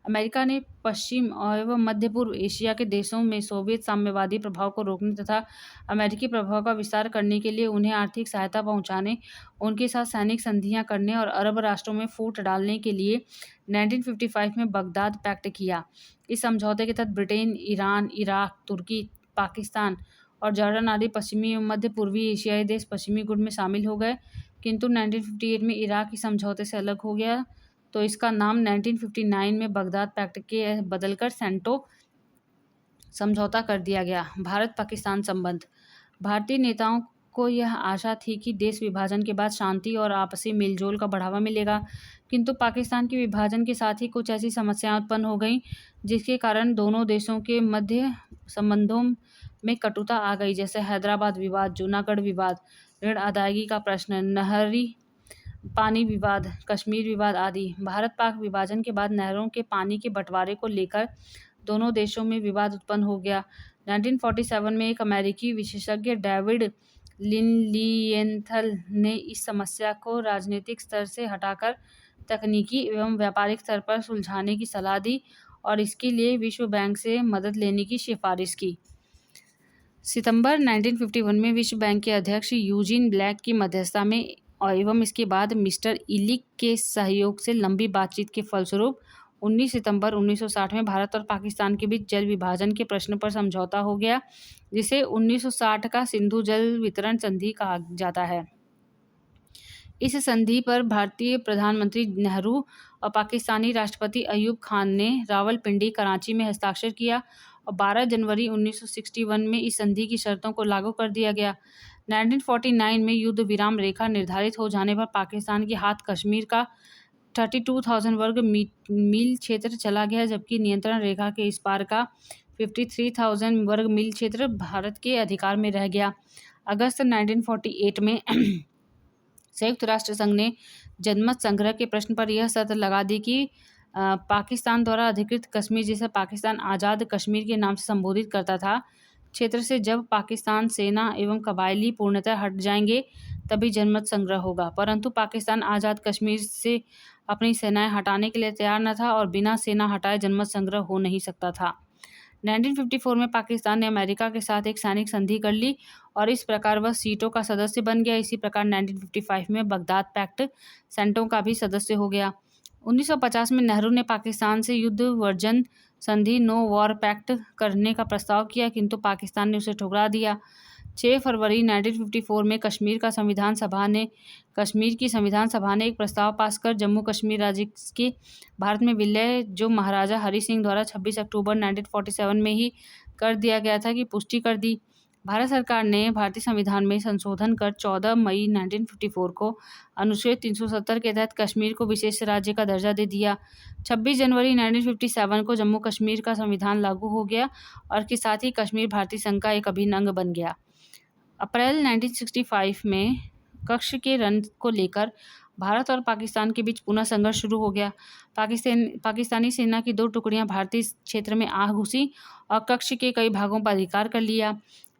अमेरिका ने पश्चिम एवं मध्य पूर्व एशिया के देशों में सोवियत साम्यवादी प्रभाव को रोकने तथा अमेरिकी प्रभाव का विस्तार करने के लिए उन्हें आर्थिक सहायता पहुंचाने, उनके साथ सैनिक संधियां करने और अरब राष्ट्रों में फूट डालने के लिए 1955 में बगदाद पैक्ट किया। इस समझौते के तहत ब्रिटेन, ईरान, इराक, तुर्की, पाकिस्तान और जॉर्डन आदि पश्चिमी एवं मध्य पूर्वी एशियाई देश पश्चिमी गुट में शामिल हो गए, किंतु 1958 में इराक इस समझौते से अलग हो गया, तो इसका नाम 1959 में बगदाद पैक्ट के बदलकर सेंटो समझौता कर दिया गया। भारत पाकिस्तान संबंध। भारतीय नेताओं को यह आशा थी कि देश विभाजन के बाद शांति और आपसी मेलजोल का बढ़ावा मिलेगा, किंतु पाकिस्तान के विभाजन के साथ ही कुछ ऐसी समस्याएं उत्पन्न हो गईं जिसके कारण दोनों देशों के मध्य संबंधों में कटुता आ गई, जैसे हैदराबाद विवाद, जूनागढ़ विवाद, ऋण अदायगी का प्रश्न, नहरी पानी विवाद, कश्मीर विवाद आदि। भारत पाक विभाजन के बाद नहरों के पानी के बंटवारे को लेकर दोनों देशों में विवाद उत्पन्न हो गया। 1947 में एक अमेरिकी विशेषज्ञ डेविड लिलिएंथल ने इस समस्या को राजनीतिक स्तर से हटाकर तकनीकी एवं व्यापारिक स्तर पर सुलझाने की सलाह दी और इसके लिए विश्व बैंक से मदद लेने की सिफारिश की। सितंबर 1951 में विश्व बैंक के अध्यक्ष यूजीन ब्लैक की मध्यस्थता में एवं इसके बाद मिस्टर इलिक के सहयोग से लंबी बातचीत के फलस्वरूप 19 सितंबर 1960 में भारत और पाकिस्तान के बीच जल विभाजन के प्रश्न पर समझौता हो गया, जिसे 1960 का सिंधु जल वितरण संधि कहा जाता है। इस संधि पर भारतीय प्रधानमंत्री नेहरू और पाकिस्तानी राष्ट्रपति अयूब खान ने रावलपिंडी, कराची में हस्ताक्षर किया और 12 जनवरी 1961 में इस संधि की शर्तों को लागू कर दिया गया। 1949 में युद्ध विराम रेखा निर्धारित हो जाने पर पाकिस्तान के हाथ कश्मीर का 32,000 वर्ग मील क्षेत्र चला गया, जबकि नियंत्रण रेखा के इस पार का 53,000 वर्ग मील क्षेत्र भारत के अधिकार में रह गया। अगस्त 1948 में संयुक्त राष्ट्र संघ ने जनमत संग्रह के प्रश्न पर यह शर्त लगा दी कि पाकिस्तान द्वारा अधिकृत कश्मीर, जिसे पाकिस्तान आज़ाद कश्मीर के नाम से संबोधित करता था, क्षेत्र से जब पाकिस्तान सेना एवं कबायली पूर्णतः हट जाएंगे तभी जनमत संग्रह होगा। परंतु पाकिस्तान आज़ाद कश्मीर से अपनी सेनाएं हटाने के लिए तैयार न था और बिना सेना हटाए जनमत संग्रह हो नहीं सकता था। 1954 में पाकिस्तान ने अमेरिका के साथ एक सैनिक संधि कर ली और इस प्रकार वह सीटों का सदस्य बन गया। इसी प्रकार 1955 में बगदाद पैक्ट सेंटों का भी सदस्य हो गया। 1950 में नेहरू ने पाकिस्तान से युद्ध वर्जन संधि नो वॉर पैक्ट करने का प्रस्ताव किया, किंतु पाकिस्तान ने उसे ठुकरा दिया। 6 फरवरी 1954 में कश्मीर की संविधान सभा ने एक प्रस्ताव पास कर जम्मू कश्मीर राज्य के भारत में विलय, जो महाराजा हरि सिंह द्वारा 26 अक्टूबर 1947 में ही कर दिया गया था, की पुष्टि कर दी। भारत सरकार ने भारतीय संविधान में संशोधन कर 14 मई 1954 को अनुच्छेद 370 के तहत कश्मीर को विशेष राज्य का दर्जा दे दिया। 26 जनवरी 1957 को जम्मू कश्मीर का संविधान लागू हो गया और के साथ ही कश्मीर भारतीय संघ का एक अभिन्न अंग बन गया। अप्रैल 1965 में कच्छ के रण को लेकर भारत और पाकिस्तान के बीच पुनः संघर्ष शुरू हो गया। पाकिस्तानी सेना की 2 टुकड़ियां भारतीय क्षेत्र में आ घुसी और कच्छ के कई भागों पर अधिकार कर लिया।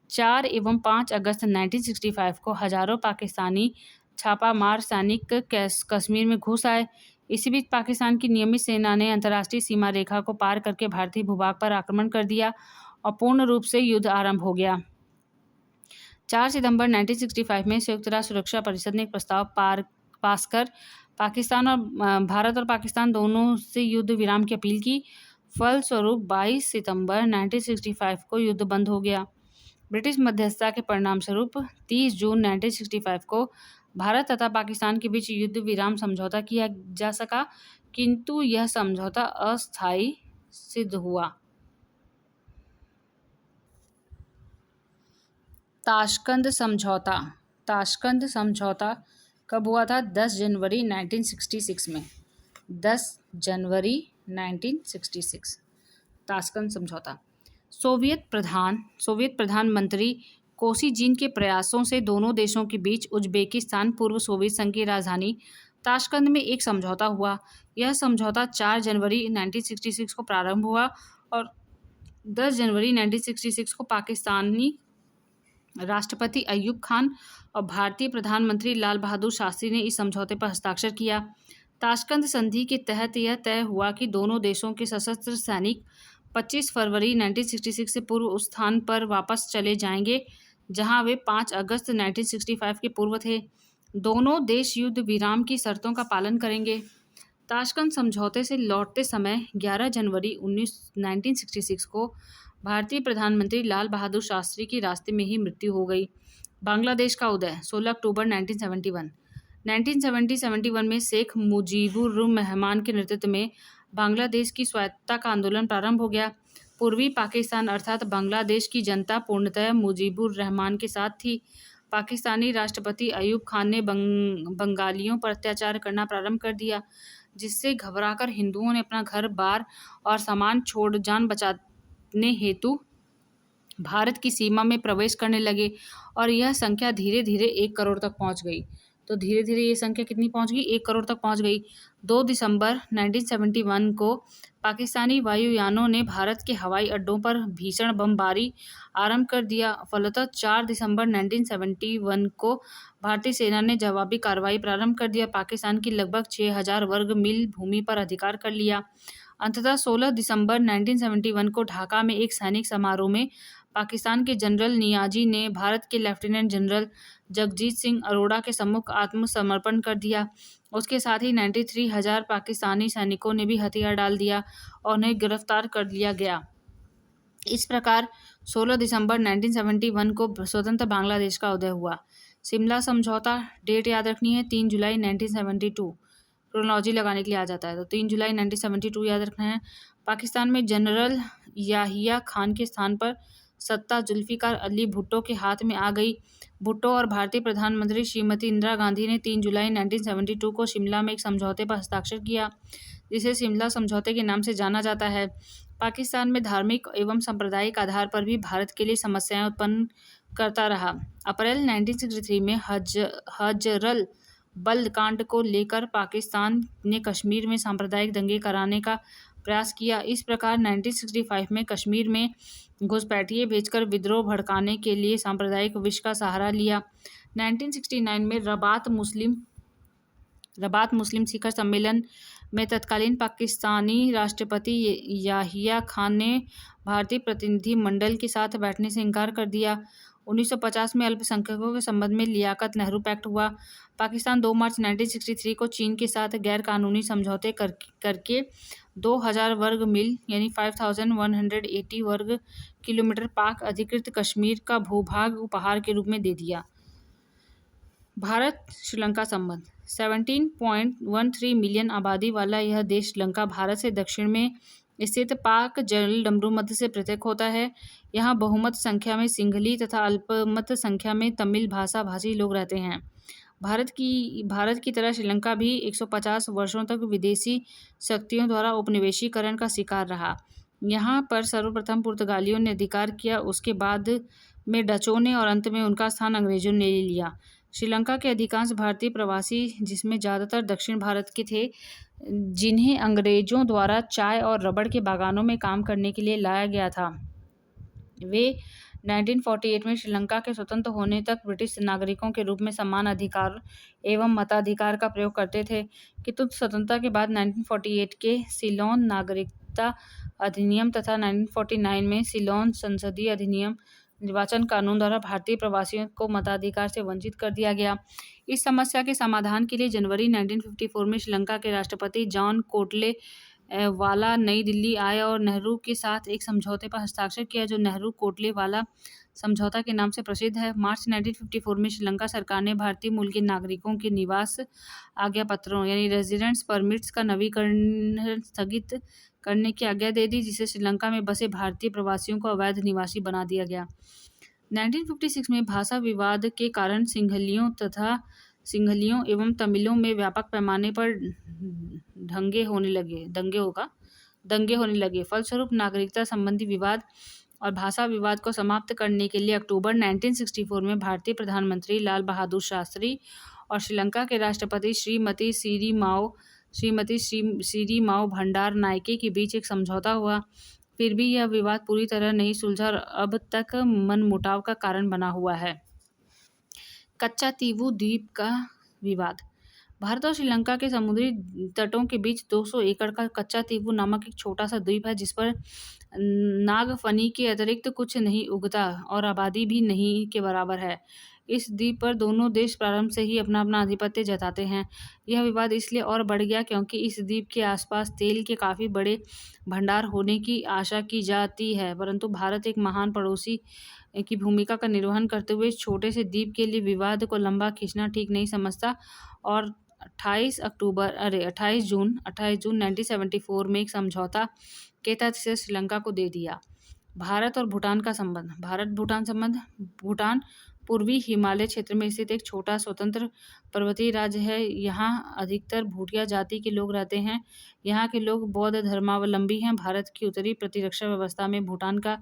4 एवं 5 अगस्त 1965 को हजारों पाकिस्तानी छापामार सैनिक कश्मीर में घुस आए। इसी बीच पाकिस्तान की नियमित सेना ने अंतर्राष्ट्रीय सीमा रेखा को पार करके भारतीय भूभाग पर आक्रमण कर दिया और पूर्ण रूप से युद्ध आरंभ हो गया। 4 सितंबर 1965 में संयुक्त राष्ट्र सुरक्षा परिषद ने एक प्रस्ताव पास कर भारत और पाकिस्तान दोनों से युद्ध विराम की अपील की। फलस्वरूप 22 सितंबर 1965 को युद्ध बंद हो गया। ब्रिटिश मध्यस्थता के परिणाम स्वरूप 30 जून 1965 को भारत तथा पाकिस्तान के बीच युद्ध विराम समझौता किया जा सका, किंतु यह समझौता अस्थायी सिद्ध हुआ। ताशकंद समझौता कब हुआ था? 10 जनवरी 1966 में। 10 जनवरी 1966 ताशकंद समझौता। सोवियत प्रधानमंत्री कोसिजिन के प्रयासों से दोनों देशों के बीच उज्बेकिस्तान पूर्व सोवियत संघ की राजधानी ताशकंद में एक समझौता हुआ। यह समझौता 4 जनवरी 1966 को प्रारंभ हुआ और 10 जनवरी 1966 को पाकिस्तानी राष्ट्रपति अयूब खान और भारतीय प्रधानमंत्री लाल बहादुर शास्त्री ने इस समझौते पर हस्ताक्षर किया। ताशकंद संधि के तहत यह तय हुआ कि दोनों देशों के सशस्त्र सैनिक 25 फरवरी 1966 से पूर्व उस स्थान पर वापस चले जाएंगे जहां वे 5 अगस्त 1965 के पूर्व थे। दोनों देश युद्ध विराम की शर्तों का पालन करेंगे। ताशकंद समझौते से लौटते समय 11 जनवरी 1966 को भारतीय प्रधानमंत्री लाल बहादुर शास्त्री की रास्ते में ही मृत्यु हो गई। बांग्लादेश का उदय 16 अक्टूबर 1971 में शेख मुजीबुर रहमान के नेतृत्व में बांग्लादेश की स्वायत्तता का आंदोलन प्रारंभ हो गया। पूर्वी पाकिस्तान अर्थात बांग्लादेश की जनता पूर्णतः मुजीबुर रहमान के साथ थी। पाकिस्तानी राष्ट्रपति अयूब खान ने बंगालियों पर अत्याचार करना प्रारंभ कर दिया, जिससे घबराकर हिंदुओं ने अपना घर बार और सामान छोड़ जान बचाने हेतु भारत की सीमा में प्रवेश करने लगे और यह संख्या धीरे धीरे 1 करोड़ तक पहुंच गई। तो धीरे धीरे ये संख्या कितनी पहुंच गई? 1 करोड़ तक पहुंच गई। 2 दिसंबर 1971 को पाकिस्तानी वायुयानों ने भारत के हवाई अड्डों पर भीषण बमबारी आरंभ कर दिया। फलतः 4 दिसंबर 1971 को भारतीय सेना ने जवाबी कार्रवाई प्रारंभ कर दिया, पाकिस्तान की लगभग 6000 वर्ग मील भूमि पर अधिकार कर लिया। अंततः 16 दिसंबर 1971 को ढाका में एक सैनिक समारोह में पाकिस्तान के जनरल नियाजी ने भारत के लेफ्टिनेंट जनरल जगजीत सिंह अरोड़ा के सम्मुख आत्मसमर्पण कर दिया। उसके साथ ही 93,000 पाकिस्तानी सैनिकों ने भी हथियार डाल दिया और उन्हें गिरफ्तार कर लिया गया। इस प्रकार 16 दिसंबर 1971 को स्वतंत्र बांग्लादेश का उदय हुआ। शिमला समझौता, डेट याद रखनी है 3 जुलाई 1972। क्रोनोलॉजी लगाने के लिए आ जाता है, तो 3 जुलाई 1972 याद रखना है। पाकिस्तान में जनरल याहिया खान के स्थान पर सत्ता जुल्फिकार अली भुट्टो के हाथ में आ गई। भुट्टो और भारतीय प्रधानमंत्री श्रीमती इंदिरा गांधी ने 3 जुलाई 1972 को शिमला में एक समझौते पर हस्ताक्षर किया, जिसे शिमला समझौते के नाम से जाना जाता है। पाकिस्तान में धार्मिक एवं सांप्रदायिक आधार पर भी भारत के लिए समस्याएं उत्पन्न करता रहा। अप्रैल 1963 में हजरल बल कांड को लेकर पाकिस्तान ने कश्मीर में सांप्रदायिक दंगे कराने का प्रयास किया। इस प्रकार 1965 में कश्मीर में घुसपैठिए भेजकर विद्रोह भड़काने के लिए सांप्रदायिक विष का सहारा लिया। 1969 में रबात मुस्लिम शिखर सम्मेलन में तत्कालीन पाकिस्तानी राष्ट्रपति याहिया खान ने भारतीय प्रतिनिधि मंडल के साथ बैठने से इनकार कर दिया। 1950 में अल्पसंख्यकों के संबंध में लियाकत नेहरू पैक्ट हुआ। पाकिस्तान 2 मार्च 1963 को चीन के साथ गैर कानूनी समझौते करके 2000 वर्ग मील यानी 5180 वर्ग किलोमीटर पाक अधिकृत कश्मीर का भूभाग उपहार के रूप में दे दिया। भारत श्रीलंका संबंध। 17.13 मिलियन आबादी वाला यह देश श्रीलंका भारत से दक्षिण में स्थित पाक जल डमरू मध्य से पृथक होता है। यहाँ बहुमत संख्या में सिंहली तथा अल्पमत संख्या में तमिल भाषा भाषी लोग रहते हैं। भारत की तरह श्रीलंका भी 150 वर्षों तक विदेशी शक्तियों द्वारा उपनिवेशीकरण का शिकार रहा। यहाँ पर सर्वप्रथम पुर्तगालियों ने अधिकार किया, उसके बाद में डचों ने और अंत में उनका स्थान अंग्रेजों ने ले लिया। श्रीलंका के अधिकांश भारतीय प्रवासी, जिसमें ज़्यादातर दक्षिण भारत के थे, जिन्हें अंग्रेजों द्वारा चाय और रबड़ के बागानों में काम करने के लिए लाया गया था, वे 1948 में श्रीलंका के स्वतंत्र होने तक ब्रिटिश नागरिकों के रूप में समान अधिकार एवं मताधिकार का प्रयोग करते थे, किंतु स्वतंत्रता के बाद 1948 के सिलोन नागरिकता अधिनियम तथा 1949 में सिलोन संसदीय अधिनियम निर्वाचन कानून द्वारा भारतीय प्रवासियों को मताधिकार से वंचित कर दिया गया। इस समस्या के समाधान के लिए जनवरी 1954 में श्रीलंका के राष्ट्रपति जॉन कोटले वाला नई दिल्ली आए और नेहरू के साथ एक समझौते पर हस्ताक्षर किया, जो नेहरू कोटले वाला समझौता के नाम से प्रसिद्ध है। मार्च 1954 में श्रीलंका सरकार ने भारतीय मूल के नागरिकों के निवास आज्ञा पत्रों यानी रेजिडेंस परमिट्स का नवीकरण स्थगित करने की आज्ञा दे दी, जिससे श्रीलंका में बसे भारतीय प्रवासियों को अवैध निवासी बना दिया गया। 1956 में भाषा विवाद के कारण सिंहलियों एवं तमिलों में व्यापक पैमाने पर दंगे होने लगे। फलस्वरूप नागरिकता संबंधी विवाद और भाषा विवाद को समाप्त करने के लिए अक्टूबर 1964 में भारतीय प्रधानमंत्री लाल बहादुर शास्त्री और श्रीलंका के राष्ट्रपति श्रीमती सिरिमाओ भंडार नायके के बीच एक समझौता हुआ। फिर भी यह विवाद पूरी तरह नहीं सुलझा और अब तक मनमुटाव का कारण बना हुआ है। कच्चा तीवू द्वीप का विवाद। भारत और श्रीलंका के समुद्री तटों के बीच 200 एकड़ का कच्चा तीवू नामक एक छोटा सा द्वीप है, जिस पर नागफनी के अतिरिक्त कुछ नहीं उगता और आबादी भी नहीं के बराबर है। इस द्वीप पर दोनों देश प्रारंभ से ही अपना अपना आधिपत्य जताते हैं। यह विवाद इसलिए और बढ़ गया क्योंकि इस द्वीप के आसपास तेल के काफ़ी बड़े भंडार होने की आशा की जाती है, परंतु भारत एक महान पड़ोसी की भूमिका का निर्वहन करते हुए इस छोटे से द्वीप के लिए विवाद को लंबा खींचना ठीक नहीं समझता और 28 जून 1974 में एक समझौता के तहत इसे श्रीलंका को दे दिया। भारत और भूटान का संबंध। भारत भूटान संबंध। भूटान पूर्वी हिमालय क्षेत्र में स्थित एक छोटा स्वतंत्र पर्वतीय राज्य है। यहाँ अधिकतर भूटिया जाति के लोग रहते हैं। यहाँ के लोग बौद्ध धर्मावलंबी हैं। भारत की उत्तरी प्रतिरक्षा व्यवस्था में भूटान का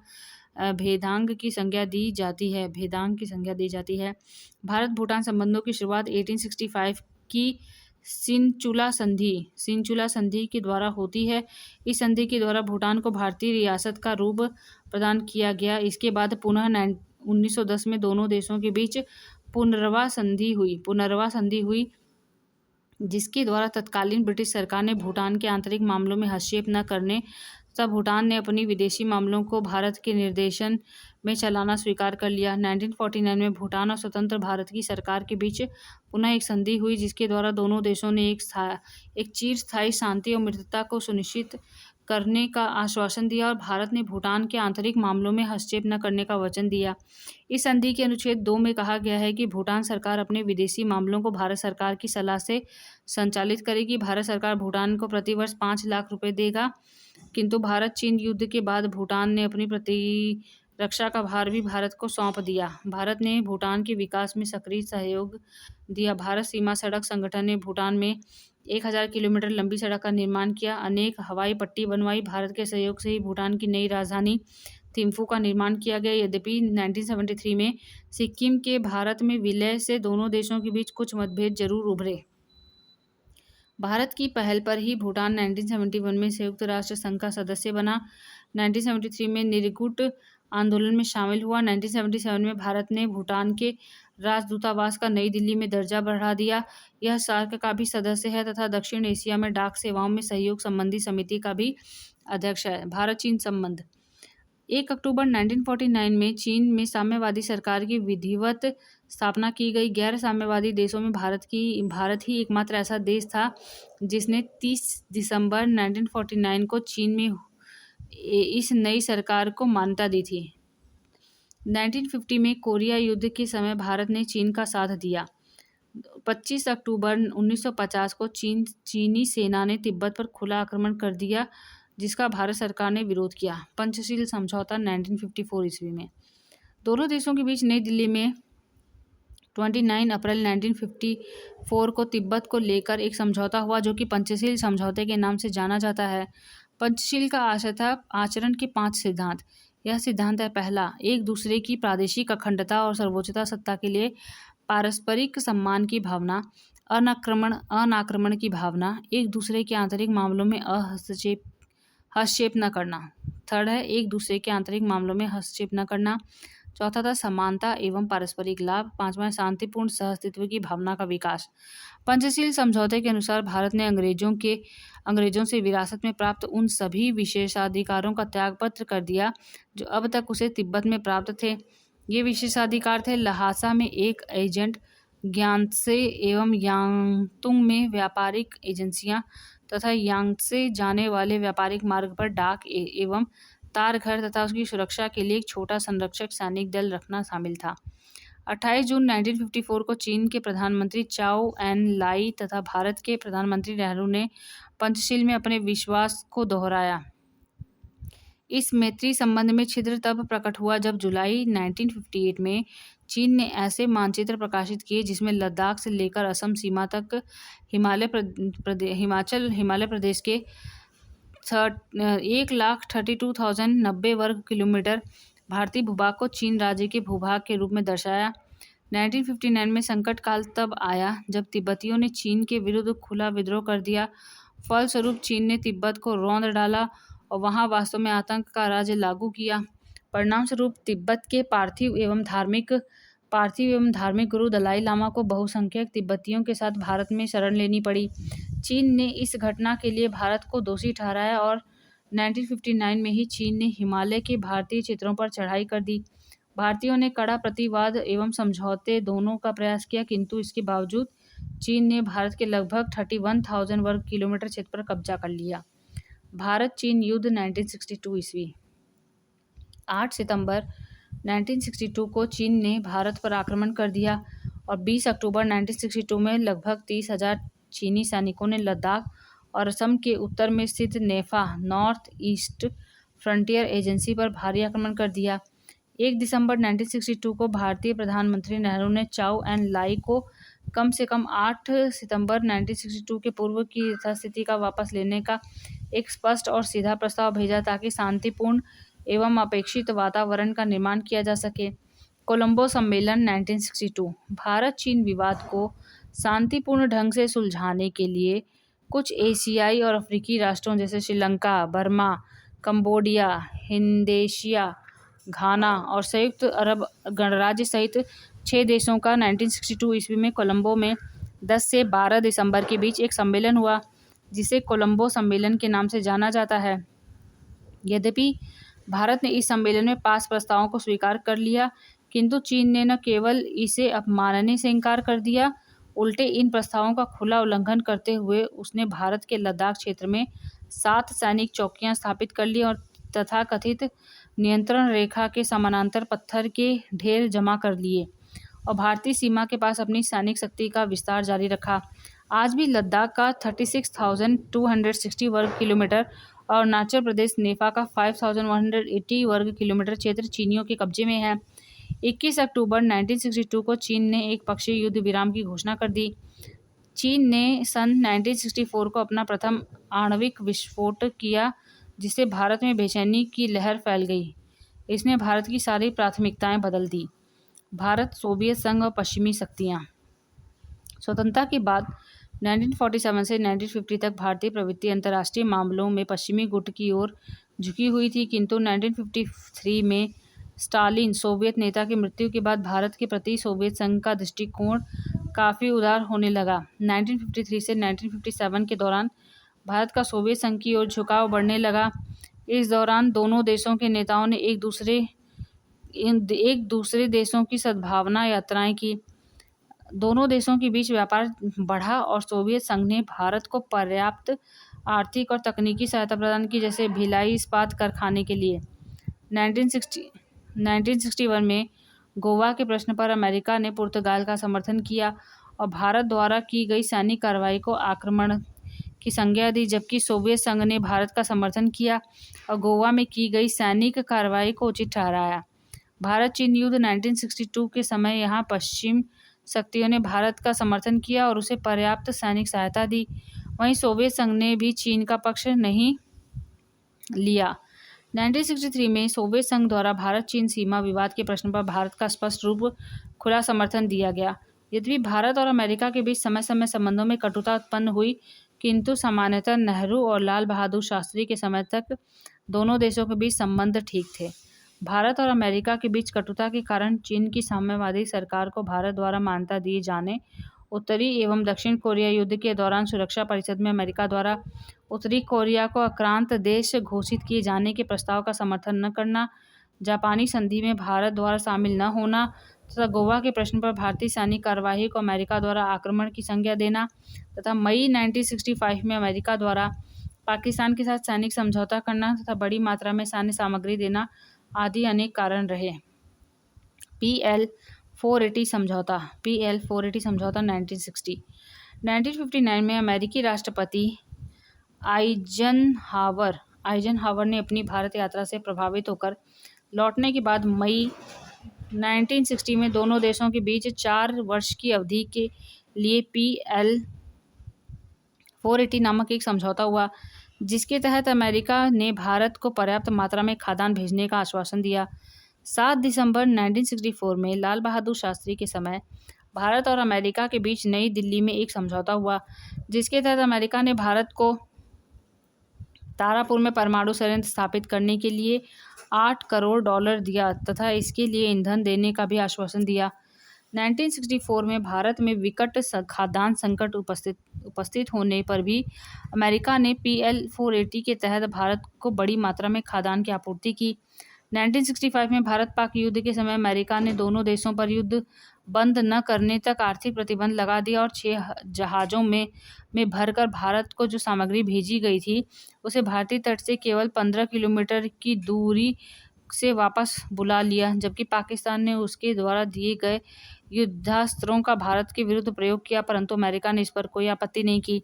भेदांग की संज्ञा दी जाती है। भारत भूटान संबंधों की शुरुआत 1865 की सिंचुला संधि के द्वारा होती है। इस संधि के द्वारा भूटान को भारतीय रियासत का रूप प्रदान किया गया। इसके बाद पुनः 1910 में दोनों देशों के बीच पुनर्वा संधि हुई, जिसके द्वारा तत्कालीन ब्रिटिश सरकार ने भूटान के आंतरिक मामलों में हस्तक्षेप न करने तथा भूटान ने अपनी विदेशी मामलों को भारत के निर्देशन में चलाना स्वीकार कर लिया। 1949 में भूटान और स्वतंत्र भारत की सरकार के बीच पुनः एक संधि हुई, जिसके द्वारा दोनों देशों ने एक चिरस्थायी शांति और मित्रता को सुनिश्चित करने का आश्वासन दिया और भारत ने भूटान के आंतरिक मामलों में हस्तक्षेप न करने का वचन दिया। इस संधि के अनुच्छेद 2 में कहा गया है कि भूटान सरकार अपने विदेशी मामलों को भारत सरकार की सलाह से संचालित करेगी। भारत सरकार भूटान को प्रतिवर्ष 5 लाख रुपए देगा, किंतु भारत चीन युद्ध के बाद भूटान ने अपनी प्रतिरक्षा का भार भी भारत को सौंप दिया। भारत ने भूटान के विकास में सक्रिय सहयोग दिया। भारत सीमा सड़क संगठन ने भूटान में 1000 किलोमीटर लंबी सड़क का निर्माण किया, अनेक हवाई पट्टी बनवाई। भारत के सहयोग से ही भूटान की नई राजधानी थिम्फू का निर्माण किया गया। यद्यपि 1973 में सिक्किम के भारत में विलय से दोनों देशों के बीच कुछ मतभेद जरूर उभरे। भारत की पहल पर ही भूटान 1971 में संयुक्त राष्ट्र संघ का सदस्य बना। 1973 में निरगुट आंदोलन में शामिल हुआ। 1977 में भारत ने भूटान के राजदूतावास का नई दिल्ली में दर्जा बढ़ा दिया। यह सार्क का भी सदस्य है तथा दक्षिण एशिया में डाक सेवाओं में सहयोग संबंधी समिति का भी अध्यक्ष है। भारत चीन संबंध 1 अक्टूबर 1949 में चीन में साम्यवादी सरकार की विधिवत स्थापना की गई। गैर साम्यवादी देशों में भारत ही एकमात्र ऐसा देश था जिसने 30 दिसंबर 1949 को चीन में इस नई सरकार को मान्यता दी थी। 1950 में कोरिया युद्ध के समय भारत ने चीन का साथ दिया। 25 अक्टूबर 1950 को चीनी सेना ने तिब्बत पर खुला आक्रमण कर दिया, जिसका भारत सरकार ने विरोध किया। पंचशील समझौता 1954 ईस्वी में दोनों देशों के बीच नई दिल्ली में 29 अप्रैल 1954 को तिब्बत को लेकर एक समझौता हुआ, जो कि पंचशील समझौते के नाम से जाना जाता है। पंचशील का आशय था आचरण के 5 सिद्धांत। यह सिद्धांत है: पहला, एक दूसरे की प्रादेशिक अखंडता और सर्वोच्चता सत्ता के लिए पारस्परिक सम्मान की भावना, अनाक्रमण की भावना, एक दूसरे के आंतरिक मामलों में हस्तक्षेप न करना। थर्ड है एक दूसरे के आंतरिक मामलों में हस्तक्षेप न करना। चौथा था समानता एवं पारस्परिक लाभ। पांचवा, शांतिपूर्ण सहअस्तित्व की भावना का विकास। पंचशील समझौते के अनुसार भारत ने अंग्रेजों से विरासत में प्राप्त उन सभी विशेषाधिकारों का त्यागपत्र कर दिया जो अब तक उसे तिब्बत में प्राप्त थे। ये विशेषाधिकार थे: लहासा में एक एजेंट, ग्यात्से एवं यांगतुंग में व्यापारिक एजेंसियां तथा यांगत्से जाने वाले व्यापारिक मार्ग पर डाक एवं तार घर तथा उसकी सुरक्षा के लिए एक छोटा संरक्षक सैनिक दल रखना शामिल था। 28 जून 1954 को चीन के प्रधानमंत्री चाओ एन लाई तथा भारत के प्रधानमंत्री नेहरू ने पंचशील में अपने विश्वास को दोहराया। इस मैत्री संबंध में छिद्र तब प्रकट हुआ जब जुलाई 1958 में चीन ने ऐसे मानचित्र प्रकाशित किए जिसमें लद्दाख से लेकर असम सीमा तक हिमालय प्रदेश के 1,32,090 वर्ग किलोमीटर भारतीय भूभाग को चीन राज्य के भूभाग के रूप में दर्शाया। 1959 में संकट काल तब आया जब तिब्बतियों ने चीन के विरुद्ध खुला विद्रोह कर दिया। फलस्वरूप चीन ने तिब्बत को रौंद डाला और वहां वास्तव में आतंक का राज्य लागू किया। परिणाम स्वरूप तिब्बत के पार्थिव एवं धार्मिक गुरु दलाई लामा को बहुसंख्यक तिब्बतियों के साथ भारत में शरण लेनी पड़ी। चीन ने इस घटना के लिए भारत को दोषी ठहराया और 1959 में ही चीन ने हिमालय के भारतीय क्षेत्रों पर चढ़ाई कर दी। भारतीयों ने कड़ा प्रतिवाद एवं समझौते दोनों का प्रयास किया, किंतु इसके बावजूद चीन ने भारत के लगभग 31,000 वर्ग किलोमीटर क्षेत्र पर कब्जा कर लिया। भारत चीन युद्ध 1962 ईस्वी 8 सितंबर 1962 को चीन ने भारत पर आक्रमण कर दिया और 20 अक्टूबर 1962 में लगभग 30,000 चीनी सैनिकों ने लद्दाख और असम के उत्तर में स्थित नेफा नॉर्थ ईस्ट फ्रंटियर एजेंसी पर भारी आक्रमण कर दिया। 1 दिसंबर 1962 को भारतीय प्रधानमंत्री नेहरू ने चाउ एन लाई को कम से कम 8 सितंबर 1962 के पूर्व की यथास्थिति का वापस लेने का एक स्पष्ट और सीधा प्रस्ताव भेजा ताकि शांतिपूर्ण एवं अपेक्षित वातावरण का निर्माण किया जा सके। कोलंबो सम्मेलन 1962 भारत चीन विवाद को शांतिपूर्ण ढंग से सुलझाने के लिए कुछ एशियाई और अफ्रीकी राष्ट्रों जैसे श्रीलंका, बर्मा, कंबोडिया, इंडोनेशिया, घाना और संयुक्त अरब गणराज्य सहित 6 देशों का 1962 ईस्वी में कोलंबो में 10 से 12 दिसंबर के बीच एक सम्मेलन हुआ, जिसे कोलंबो सम्मेलन के नाम से जाना जाता है। यद्यपि भारत ने इस सम्मेलन में पास प्रस्तावों को स्वीकार कर लिया, किंतु चीन ने न केवल इसे अपनाने से इनकार कर दिया, उल्टे इन प्रस्तावों का खुला उल्लंघन करते हुए उसने भारत के लद्दाख क्षेत्र में 7 सैनिक चौकियां स्थापित कर ली और तथाकथित नियंत्रण रेखा के समानांतर पत्थर के ढेर जमा कर लिए और भारतीय सीमा के पास अपनी सैनिक शक्ति का विस्तार जारी रखा। आज भी लद्दाख का 36,260 वर्ग किलोमीटर और अरुणाचल प्रदेश नेपा का 5,180 वर्ग किलोमीटर क्षेत्र चीनियों के कब्जे में है। 21 अक्टूबर 1962 को चीन ने एक पक्षीय युद्ध विराम की घोषणा कर दी। चीन ने सन 1964 को अपना प्रथम आणविक विस्फोट किया, जिससे भारत में बेचैनी की लहर फैल गई। इसने भारत की सारी प्राथमिकताएं बदल दी। भारत, सोवियत संघ और पश्चिमी शक्तियां। स्वतंत्रता के बाद 1947 से 1950 तक भारतीय प्रवृत्ति अंतर्राष्ट्रीय मामलों में पश्चिमी गुट की ओर झुकी हुई थी, किंतु 1953 में स्टालिन सोवियत नेता की मृत्यु के बाद भारत के प्रति सोवियत संघ का दृष्टिकोण काफ़ी उदार होने लगा। 1953 से 1957 के दौरान भारत का सोवियत संघ की ओर झुकाव बढ़ने लगा। इस दौरान दोनों देशों के नेताओं ने एक दूसरे देशों की सद्भावना यात्राएं की। दोनों देशों के बीच व्यापार बढ़ा और सोवियत संघ ने भारत को पर्याप्त आर्थिक और तकनीकी सहायता प्रदान की, जैसे भिलाई इस्पात कारखाने के लिए। 1961 में गोवा के प्रश्न पर अमेरिका ने पुर्तगाल का समर्थन किया और भारत द्वारा की गई सैनिक कार्रवाई को आक्रमण की संज्ञा दी, जबकि सोवियत संघ ने भारत का समर्थन किया और गोवा में की गई सैनिक कार्रवाई को उचित ठहराया। भारत चीन युद्ध 1962 के समय यहाँ पश्चिम शक्तियों ने भारत का समर्थन किया और उसे पर्याप्त सैनिक सहायता दी। वहीं सोवियत संघ ने भी चीन का पक्ष नहीं लिया। 1963 में सोवियत संघ द्वारा भारत चीन सीमा विवाद के प्रश्न पर भारत का स्पष्ट रूप खुला समर्थन दिया गया। यद्यपि भारत और अमेरिका के बीच समय समय संबंधों में कटुता उत्पन्न हुई, किंतु सामान्यतः नेहरू और लाल बहादुर शास्त्री के समय तक दोनों देशों के बीच संबंध ठीक थे। भारत और अमेरिका के बीच कटुता के कारण चीन की साम्यवादी सरकार को भारत द्वारा मान्यता दिए जाने, उत्तरी एवं दक्षिण कोरिया युद्ध के दौरान सुरक्षा परिषद में अमेरिका द्वारा उत्तरी कोरिया को आक्रांत देश घोषित किए जाने के प्रस्ताव का समर्थन न करना, जापानी संधि में भारत द्वारा शामिल न होना तथा गोवा के प्रश्न पर भारतीय सैनिक कार्यवाही को अमेरिका द्वारा आक्रमण की संज्ञा देना तथा मई 1965 में अमेरिका द्वारा पाकिस्तान के साथ सैनिक समझौता करना तथा बड़ी मात्रा में सैन्य सामग्री देना आदि अनेक कारण रहे। PL 480 समझौता 1960। 1959 में अमेरिकी राष्ट्रपति आइजनहावर ने अपनी भारत यात्रा से प्रभावित होकर लौटने के बाद मई 1960 में दोनों देशों के बीच 4 वर्ष की अवधि के लिए PL 480 नामक एक समझौता हुआ, जिसके तहत अमेरिका ने भारत को पर्याप्त मात्रा में खाद्यान्न भेजने का आश्वासन दिया। 7 दिसंबर 1964 में लाल बहादुर शास्त्री के समय भारत और अमेरिका के बीच नई दिल्ली में एक समझौता हुआ, जिसके तहत अमेरिका ने भारत को तारापुर में परमाणु संयंत्र स्थापित करने के लिए $8 करोड़ दिया तथा इसके लिए ईंधन देने का भी आश्वासन दिया। 1964 में भारत में विकट खाद्यान्न संकट उपस्थित होने पर भी अमेरिका ने PL 480 के तहत भारत को बड़ी मात्रा में खाद्यान्न की आपूर्ति की। 1965 में भारत पाक युद्ध के समय अमेरिका ने दोनों देशों पर युद्ध बंद न करने तक आर्थिक प्रतिबंध लगा दिया और 6 जहाज़ों में भरकर भारत को जो सामग्री भेजी गई थी उसे भारतीय तट से केवल 15 किलोमीटर की दूरी से वापस बुला लिया, जबकि पाकिस्तान ने उसके द्वारा दिए गए युद्धास्त्रों का भारत के विरुद्ध प्रयोग किया, परंतु अमेरिका ने इस पर कोई आपत्ति नहीं की।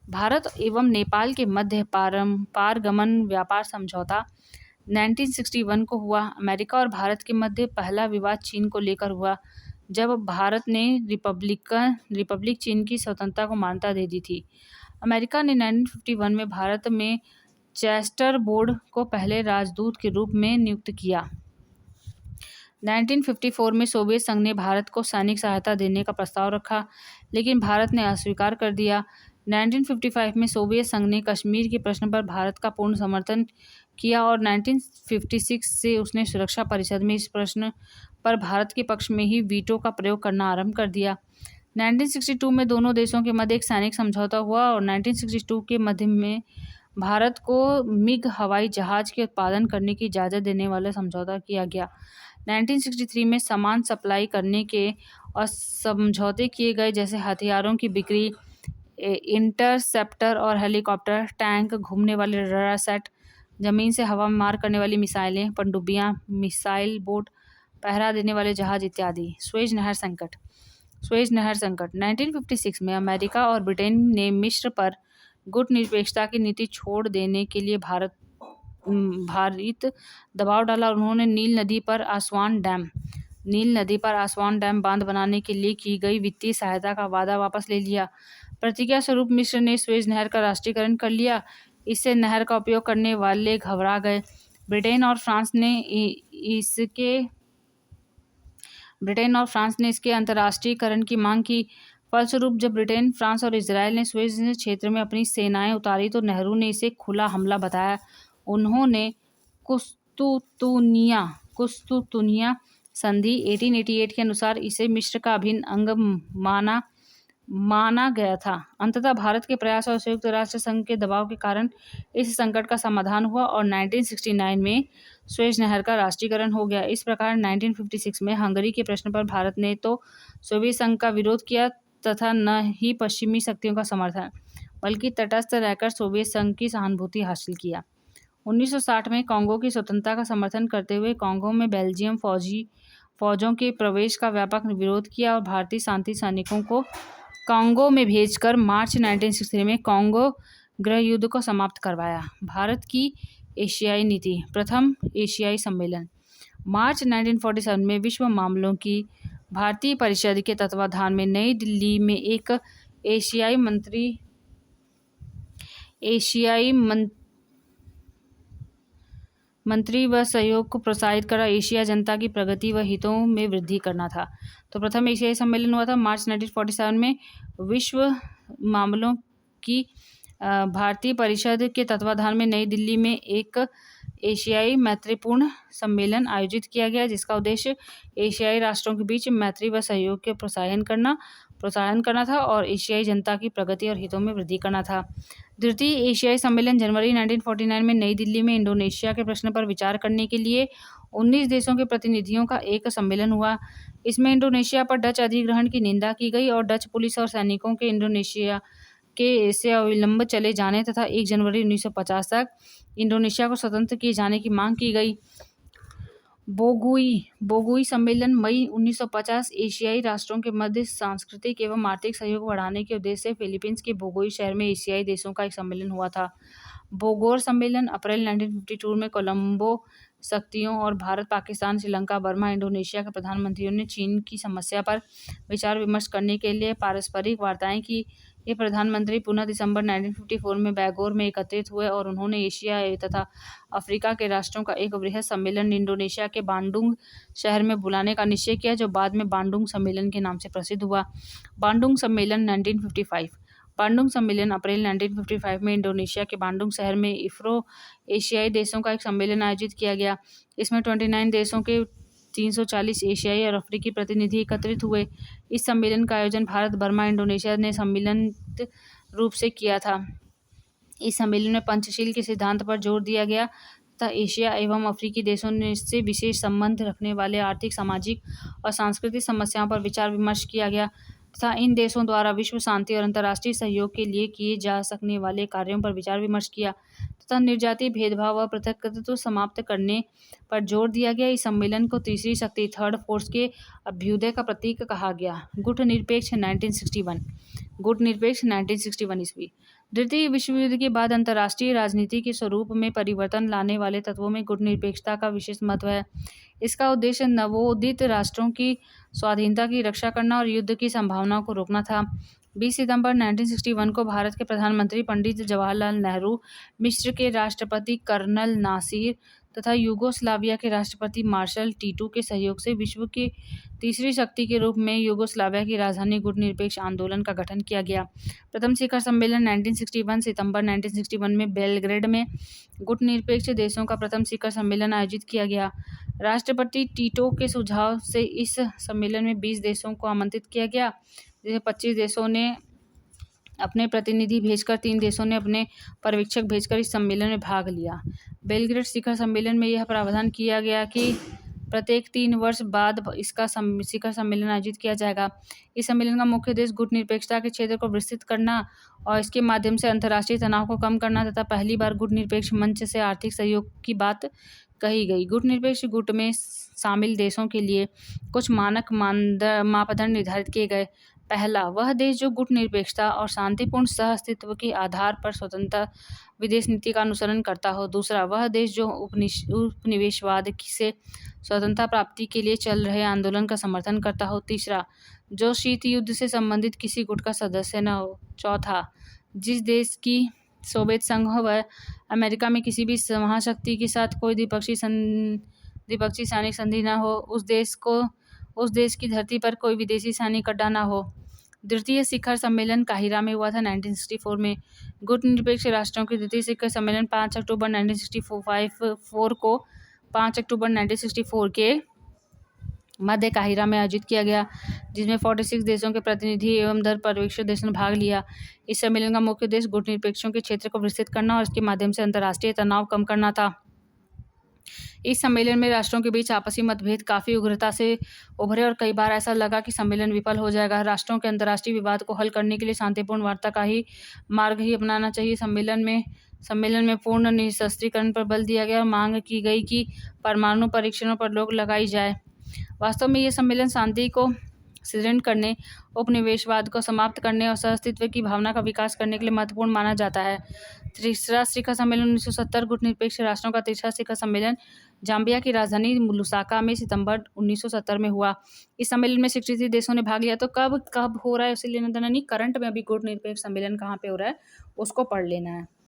भारत एवं नेपाल के मध्य पारगमन व्यापार समझौता 1961 को हुआ। अमेरिका और भारत के मध्य पहला विवाद चीन को लेकर हुआ, जब भारत ने रिपब्लिक चीन की स्वतंत्रता को मान्यता दे दी थी। अमेरिका ने 1951 में भारत में चेस्टर बोर्ड को पहले राजदूत के रूप में नियुक्त किया। 1954 में सोवियत संघ ने भारत को सैनिक सहायता देने का प्रस्ताव रखा, लेकिन भारत ने अस्वीकार कर दिया। 1955 में सोवियत संघ ने कश्मीर के प्रश्न पर भारत का पूर्ण समर्थन किया और 1956 से उसने सुरक्षा परिषद में इस प्रश्न पर भारत के पक्ष में ही वीटो का प्रयोग करना आरंभ कर दिया। 1962 में दोनों देशों के मध्य एक सैनिक समझौता हुआ और 1962 के मध्य में भारत को मिग हवाई जहाज के उत्पादन करने की इजाज़त देने वाला समझौता किया गया। 1963 में सामान सप्लाई करने के और समझौते किए गए, जैसे हथियारों की बिक्री, इंटरसेप्टर और हेलीकॉप्टर, टैंक, घूमने वाले रडार सेट, जमीन से हवा में मार करने वाली मिसाइलें, पनडुब्बियां, मिसाइल बोट, पहरा देने वाले जहाज इत्यादि। सुएज नहर संकट 1956 में अमेरिका और ब्रिटेन ने मिस्र पर गुटनिरपेक्षता की नीति छोड़ देने के लिए भारित दबाव डाला और उन्होंने नील नदी पर आसवान डैम बांध बनाने के लिए की गई वित्तीय सहायता का वादा वापस ले लिया। प्रतिक्रिया स्वरूप मिस्र ने सुएज नहर का राष्ट्रीयकरण कर लिया। इससे नहर का उपयोग करने वाले घबरा गए। ब्रिटेन और फ्रांस ने इसके अंतर्राष्ट्रीयकरण की मांग की। फलस्वरूप जब ब्रिटेन, फ्रांस और इजराइल ने सुएज क्षेत्र में अपनी सेनाएं उतारी तो नेहरू ने इसे खुला हमला बताया। उन्होंने कुस्तुतुनिया संधि 1888 के अनुसार इसे मिस्र का अभिन्न अंग माना गया था। अंततः भारत के प्रयास और संयुक्त राष्ट्र संघ के दबाव के कारण इस संकट का समाधान हुआ और 1969 में सुएज नहर का राष्ट्रीयकरण हो गया। इस प्रकार 1956 में हंगरी के प्रश्न पर भारत ने तो सोवियत संघ का विरोध किया तथा न ही पश्चिमी शक्तियों का समर्थन, बल्कि तटस्थ रहकर सोवियत संघ की सहानुभूति हासिल किया। 1960 में कांगो की स्वतंत्रता का समर्थन करते हुए कांगो में बेल्जियम फौजों के प्रवेश का व्यापक विरोध किया और भारतीय शांति सैनिकों को कांगो में भेजकर मार्च 1963 में कांगो गृह युद्ध को समाप्त करवाया। भारत की एशियाई नीति। प्रथम एशियाई सम्मेलन मार्च 1947 में विश्व मामलों की भारतीय परिषद के तत्वाधान में नई दिल्ली में एक एशियाई मंत्री व सहयोग को प्रोत्साहित कर एशिया जनता की प्रगति व हितों में वृद्धि करना था। तो प्रथम एशियाई सम्मेलन हुआ था मार्च 1947 में। विश्व मामलों की भारतीय परिषद के तत्वाधान में नई दिल्ली में एक एशियाई मैत्रीपूर्ण सम्मेलन आयोजित किया गया, जिसका उद्देश्य एशियाई राष्ट्रों के बीच मैत्री व सहयोग के प्रोत्साहन करना था और एशियाई जनता की प्रगति और हितों में वृद्धि करना था। द्वितीय एशियाई सम्मेलन जनवरी 1949 में नई दिल्ली में इंडोनेशिया के प्रश्न पर विचार करने के लिए 19 देशों के प्रतिनिधियों का एक सम्मेलन हुआ। इसमें इंडोनेशिया पर डच अधिग्रहण की निंदा की गई और डच पुलिस और सैनिकों के इंडोनेशिया से अविलंब चले जाने तथा 1 जनवरी 1950 तक इंडोनेशिया को स्वतंत्र किए जाने की मांग की गई। बोगुई सम्मेलन मई 1950 एशियाई राष्ट्रों के मध्य सांस्कृतिक एवं आर्थिक सहयोग बढ़ाने के उद्देश्य से फिलीपींस के बोगोई शहर में एशियाई देशों का एक सम्मेलन हुआ था। बोगोर सम्मेलन अप्रैल 1952 में कोलंबो शक्तियों और भारत, पाकिस्तान, श्रीलंका, बर्मा, इंडोनेशिया के प्रधानमंत्रियों ने चीन की समस्या पर विचार विमर्श करने के लिए पारस्परिक वार्ताएं की। ये प्रधानमंत्री पुनः दिसंबर 1954 में बैगोर में एकत्रित हुए और उन्होंने एशिया तथा अफ्रीका के राष्ट्रों का एक बृहद सम्मेलन इंडोनेशिया के बांडुंग शहर में बुलाने का निश्चय किया, जो बाद में बांडुंग सम्मेलन के नाम से प्रसिद्ध हुआ। बांडुंग सम्मेलन 1955 बांडुंग सम्मेलन अप्रैल 1955 में इंडोनेशिया के बांडुंग शहर में इफ्रो एशियाई देशों का एक सम्मेलन आयोजित किया गया। इसमें 29 देशों के 340 एशियाई और अफ्रीकी प्रतिनिधि एकत्रित हुए। इस सम्मेलन का आयोजन भारत, बर्मा, इंडोनेशिया ने सम्मिलित रूप से किया था। इस सम्मेलन में पंचशील के सिद्धांत पर जोर दिया गया तथा एशिया एवं अफ्रीकी देशों से विशेष संबंध रखने वाले आर्थिक, सामाजिक और सांस्कृतिक समस्याओं पर विचार विमर्श किया गया तथा इन देशों द्वारा विश्व शांति और अंतर्राष्ट्रीय सहयोग के लिए किए जा सकने वाले कार्यों पर विचार विमर्श किया तथा निर्जातीय भेदभाव व पृथकत्व समाप्त करने पर जोर दिया गया। इस सम्मेलन को तीसरी शक्ति थर्ड फोर्स के अभ्युदय का प्रतीक कहा गया। गुटनिरपेक्ष 1961 गुटनिरपेक्ष 1961 ईस्वी। द्वितीय विश्व युद्ध के बाद अंतर्राष्ट्रीय राजनीति के स्वरूप में परिवर्तन लाने वाले तत्वों में गुटनिरपेक्षता का विशेष महत्व है। इसका उद्देश्य नवोदित राष्ट्रों की स्वाधीनता की रक्षा करना और युद्ध की संभावनाओं को रोकना था। 20 सितंबर 1961 को भारत के प्रधानमंत्री पंडित जवाहरलाल नेहरू, मिस्र के राष्ट्रपति कर्नल नासिर तथा यूगोस्लाविया के राष्ट्रपति मार्शल टीटो के सहयोग से विश्व की तीसरी शक्ति के रूप में यूगोस्लाविया की राजधानी गुटनिरपेक्ष आंदोलन का गठन किया गया। प्रथम शिखर सम्मेलन 1961 सितंबर 1961 में बेलग्रेड में गुटनिरपेक्ष देशों का प्रथम शिखर सम्मेलन आयोजित किया गया। राष्ट्रपति टीटो के सुझाव से इस सम्मेलन में 20 देशों को आमंत्रित किया गया, जिसमें 25 देशों ने अपने प्रतिनिधि भेजकर 3 देशों ने अपने पर्यवेक्षक भेजकर इस सम्मेलन में भाग लिया। बेलग्रेड शिखर सम्मेलन में यह प्रावधान किया गया कि प्रत्येक 3 वर्ष बाद इसका शिखर सम्मेलन आयोजित किया जाएगा। इस सम्मेलन का मुख्य उद्देश्य गुटनिरपेक्षता के क्षेत्र को विस्तृत करना और इसके माध्यम से अंतर्राष्ट्रीय तनाव को कम करना तथा पहली बार गुटनिरपेक्ष मंच से आर्थिक सहयोग की बात कही गई। गुटनिरपेक्ष गुट में शामिल देशों के लिए कुछ मानक मापदंड निर्धारित किए गए। पहला, वह देश जो गुटनिरपेक्षता और शांतिपूर्ण सह-अस्तित्व के आधार पर स्वतंत्र विदेश नीति का अनुसरण करता हो। दूसरा, वह देश जो उपनिवेशवाद से स्वतंत्रता प्राप्ति के लिए चल रहे आंदोलन का समर्थन करता हो। तीसरा, जो शीत युद्ध से संबंधित किसी गुट का सदस्य न हो। चौथा, जिस देश की सोवियत संघ व अमेरिका में किसी भी महाशक्ति के साथ कोई द्विपक्षीय सैनिक संधि न हो। उस देश की धरती पर कोई विदेशी सैनिक अड्डा न हो। द्वितीय शिखर सम्मेलन काहिरा में हुआ था 1964 में। गुटनिरपेक्ष राष्ट्रों के द्वितीय शिखर सम्मेलन 5 अक्टूबर 1964 को 5 अक्टूबर 1964 के मध्य काहिरा में आयोजित किया गया, जिसमें 46 देशों के प्रतिनिधि एवं 10 पर्यवेक्षक देशों ने भाग लिया। इस सम्मेलन का मुख्य उद्देश्य गुटनिरपेक्षों के क्षेत्र को विस्तृत करना और इसके माध्यम से अंतर्राष्ट्रीय तनाव कम करना था। इस सम्मेलन में राष्ट्रों के बीच आपसी मतभेद काफ़ी उग्रता से उभरे और कई बार ऐसा लगा कि सम्मेलन विफल हो जाएगा। राष्ट्रों के अंतर्राष्ट्रीय विवाद को हल करने के लिए शांतिपूर्ण वार्ता का ही मार्ग ही अपनाना चाहिए। सम्मेलन में पूर्ण निशस्त्रीकरण पर बल दिया गया और मांग की गई कि परमाणु परीक्षणों पर रोक लगाई जाए। वास्तव में यह सम्मेलन शांति को सुदृढ़ करने, उपनिवेशवाद को समाप्त करने और सह-अस्तित्व की भावना का विकास करने के लिए महत्वपूर्ण माना जाता है। तीसरा शिखर सम्मेलन 1970 गुटनिरपेक्ष राष्ट्रों का तीसरा शिखर सम्मेलन जाम्बिया की राजधानी लुसाका में सितंबर 1970 में हुआ। इस सम्मेलन में 63 देशों ने भाग लिया। तो कब हो रहा है उसे लेना देना नहीं, करंट में अभी गुटनिरपेक्ष सम्मेलन कहाँ पे हो रहा है उसको पढ़ लेना है।